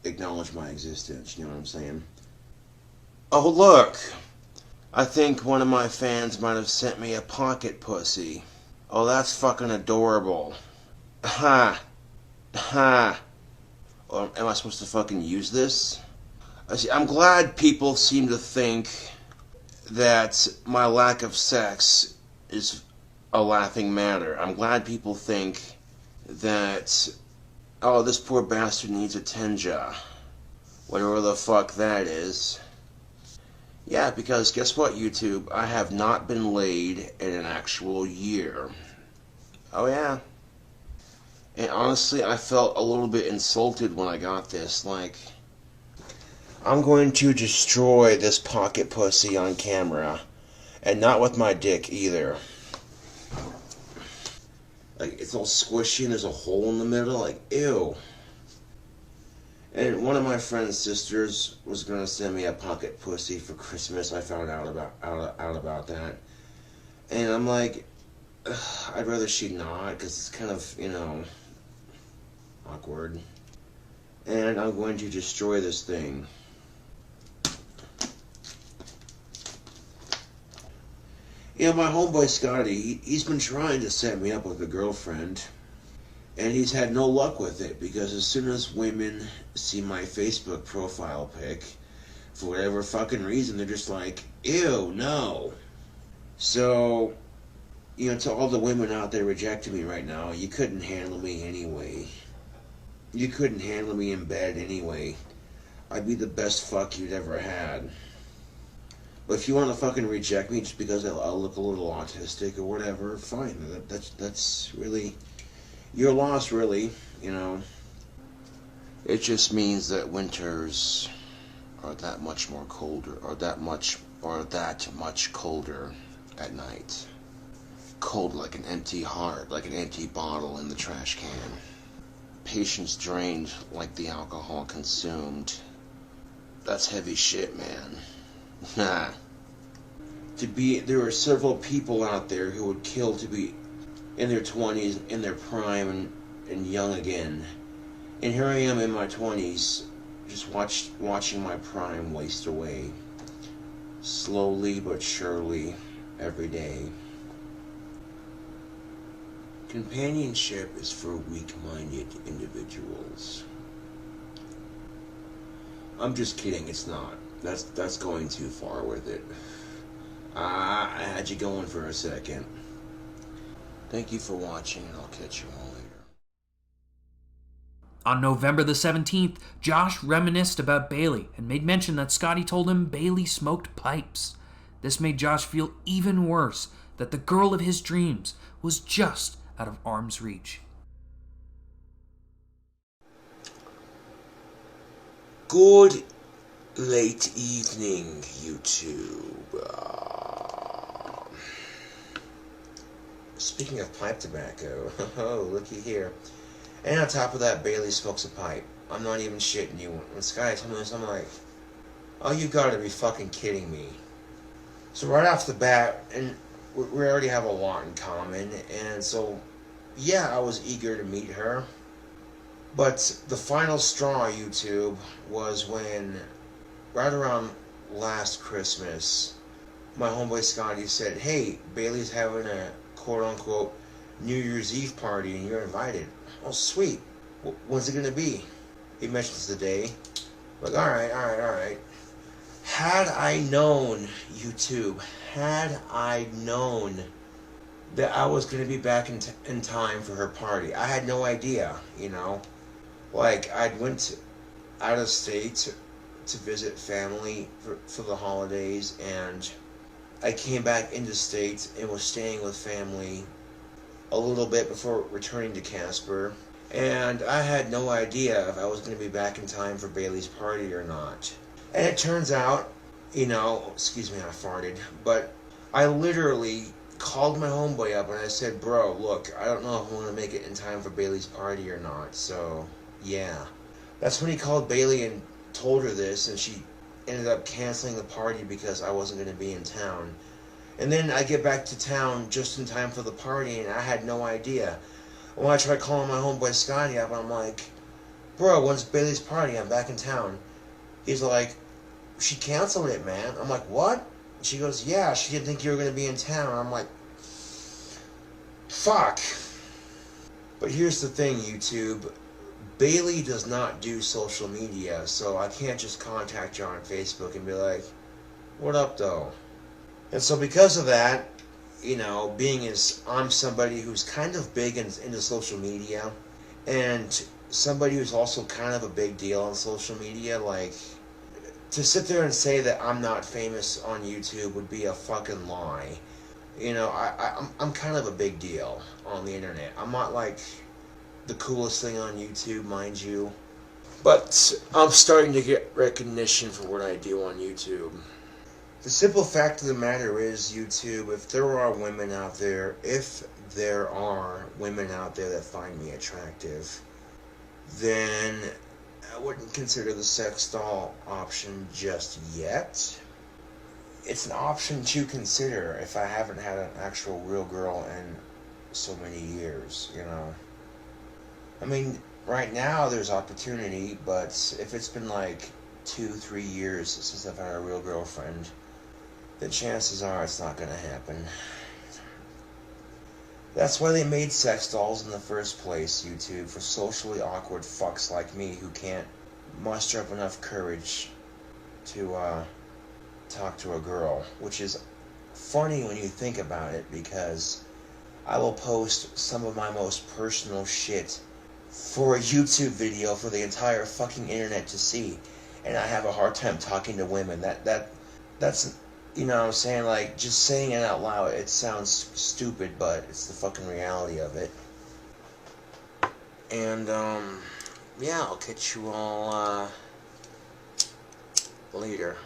acknowledge my existence, you know what I'm saying? Oh, look! I think one of my fans might have sent me a pocket pussy. Oh, that's fucking adorable. Ha! Ha! Or am I supposed to fucking use this? I'm glad people seem to think that my lack of sex is a laughing matter. I'm glad people think that, oh, this poor bastard needs a tenja. Whatever the fuck that is. Yeah, because guess what, YouTube? I have not been laid in an actual year. Oh, yeah. And honestly, I felt a little bit insulted when I got this. Like, I'm going to destroy this pocket pussy on camera. And not with my dick, either. Like, it's all squishy and there's a hole in the middle. Like, ew. And one of my friend's sisters was gonna send me a pocket pussy for Christmas. I found out about that, and I'm like, I'd rather she not, because it's kind of, you know, awkward. And I'm going to destroy this thing. You know, my homeboy Scotty, he's been trying to set me up with a girlfriend. And he's had no luck with it, because as soon as women see my Facebook profile pic, for whatever fucking reason, they're just like, ew, no. So, you know, to all the women out there rejecting me right now, you couldn't handle me anyway. You couldn't handle me in bed anyway. I'd be the best fuck you'd ever had. But if you want to fucking reject me just because I'll look a little autistic or whatever, fine. That's really your loss, really, you know. It just means that winters are that much more colder, or that much colder at night. Cold like an empty heart, like an empty bottle in the trash can. Patience drained like the alcohol consumed. That's heavy shit, man. Nah. There are several people out there who would kill to be in their 20s, in their prime, and young again. And here I am in my 20s, just watching my prime waste away. Slowly but surely, every day. Companionship is for weak-minded individuals. I'm just kidding, it's not. That's going too far with it. I had you going for a second. Thank you for watching, and I'll catch you all later. On November the 17th, Josh reminisced about Bailey and made mention that Scotty told him Bailey smoked pipes. This made Josh feel even worse that the girl of his dreams was just out of arm's reach. Good late evening, YouTube. speaking of pipe tobacco, oh, looky here. And on top of that, Bailey smokes a pipe. I'm not even shitting you. When Sky told me this, I'm like, oh, you gotta be fucking kidding me. So right off the bat, and we already have a lot in common, and so, yeah, I was eager to meet her. But the final straw, YouTube, was when, right around last Christmas, my homeboy Scotty said, hey, Bailey's having a quote-unquote New Year's Eve party and you're invited. Oh, sweet. When's it going to be? He mentions the day. Like, alright. Had I known, YouTube, had I known that I was going to be back in time for her party, I had no idea, you know. Like, I'd went out of state to visit family for the holidays, and I came back into state and was staying with family a little bit before returning to Casper. And I had no idea if I was going to be back in time for Bailey's party or not. And it turns out, you know, excuse me, I farted, but I literally called my homeboy up and I said, bro, look, I don't know if I'm going to make it in time for Bailey's party or not, so yeah. That's when he called Bailey and told her this, and she ended up canceling the party because I wasn't going to be in town. And then I get back to town just in time for the party, and I had no idea. When I tried calling my homeboy Scotty up, I'm like, bro, when's Bailey's party? I'm back in town. He's like, she canceled it, man. I'm like, what? She goes, yeah, she didn't think you were going to be in town. I'm like, fuck. But here's the thing, YouTube. Bailey does not do social media, so I can't just contact you on Facebook and be like, what up, though? And so because of that, you know, being as I'm somebody who's kind of big into social media, and somebody who's also kind of a big deal on social media, like, to sit there and say that I'm not famous on YouTube would be a fucking lie. You know, I'm kind of a big deal on the internet. I'm not like the coolest thing on YouTube, mind you, but I'm starting to get recognition for what I do on YouTube. The simple fact of the matter is, YouTube, if there are women out there that find me attractive, then I wouldn't consider the sex doll option just yet. It's an option to consider if I haven't had an actual real girl in so many years, you know. I mean, right now there's opportunity, but if it's been like 2-3 years since I've had a real girlfriend, then chances are it's not going to happen. That's why they made sex dolls in the first place, YouTube, for socially awkward fucks like me who can't muster up enough courage to talk to a girl, which is funny when you think about it, because I will post some of my most personal shit for a YouTube video for the entire fucking internet to see, and I have a hard time talking to women. That's you know what I'm saying, like, just saying it out loud, it sounds stupid, but it's the fucking reality of it. And yeah, I'll catch you all later.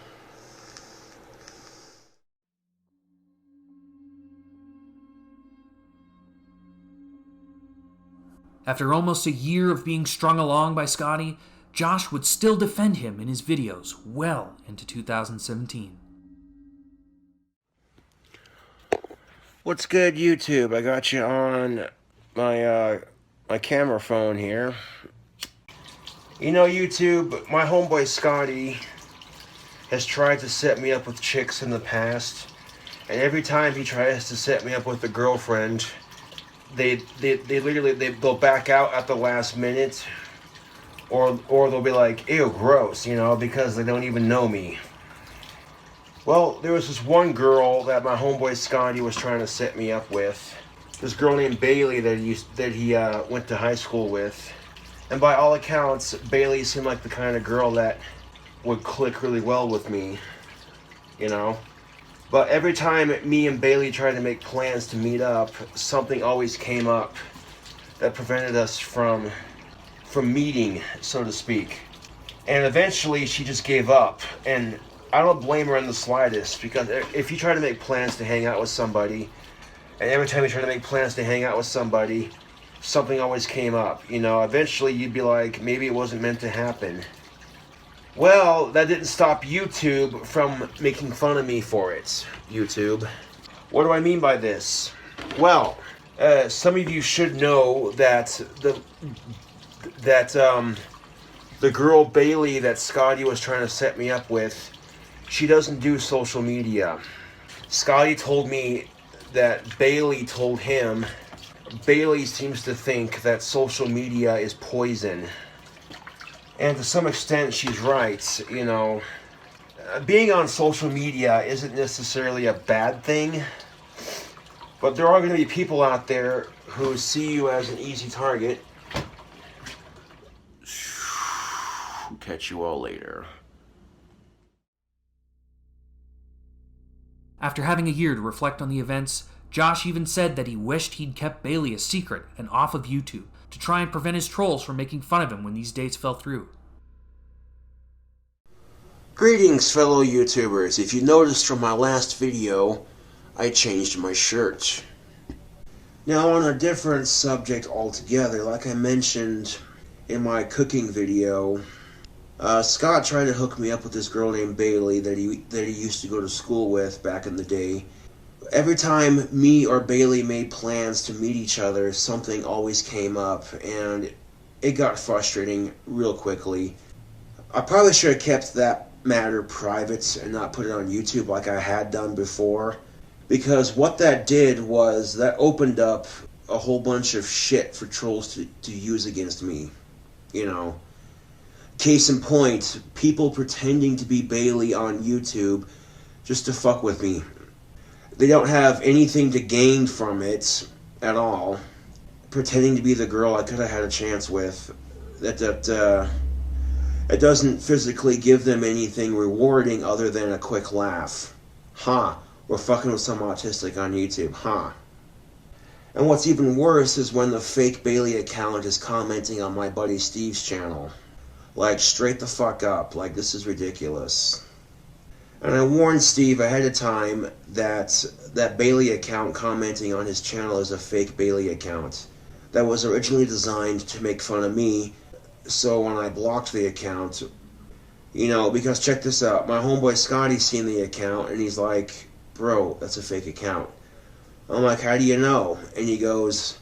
After almost a year of being strung along by Scotty, Josh would still defend him in his videos well into 2017. What's good, YouTube? I got you on my camera phone here. You know, YouTube, my homeboy Scotty has tried to set me up with chicks in the past, and every time he tries to set me up with a girlfriend, they'll back out at the last minute, or they'll be like, ew, gross, you know, because they don't even know me. Well, there was this one girl that my homeboy Scotty was trying to set me up with. This girl named Bailey that he went to high school with. And by all accounts, Bailey seemed like the kind of girl that would click really well with me, you know. But every time me and Bailey tried to make plans to meet up, something always came up that prevented us from meeting, so to speak. And eventually she just gave up, and I don't blame her in the slightest, because if you try to make plans to hang out with somebody And every time you try to make plans to hang out with somebody, something always came up. You know, eventually you'd be like, maybe it wasn't meant to happen. Well, that didn't stop YouTube from making fun of me for it. YouTube. What do I mean by this? Well, some of you should know that the girl Bailey that Scotty was trying to set me up with, she doesn't do social media. Scotty told me that Bailey told him. Bailey seems to think that social media is poison. And to some extent, she's right. You know, being on social media isn't necessarily a bad thing, but there are going to be people out there who see you as an easy target. Catch you all later. After having a year to reflect on the events, Josh even said that he wished he'd kept Bailey a secret and off of YouTube to try and prevent his trolls from making fun of him when these dates fell through. Greetings, fellow YouTubers. If you noticed from my last video, I changed my shirt. Now, on a different subject altogether, like I mentioned in my cooking video, Scott tried to hook me up with this girl named Bailey that he used to go to school with back in the day. Every time me or Bailey made plans to meet each other, something always came up, and it got frustrating real quickly. I probably should have kept that matter private and not put it on YouTube like I had done before, because what that did was that opened up a whole bunch of shit for trolls to use against me, you know. Case in point, people pretending to be Bailey on YouTube just to fuck with me. They don't have anything to gain from it at all. Pretending to be the girl I could have had a chance with. It doesn't physically give them anything rewarding other than a quick laugh. We're fucking with some autistic on YouTube, And what's even worse is when the fake Bailey account is commenting on my buddy Steve's channel. Like, straight the fuck up. Like, this is ridiculous. And I warned Steve ahead of time that that Bailey account commenting on his channel is a fake Bailey account that was originally designed to make fun of me. So when I blocked the account, you know, because check this out, my homeboy Scotty's seen the account and he's like, bro, that's a fake account. I'm like, how do you know? And he goes,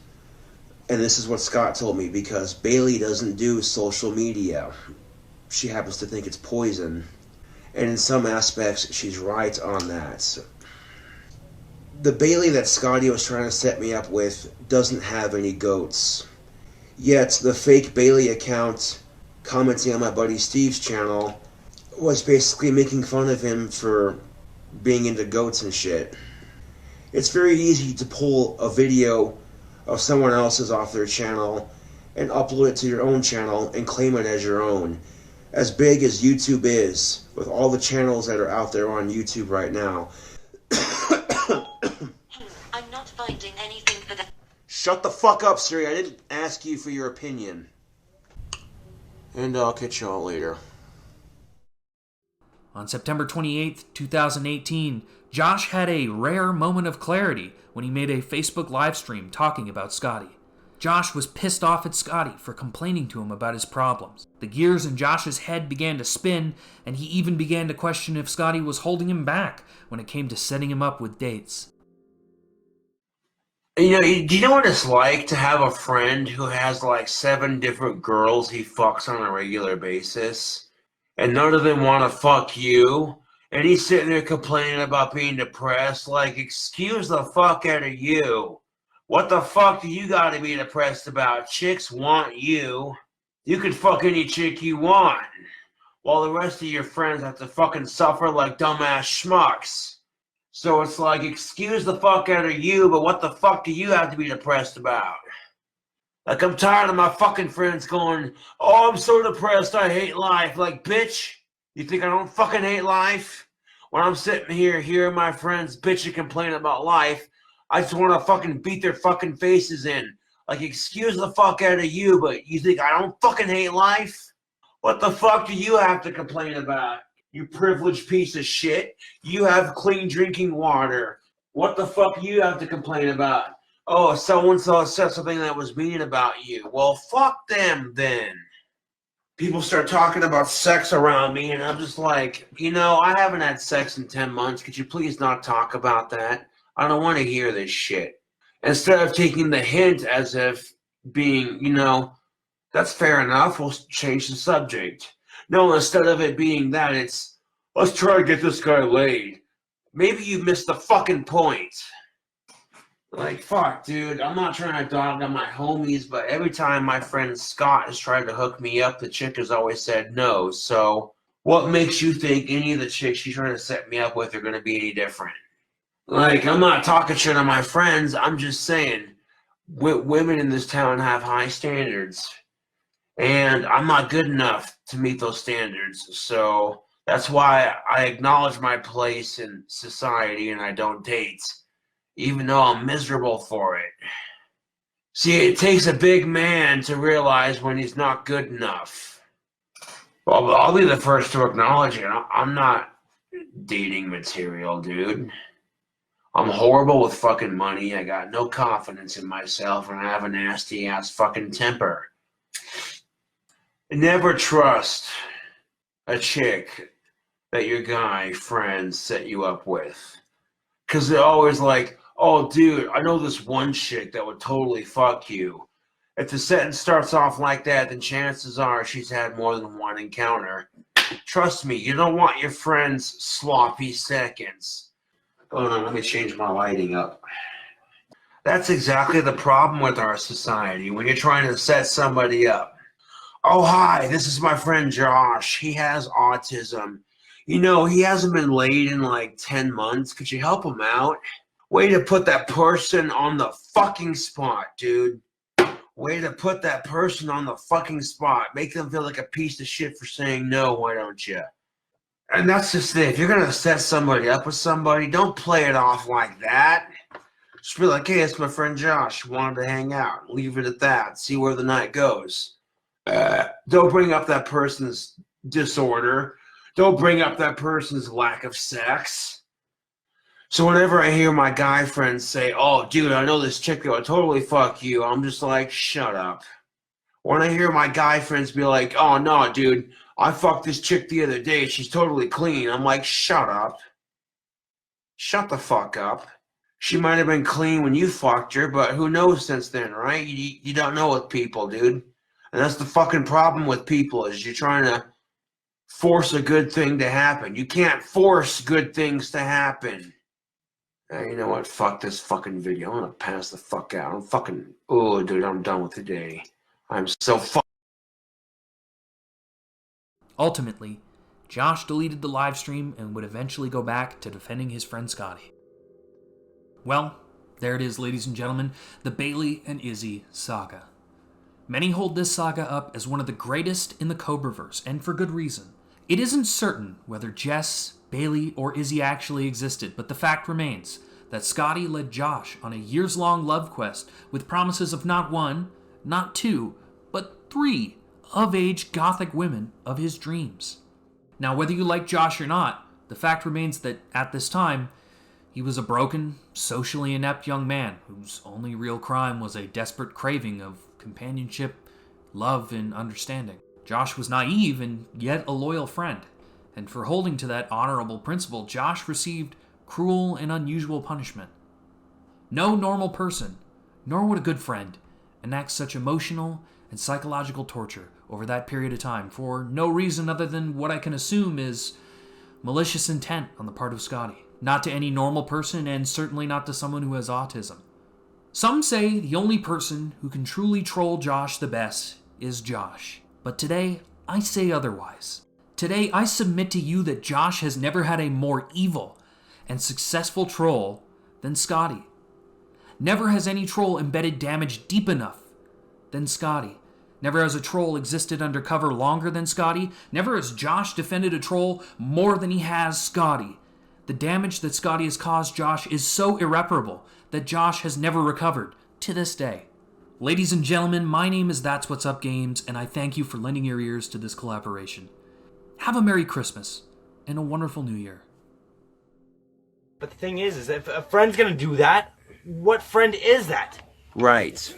and this is what Scott told me, because Bailey doesn't do social media. She happens to think it's poison. And in some aspects, she's right on that. The Bailey that Scotty was trying to set me up with doesn't have any goats. Yet, the fake Bailey account commenting on my buddy Steve's channel was basically making fun of him for being into goats and shit. It's very easy to pull a video of someone else's off their channel and upload it to your own channel and claim it as your own. As big as YouTube is, with all the channels that are out there on YouTube right now. I'm not finding anything for that. Shut the fuck up, Siri. I didn't ask you for your opinion. And I'll catch y'all later. On September 28th, 2018, Josh had a rare moment of clarity when he made a Facebook live stream talking about Scotty. Josh was pissed off at Scotty for complaining to him about his problems. The gears in Josh's head began to spin, and he even began to question if Scotty was holding him back when it came to setting him up with dates. You know, do you know what it's like to have a friend who has like 7 different girls he fucks on a regular basis, and none of them want to fuck you, and he's sitting there complaining about being depressed? Like, excuse the fuck out of you. What the fuck do you gotta be depressed about? Chicks want you. You can fuck any chick you want, while the rest of your friends have to fucking suffer like dumbass schmucks. So it's like, excuse the fuck out of you, but what the fuck do you have to be depressed about? Like, I'm tired of my fucking friends going, oh, I'm so depressed, I hate life. Like, bitch, you think I don't fucking hate life? When I'm sitting here hearing my friends bitch and complain about life, I just want to fucking beat their fucking faces in. Like, excuse the fuck out of you, but you think I don't fucking hate life? What the fuck do you have to complain about? You privileged piece of shit. You have clean drinking water. What the fuck you have to complain about? Oh, so-and-so said something that was mean about you. Well, fuck them then. People start talking about sex around me, and I'm just like, I haven't had sex in 10 months. Could you please not talk about that? I don't want to hear this shit. Instead of taking the hint as if being, that's fair enough, we'll change the subject. No, instead of it being that, it's, let's try to get this guy laid. Maybe you missed the fucking point. Like, fuck, dude, I'm not trying to dog on my homies, but every time my friend Scott has tried to hook me up, the chick has always said no. So what makes you think any of the chicks she's trying to set me up with are going to be any different? Like, I'm not talking shit on my friends. I'm just saying, women in this town have high standards. And I'm not good enough to meet those standards. So that's why I acknowledge my place in society and I don't date, even though I'm miserable for it. See, it takes a big man to realize when he's not good enough. Well, I'll be the first to acknowledge it. I'm not dating material, dude. I'm horrible with fucking money. I got no confidence in myself, and I have a nasty-ass fucking temper. Never trust a chick that your guy friends set you up with. Because they're always like, oh, dude, I know this one chick that would totally fuck you. If the sentence starts off like that, then chances are she's had more than one encounter. Trust me, you don't want your friends' sloppy seconds. Hold on, let me change my lighting up. That's exactly the problem with our society when you're trying to set somebody up. Oh, hi, this is my friend Josh. He has autism. He hasn't been laid in like 10 months. Could you help him out? Way to put that person on the fucking spot, dude. Way to put that person on the fucking spot. Make them feel like a piece of shit for saying no, why don't you? And that's just it. If you're going to set somebody up with somebody, don't play it off like that. Just be like, hey, it's my friend Josh. Wanted to hang out. Leave it at that. See where the night goes. Don't bring up that person's disorder. Don't bring up that person's lack of sex. So whenever I hear my guy friends say, oh, dude, I know this chick that would totally fuck you, I'm just like, shut up. When I hear my guy friends be like, oh, no, dude, I fucked this chick the other day. She's totally clean. I'm like, shut up. Shut the fuck up. She might have been clean when you fucked her, but who knows since then, right? You don't know with people, dude. And that's the fucking problem with people is you're trying to force a good thing to happen. You can't force good things to happen. You know what? Fuck this fucking video. I'm gonna pass the fuck out. Dude, I'm done with today. I'm so Ultimately, Josh deleted the live stream and would eventually go back to defending his friend Scotty. Well, there it is, ladies and gentlemen, the Bailey and Izzy saga. Many hold this saga up as one of the greatest in the Cobraverse, and for good reason. It isn't certain whether Jess, Bailey, or Izzy actually existed, but the fact remains that Scotty led Josh on a years-long love quest with promises of not one, not two, but 3 of-age gothic women of his dreams. Now, whether you like Josh or not, the fact remains that at this time, he was a broken, socially inept young man whose only real crime was a desperate craving of companionship, love, and understanding. Josh was naive and yet a loyal friend, and for holding to that honorable principle, Josh received cruel and unusual punishment. No normal person, nor would a good friend, enact such emotional and psychological torture over that period of time for no reason other than what I can assume is malicious intent on the part of Scotty. Not to any normal person, and certainly not to someone who has autism. Some say the only person who can truly troll Josh the best is Josh. But today, I say otherwise. Today, I submit to you that Josh has never had a more evil and successful troll than Scotty. Never has any troll embedded damage deep enough than Scotty. Never has a troll existed undercover longer than Scotty. Never has Josh defended a troll more than he has Scotty. The damage that Scotty has caused Josh is so irreparable that Josh has never recovered to this day. Ladies and gentlemen, my name is That's What's Up Games, and I thank you for lending your ears to this collaboration. Have a Merry Christmas and a wonderful New Year. But the thing is if a friend's gonna do that, what friend is that? Right.